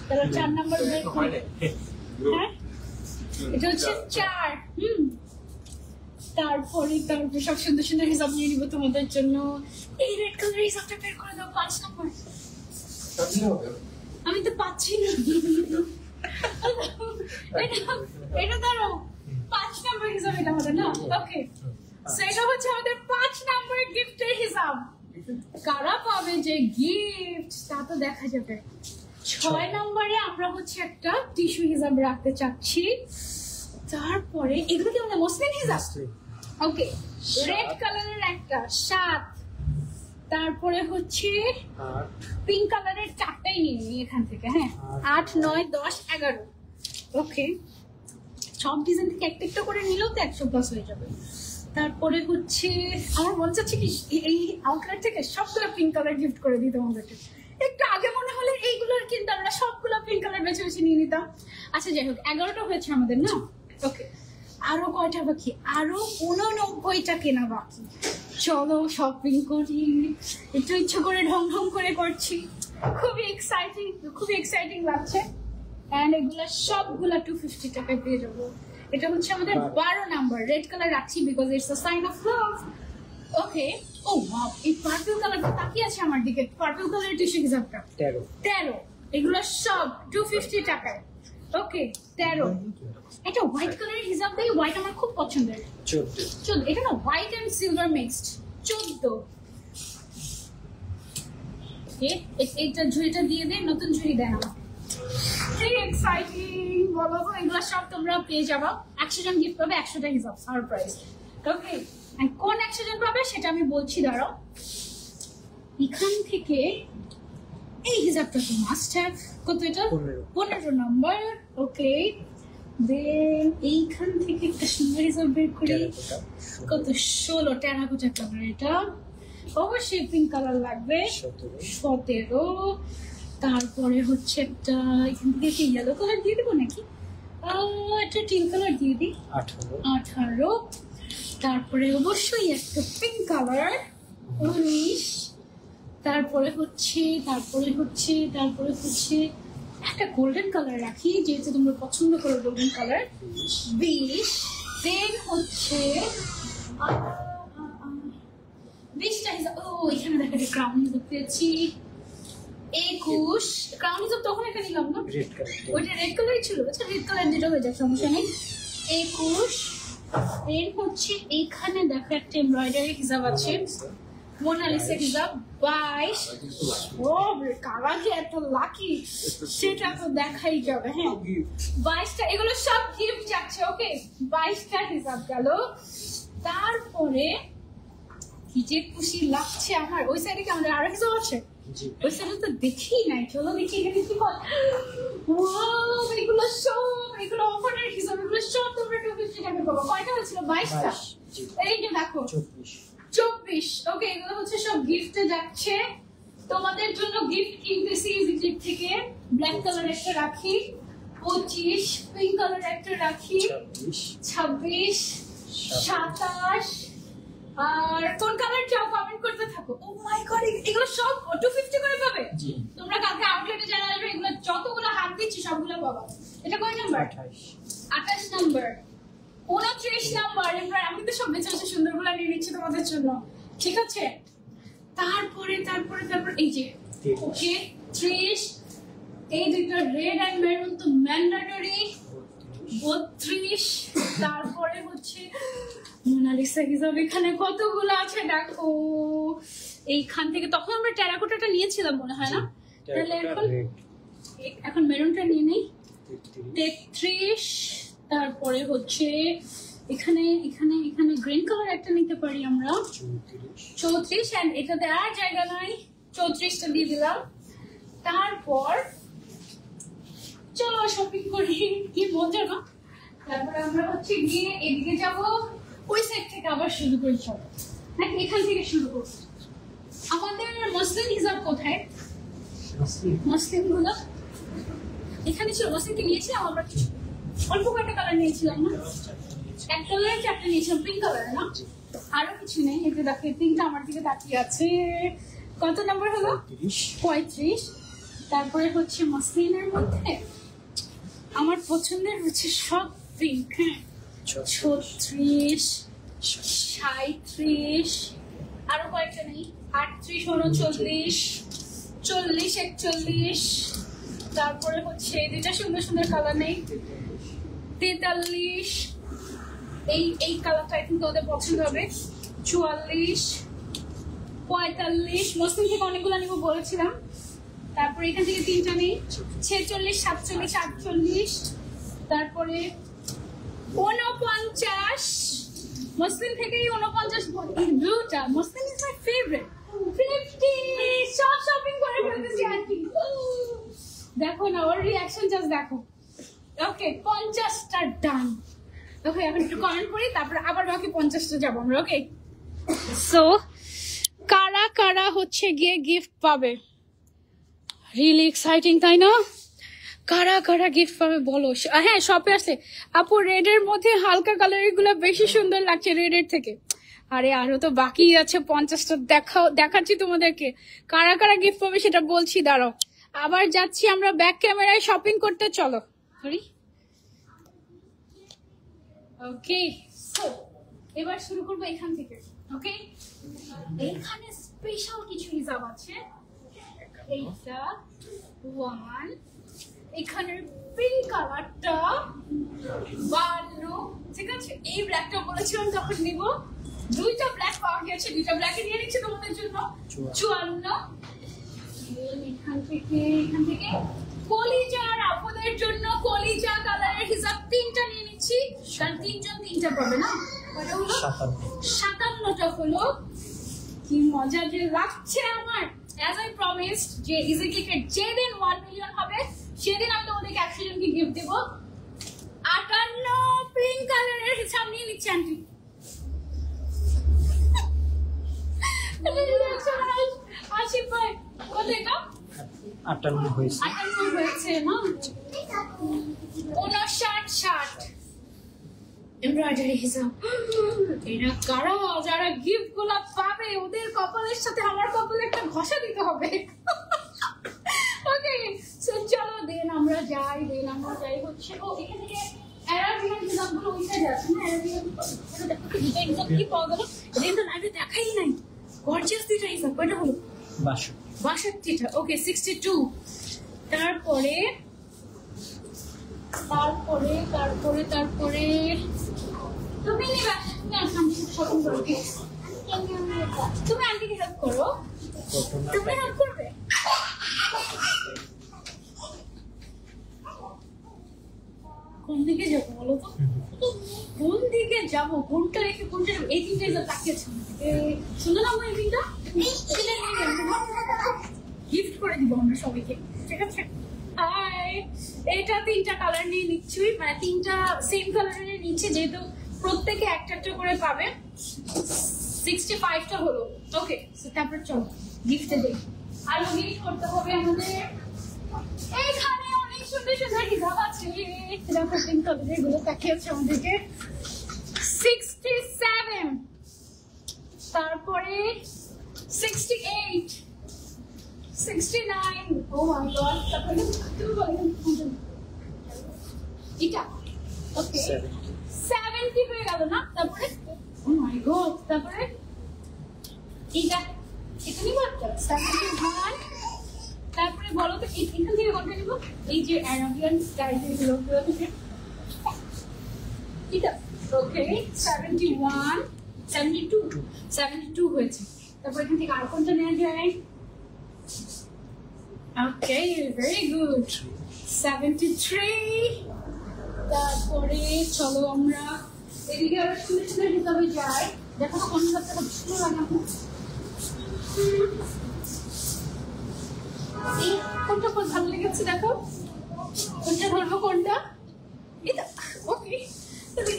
তাহলে 4 নাম্বার বের করে, হ্যাঁ। এটা হচ্ছে 4, তারপরে সব সুন্দর সুন্দর হিসাব নিয়ে নিব তোমাদের জন্য। এই রেড কালারের হিসাবটা বের করে দাও, 5 নম্বর। আমি তো পাচ্ছি না। এটা ধরো 5 নম্বর হিসাব, এটা আমাদের না। ওকে, সেটা হচ্ছে আমাদের 5 নম্বর গিফটের হিসাব। কারা পাবে যে গিফট তা তো দেখা যাবে। 6 নম্বরে আমরা হচ্ছে একটা টিস্যু হিসাব রাখতে চাচ্ছি। তারপরে এগুলো কি আমাদের মসলিন হিসাব? ওকে, রেড কালারের একটা 7, তারপরে হচ্ছে পিঙ্ক কালারের 4টাই নিয়ে নিই এখান থেকে। হ্যাঁ, 8, 9, 10, 11। ওকে, সব ডিজাইন থেকে একটা একটা করে নিলেও তো 100+ হয়ে যাবে। তারপরে হচ্ছে আমার মনে চাচ্ছে কি এই আউটলেট থেকে সবগুলো পিঙ্ক কালার গিফট করে দিই তোমাদেরকে। একটু আগে মনে হলে এইগুলোর কিন্তু আমরা সবগুলো পিঙ্ক কালার বেছে বেছে নিয়ে নিতাম। আচ্ছা যাই হোক, 11টা হয়েছে আমাদের না। ওকে, আরো কয়টা বাকি? আরো 89টা কেনা বাকি। চলো শপিং করি। একটু ইচ্ছা করে ঢং ঢং করে করছি, খুবই এক্সাইটিং লাগছে। এন্ড এগুলা সবগুলা 250 টাকায় পেয়ে যাবো। এটা হচ্ছে আমাদের 12 নাম্বার। রেড কালার রাখছি because it's a sign of love. Okay, oh wow, এই পার্পল কালারটা তাকিয়ে আছে আমার দিকে। পার্পল কালারের টিস্যু হিসাবটা 13। এগুলো সব 250 টাকায়। ওকে, 13। এটা হোয়াইট কালারের হিসাব দেই। হোয়াইট আমার খুব পছন্দের। 14। এটা না হোয়াইট এন্ড সিলভার মিক্সড। 14। ওকে, এইটা ঝুড়িটা দিয়ে দে, নতুন ঝুড়ি দেন আমাকে। কি এক্সাইটিং বলো তো। এগুলো সব তোমরা পেয়ে যাবা। 100 জন গিফট পাবে, 100টা হিসাব সারপ্রাইজ। ওকে, এন্ড কোন 100 জন পাবে সেটা আমি বলছি, দাঁড়াও। এখান থেকে এই হিসাবটা তো মাস্ট হ্যাভ। কত এটা? 15 নাম্বার। ওকে, দেন এইখান থেকে একটা সুন্দর হিসাব বের করি। কত? 16। Terracotta colour. এটা অবশ্যই পিঙ্ক কালার লাগবে। 17। তারপরে হচ্ছে একটা এখান থেকে ইয়েলো কালার দিয়ে দেবো নাকি? একটা টিন কালার দিয়ে দিই। 18। তারপরে অবশ্যই একটা পিঙ্ক কালার। 19। তারপরে হচ্ছে একটা গোল্ডেন কালার রাখি, যেহেতু তোমরা পছন্দ করো গোল্ডেন কালার। 20। দেন হচ্ছে 20টা হিসাব। ও এখানে দেখা যায় ক্রাউন হিসাব পেয়েছি। 21। ক্রাউন হিসাব তখন একটা নিলাম না, ওইটা রেড কালারই ছিল। আচ্ছা, রেড কালার যেটা হয়ে যায় সমস্যা নেই। 21। দেন হচ্ছে এইখানে দেখো একটা এমব্রয়ডারি হিসাব আছে, মোনালিসা হিসাব। 22। ও কারা যে এত লাকি সেটা তো দেখাই যাবে। হ্যাঁ, 22টা। এগুলো সব গিফট যাচ্ছে। ওকে, 22টা হিসাব গেল। তারপরে কি যে খুশি লাগছে আমার। ওই সাইডে কি আমাদের আরো হিসাব আছে? ওই সাইডে তো দেখি নাই। চলো দেখি এখানে কি হয়। ওয়াও, এগুলো অফারের হিসাব। এগুলো সব তোমরা 250 টাকা পাবো। কয়টা হয়েছিল? 22টা। এই যে দেখো 24। ওকে, এগুলো হচ্ছে সব গিফটে যাচ্ছে। তোমাদের জন্য গিফট কিনতেছি ইজিক্লিপ থেকে। ব্ল্যাক কালার একটা রাখি। 25। পিঙ্ক কালার একটা রাখি। 26। 27। আর কোন কালার চাও কমেন্ট করতে থাকো। ও মাই গড, এগুলো সব 250 করে পাবে। তোমরা কালকে আউটলেটে যারা আসবে এগুলো যতগুলো হাত দিচ্ছি সবগুলো পাবা। এটা কয় নাম্বার? 28 নাম্বার। 29 নাম্বার। এবার আমি তো সব বেছে বেছে সুন্দরগুলো নিয়ে নিচ্ছি তোমাদের জন্য, ঠিক আছে? তারপরে এই যে ওকে 30। এই দুটো রেড এন্ড মেরুন তো ম্যান্ডেটরি। 32। তারপরে হচ্ছে মোনালিসা হিসাব। এখানে কতগুলো আছে দেখো। এইখান থেকে তখন আমরা টেরাকোটাটা নিয়েছিলাম মনে হয় না? তাহলে এখন মেরুনটা নিয়ে নেই। 33। তারপরে হচ্ছে এখানে গ্রিন কালার একটা নিতে পারি আমরা। 34। এন্ড এটা দেওয়ার জায়গা নাই, 34টা দিয়ে দিলাম। তারপর চলো শপিং করি। কি মজা না? তারপরে আমরা হচ্ছে গিয়ে এদিকে যাব। ওই সাইড থেকে আবার শুরু করি। চলো নাকি এখান থেকে শুরু করব? আমাদের মসলিন হিসাব কোথায়? মসলিন গুলো এখানে ছিল। মসলিনকে নিয়েছিলাম আমরা, অল্প কয়েকটা কালার নিয়েছিলাম না? এক কালারের 4টা নিয়েছিলাম, পিঙ্ক কালার না? আরো কিছু নেই। এই যে দেখো পিঙ্কটা আমার দিকে তাকিয়ে আছে। কত নাম্বার হলো? 35। তারপরে হচ্ছে মসলিনের মধ্যে আমার পছন্দের হচ্ছে সব পিঙ্ক। হ্যাঁ, 36, 37, আরো কয়েকটা নেই, 38, 39, 40, 41, তারপরে হচ্ছে দুইটা সুন্দর সুন্দর কালার নেই, 43, এই কালারটা আই থিঙ্ক ওদের পছন্দ হবে, 44, 45, মসলিন থেকে অনেকগুলো নিব বলেছিলাম। তারপরে এখান থেকে তিনটা নেই, 46, 47, 48, তারপরে 49, মসলিন থেকেই 49, ব্লুটা মসলিন ইজ মাই ফেভারিট। 50, সব শপিং করে ফেলতেছি আন্টি, দেখো না ওর রিঅ্যাকশন জাস্ট দেখো। ওকে 50টা ডান। ওকে এখন একটু কমেন্ট করি, তারপরে আবার বাকি 50টা যাবো আমরা। ওকে সো কারা কারা হচ্ছে গিয়ে গিফট পাবে, রিয়েলি এক্সাইটিং তাই না? কারা কারা গিফট পাবে বলো। হ্যাঁ শপে আসে আপু, রেডের মধ্যে হালকা কালার গুলো বেশি সুন্দর লাগছে রেডের থেকে। আরে আরো তো বাকি আছে 50টা, দেখাচ্ছি তোমাদেরকে কারা কারা গিফট পাবে সেটা বলছি, দাঁড়াও। আবার যাচ্ছি আমরা ব্যাক ক্যামেরায় শপিং করতে, চলো। সরি ওকে সো এবার শুরু করবো এখান থেকে। ওকে এইখানে স্পেশাল কিছু হিসাব আছে, এইটা 1, এখানের পিঙ্ক কালারটা 52, ঠিক আছে। এই ব্ল্যাকটা বলেছিলাম তখন নিব, দুইটা ব্ল্যাক পাওয়া গেছে, দুইটা ব্ল্যাকে নিয়ে নিচ্ছি তোমাদের জন্য 54। এখান থেকে কলিজার আপুদের জন্য কলিজা কালারের হিসাব 3টা নিয়ে নিচ্ছি, কারণ 3 জন 3টা পাবে না। কত হলো? 57টা হলো। কি মজা যে লাগছে আমার। As I promised যে ইজি কেকের যেদিন 1 মিলিয়ন হবে সেদিন আমি তোমাদেরকে 100 জনকে গিফট দেব। 58 পিঙ্ক কালারের হিসাব নিয়ে নিচ্ছি আন্টি। আশিক ভাই কত এটা? 58 হয়েছে। 58 হয়েছে না? 59, 60 এমব্রয়ডারি হিসাব। এরা কারা যারা গিফট গুলা পাবে, ওদের কপালের সাথে আমার কপালে একটা ঘষা দিতে হবে। ওকে সো চলো দেন আমরা যাই হচ্ছে। ও এখান থেকে অ্যারাবিয়ান হিসাবগুলো ওই সাইডে আছে না, অ্যারাবিয়ান এটা দেখো কি ডিজাইন সব কি পাওয়া গেল, দেন তো লাইভে দেখাই নাই। গর্জিয়াস দিটা হিসাব কয়টা হলো? 62টা। ওকে 62। তারপরে তুমি নিবা, শপিং করো, তুমি আন্টিকে হেল্প করো, তুমি হেল্প করবে। কোন দিকে যাবো বলো তো, কোন দিকে যাবো, কোনটা রেখে কোনটা? এই তিনটা তাকিয়েছে সুন্দর না এই তিনটা, গিফট করে দিব আমরা সবাইকে, ঠিক আছে। এটা 3টা কালার নিয়ে নিচ্ছি, মানে 3টা সেম কালারের নিচ্ছে, যেহেতু প্রত্যেকে একটা একটা করে পাবে। 65টা হলো। ওকে তারপর চলো গিফটে দেই। আরো গিফট করতে হবে আমাদের। এইখানে অনেক সুন্দর সুন্দর হিসাব আছে, দেখো পিঙ্ক কালারের গুলো তাকিয়েছে আমাদেরকে। 67, তারপরে 68, 69, ও মাই গড, তারপরে তুমি বলেন এটা। ওকে 70 হয়ে গেল না? তারপরে ও মাই গড, তারপরে এটা নিব একটা 71। তারপরে বলো তো এখান থেকে কোনটা নিব? এই যে অ্যারাবিয়ান স্টাইলের গুলো থেকে এটা। ওকে 71, 72 হয়েছে। তারপর এখান থেকে আর কোনটা নেওয়া যায়? Okay very good 73। তারপরে চলো আমরা এদিকে আবার সুন্দর সুন্দর হিসাবে যাই, দেখো তো কোন হিসাবটা খুব সুন্দর লাগে আমার। কোনটা খুব ভালো লেগেছে, দেখো কোনটা ধরবো, কোনটা এটা। ওকে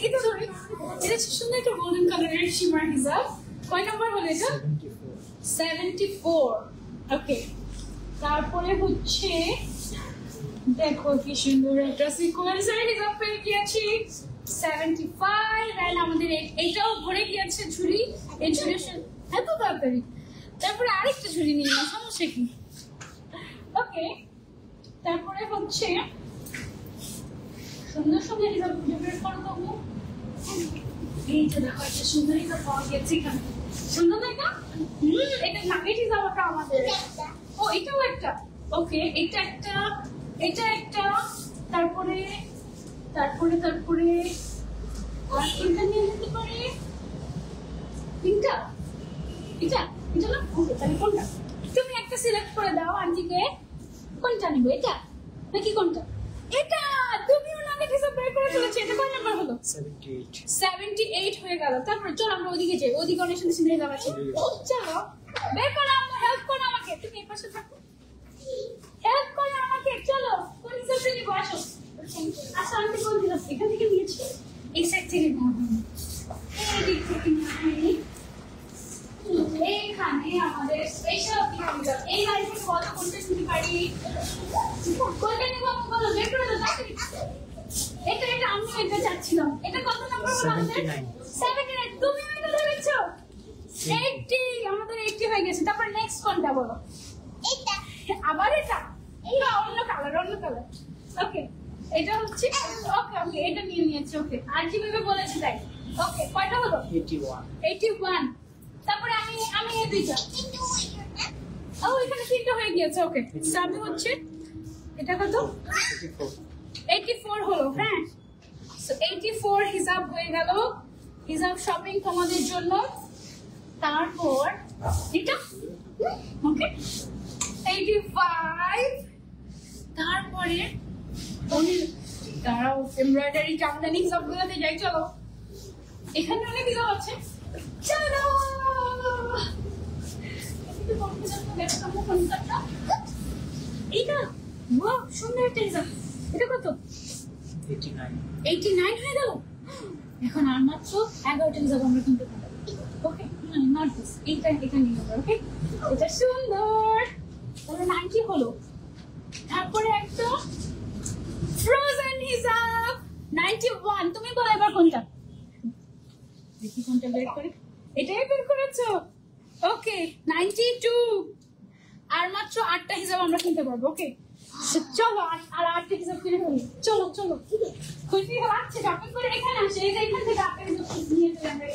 এটা ধরে, এটা সুন্দর একটা গোল্ডেন কালারের শিমার হিসাব। কয় নাম্বার হলো এটা? 74। ওকে তারপরে হচ্ছে দেখো কি সুন্দর একটা সিকোয়েন্সের হিসাব পেয়ে গিয়েছি 75। এন্ড আমাদের এইটাও ভরে গিয়েছে ঝুড়ি। এই ঝুড়ি এত তাড়াতাড়ি। তারপরে আরেকটা ঝুড়ি নিয়ে না, সমস্যা কি? ওকে তারপরে হচ্ছে সুন্দর সুন্দর হিসাব খুঁজে বের করো তবু। এই যে দেখো একটা সুন্দর হিসাব পাওয়া গেছে এখানে। সুন্দর না এটা? এটা না, এটি যাওয়াটা আমাদের। ও এটাও একটা। ওকে, এটা একটা, এটা একটা, তারপরে তারপরে তারপরে আর কোনটা নিয়ে যেতে পারি? তিনটা? এটা এটা না? ওকে, তাহলে কোনটা? তুমি একটা সিলেক্ট করে দাও আন্টিকে। কোনটা নিব, এটা নাকি কোনটা? এটা। তুমি ওনাকে হিসাব বের করে ফেলেছো। এটা কয় নাম্বার হলো? 78 হয়ে গেল। তারপরে চল আমরা ওদিকে যাই, ওদিকে অনেক সুন্দর সুন্দর হিসাব আছে। চলো বের করো, হেল্প করো আমাকে। তুমি এই পাশে থাকো, হেল্প করো আমাকে। চলো কোন হিসাবটা নিবো? আসো আসো, আন্টি কোন হিসাব এখান থেকে নিয়েছি? এই সাইড থেকে নিবো, এই দিক থেকে নিয়ে এইখানে আমাদের স্পেশাল হিসাব। এই লাইন থেকে বলো কোনটা নিতে পারি? কোনটা নিবো বলো, বের করে দাও তাড়াতাড়ি। এটা এটা আমি এটা চাচ্ছিলাম। এটা কত নাম্বার হলো আমাদের? 79। তুমি এটা ধরেছো? 80। আমাদের 80 হয়ে গেছে। তারপর নেক্সট কোনটা বলো? এটা। আবার এটা? এটা অন্য কালার, অন্য কালার। ওকে, এটা হচ্ছে ওকে ওকে, এটা নিয়ে নিয়েছি। ওকে, আর যেভাবে বলেছে তাই। ওকে, কয়টা হলো? 81। তারপরে আমি এই দুইটা। ও এখানে তিনটা হয়ে গিয়েছে। ওকে, সামনে হচ্ছে এটা কত? 84 হলো। হ্যাঁ, সো 84 হিসাব হয়ে গেল। হিসাব শপিং তোমাদের জন্য। তারপর এটা ওকে 85। তারপরে দাঁড়াও, এমব্রয়ডারি জামদানি সবগুলোতে যাই। চলো, এখানে অনেক হিসাব আছে। চলো এটা ওয়াও, সুন্দর একটা হিসাব। এটা কত? 89 হয়ে গেল। এখন আর মাত্র 11টা হিসাব আমরা কিনতে পারবো। ওকে, নট দিস, এইটা এটা নিয়ে নেবো। ওকে, এটা সুন্দর। তাহলে 90 হলো। তারপরে একটা ফ্রোজেন হিসাব 91। তুমি বলো এবার কোনটা? দেখি কোনটা বের করে। এটাই বের করেছো? ওকে, 92। আর মাত্র 8টা হিসাব আমরা কিনতে পারবো। ওকে, চলো আর 8টা হিসাব কিনে ফেলি। চলো চলো, খুশি লাগছে শপিং করে। এখানে আসে, এই যে এখান থেকে 8টা হিসাব নিয়ে ফেলি আমরা।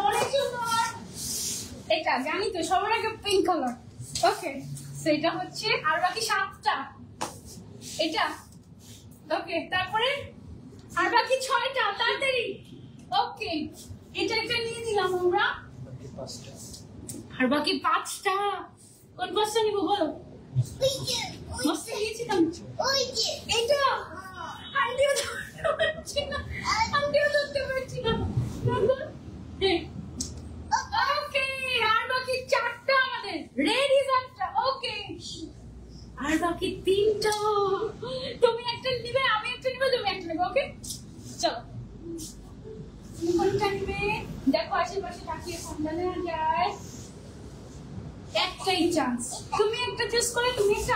অনেক সুন্দর। এটা জানি তো, সবার আগে পিঙ্ক কালার। ওকে, সেটা হচ্ছে আর বাকি 7টা। এটা ওকে, তারপরে আর বাকি 6টা। তাড়াতাড়ি। ওকে, এটা একটা নিয়ে নিলাম আমরা। আর বাকি 5টা। কোন 5টা নিব বলো? মস্ত নিয়েছিলাম। এইটা আন্টিও ধরতে পারছি না, আন্টিও ধরতে পারছি না। ওকে, আর বাকি 4টা আমাদের রেড হিসাবটা। ওকে, আর বাকি 3টা। তুমি একটা নিবে, আমি একটা নিব, তুমি একটা নিবে। ওকে, চলো। তুমি কোনটা নিবে? দেখো আশেপাশে তাকিয়ে কোনটা নেওয়া যায়। একটাই চান্স, তুমি একটা চুজ করে তুমি একটা।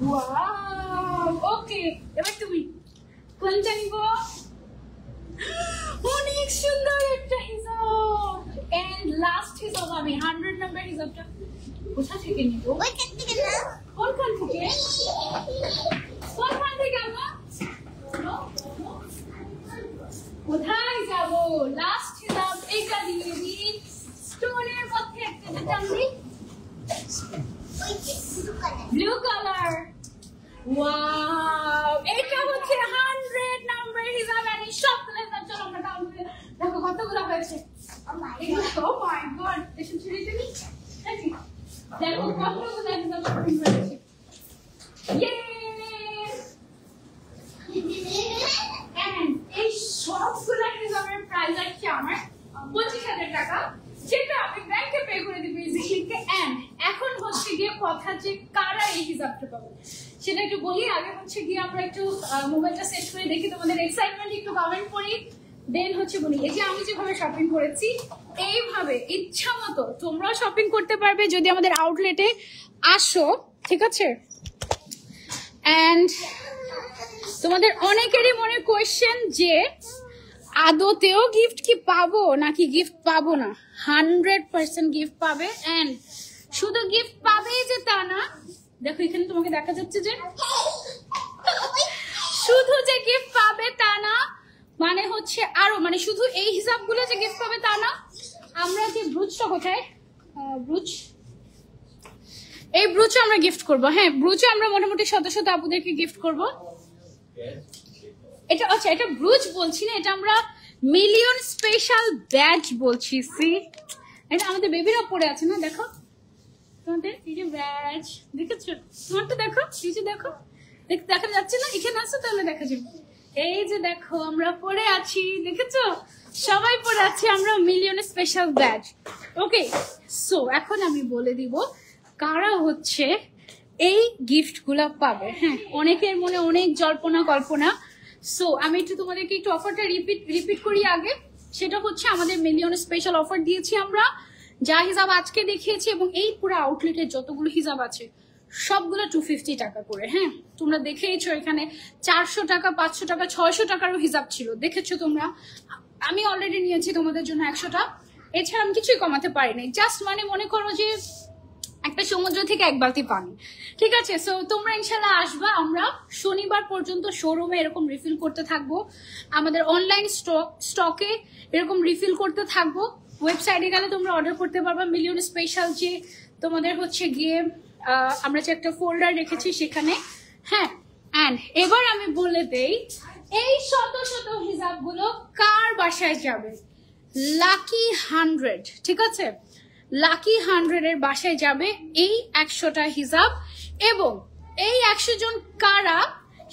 ওয়াও, ওকে, এবার তুমি কোনটা নিব? অনেক সুন্দর একটা হিসাব। এন্ড লাস্ট হিসাব আমি 100 নাম্বার হিসাবটা কোথা থেকে নিব? কোনখান থেকে? কোনখান থেকে আমরা কোথায় যাব? লাস্ট হিসাব এইটা দিয়ে দিই। স্টোনের মধ্যে একটা যেটা আমি ব্লু কালার। ওয়াও, এটা হচ্ছে 100 নাম্বার হিসাব। আর এই সবগুলো হিসাব চলো আমরা কাউন্ট করে দেখো কতগুলো হয়েছে। ও মাই গড, এসব ছেড়ে দিবি। দেখো কতগুলো হিসাব শপিং করেছি। এন্ড এই সবগুলো হিসাবের প্রাইস আছে আমার 25,000 টাকা, যেটা আমি ব্যাংকে পে করে দিব ইজিলি। এন্ড এখন হচ্ছে গিয়ে কথা যে কারা এই হিসাবটা পাবে সেটা একটু বলি। আগে হচ্ছে গিয়ে আমরা একটু মোবাইলটা সেট করে দেখি, তোমাদের এক্সাইটমেন্ট একটু কমেন্ট করি, দেন হচ্ছে বলি। এই যে আমি যেভাবে শপিং করেছি, এইভাবে ইচ্ছা মতো তোমরাও শপিং করতে পারবে যদি আমাদের আউটলেটে আসো, ঠিক আছে? এন্ড তোমাদের অনেকেরই মনে কোয়েশ্চেন যে আদতেও গিফট কি পাবো নাকি গিফট পাবো না। 100% গিফট পাবে। এন্ড শুধু গিফট পাবেই যে তা না, দেখো এখানে তোমাকে দেখা যাচ্ছে যে শুধু যে গিফট পাবে তা না, মানে হচ্ছে আরো মানে শুধু এই হিসাবগুলো যে গিফট পাবে তা না, আমরা যে ব্রুচটা কোথায় ব্রুচ, এই ব্রুচ আমরা গিফট করব। হ্যাঁ ব্রুচে আমরা মোটামুটি শত শত আপুদেরকে গিফট করব। এটা আচ্ছা এটা ব্রুচ বলছি না, এটা আমরা মিলিয়ন স্পেশাল ব্যাজ বলছি। সি এটা আমাদের বেবিরা পরে আছে না, দেখো তোমাদের এই যে ব্যাজ দেখেছো, তোমারটা দেখো, এই যে দেখো দেখা যাচ্ছে না, এখানে আসো তাহলে দেখা যাবে। এই যে দেখো আমরা পরে আছি, দেখেছো সবাই পরে আছি আমরা million special badge. Okay so এখন আমি বলে দিব কারা হচ্ছে এই গিফট গুলা পাবে। হ্যাঁ অনেকের মনে অনেক জল্পনা কল্পনা, সো আমি একটু তোমাদেরকে একটু অফারটা রিপিট করি আগে। সেটা হচ্ছে আমাদের মিলিয়ন স্পেশাল অফার দিয়েছি আমরা, যা হিসাব আজকে দেখিয়েছি এবং এই পুরো আউটলেটের যতগুলো হিসাব আছে সবগুলো 250 টাকা করে। হ্যাঁ তোমরা দেখেইছো এখানে 400 টাকা 500 টাকা 600 টাকারও হিসাব ছিল, দেখেছো তোমরা। আমি অলরেডি নিয়েছি তোমাদের জন্য 100টা, এছাড়া আমি কিছুই কমাতে পারিনি। জাস্ট মানে মনে করো যে একটা সমুদ্র থেকে এক বালতি পানি, ঠিক আছে। সো তোমরা ইনশাল্লাহ আসবা, আমরা শনিবার পর্যন্ত শোরুমে এরকম রিফিল করতে থাকবো, আমাদের অনলাইন স্টকে এরকম রিফিল করতে থাকবো। ওয়েবসাইটে গেলে তোমরা অর্ডার করতে পারবা মিলিয়ন স্পেশাল, যে তোমাদের হচ্ছে গিয়ে আমরা যে একটা ফোল্ডার রেখেছি সেখানে। হ্যাঁ অ্যান্ড এবার আমি বলে দেই এই শত শত হিসাবগুলো কার বাসায় যাবে। লাকি 100, ঠিক আছে, লাকি 100 এর বাসায় যাবে এই 100টা হিসাব। এবং এই 100 জন কারা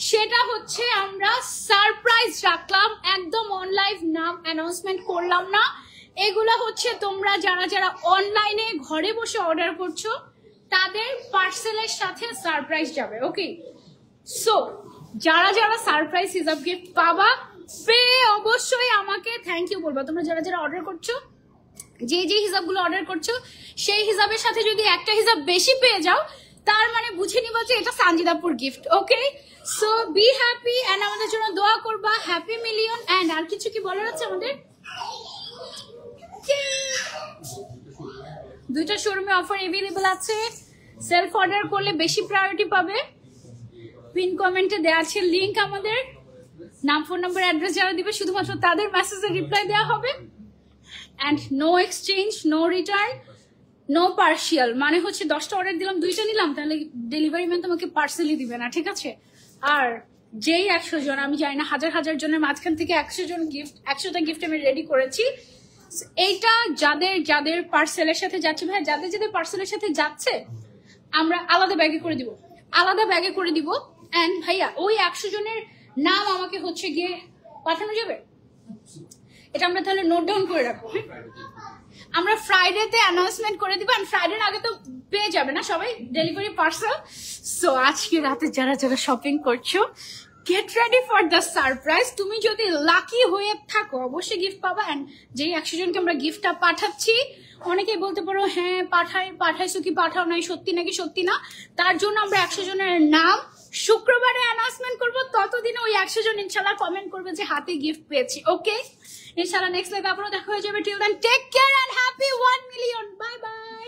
সেটা হচ্ছে আমরা সারপ্রাইজ রাখলাম, একদম অনলাইন নাম অ্যানাউন্সমেন্ট করলাম না। এগুলা হচ্ছে তোমরা যারা যারা অনলাইনে ঘরে বসে অর্ডার করছো তাদের পার্সেলের সাথে সারপ্রাইজ যাবে। ওকে সো যারা যারা সারপ্রাইজ হিসাব গিফট পাবা পেয়ে অবশ্যই আমাকে থ্যাংক ইউ বলবা। তোমরা যারা যারা অর্ডার করছো, যে যে হিসাবগুলো অর্ডার করছো সেই হিসাবের সাথে যদি একটা হিসাব বেশি পেয়ে যাও তার মানে বুঝে নিবা যে এটা সানজিদাপুর gift. Okay so be happy and আমাদের জন্য দোয়া করবা। Happy million. এন্ড আর কিছু কি বলার আছে আমাদের? দুইটা শোরুমে অফার এভেলেবল আছে, সেলফ অর্ডার করলে বেশি প্রায়োরিটি পাবে। পিন কমেন্টে দেওয়া আছে লিংক, আমাদের নাম ফোন নাম্বার অ্যাড্রেস যারা দিবে শুধুমাত্র তাদের মেসেজে রিপ্লাই দেওয়া হবে। And no exchange, no return, no partial. মানে হচ্ছে 10টা অর্ডার দিলাম 2টা নিলাম তাহলে ডেলিভারি ম্যান তোমাকে পার্সেলই দিবে না, ঠিক আছে। আর যেই 100 জন, আমি জানি না হাজার হাজার জনের মাঝখান থেকে 100 জন গিফট, 100টা গিফট আমি রেডি করেছি। এইটা যাদের যাদের পার্সেলের সাথে যাচ্ছে, ভাই যাদের যাদের পার্সেলের সাথে যাচ্ছে আমরা আলাদা ব্যাগে করে দিব, আলাদা ব্যাগে করে দিব। অ্যান্ড ভাইয়া ওই 100 জনের নাম আমাকে হচ্ছে গিয়ে পাঠানো যাবে, এটা আমরা তাহলে নোট ডাউন করে রাখবো। আমরা ফ্রাইডেতে অ্যানাউন্সমেন্ট করে দিব, এন্ড ফ্রাইডের আগে তো পেয়ে যাবে না সবাই ডেলিভারি পার্সেল। সো আজকে রাতে যারা যারা শপিং করছো get ready for the surprise. তুমি যদি লাকি হয়ে থাকো অবশ্যই গিফট পাবা। এন্ড যেই 100 জনকে আমরা গিফটটা পাঠাচ্ছি, অনেকেই বলতে পারো হ্যাঁ পাঠাইছো কি পাঠাও নাই, সত্যি নাকি সত্যি না, তার জন্য আমরা 100 জনের নাম শুক্রবারে অ্যানাউন্সমেন্ট করবো। ততদিনে ওই 100 জন ইনশাল্লাহ কমেন্ট করবে যে হাতে গিফট পেয়েছি। ওকে ইনশাল্লাহ নেক্সট লাইভে আবারও দেখা হয়ে যাবে। Till then take care and happy 1 million. Bye by.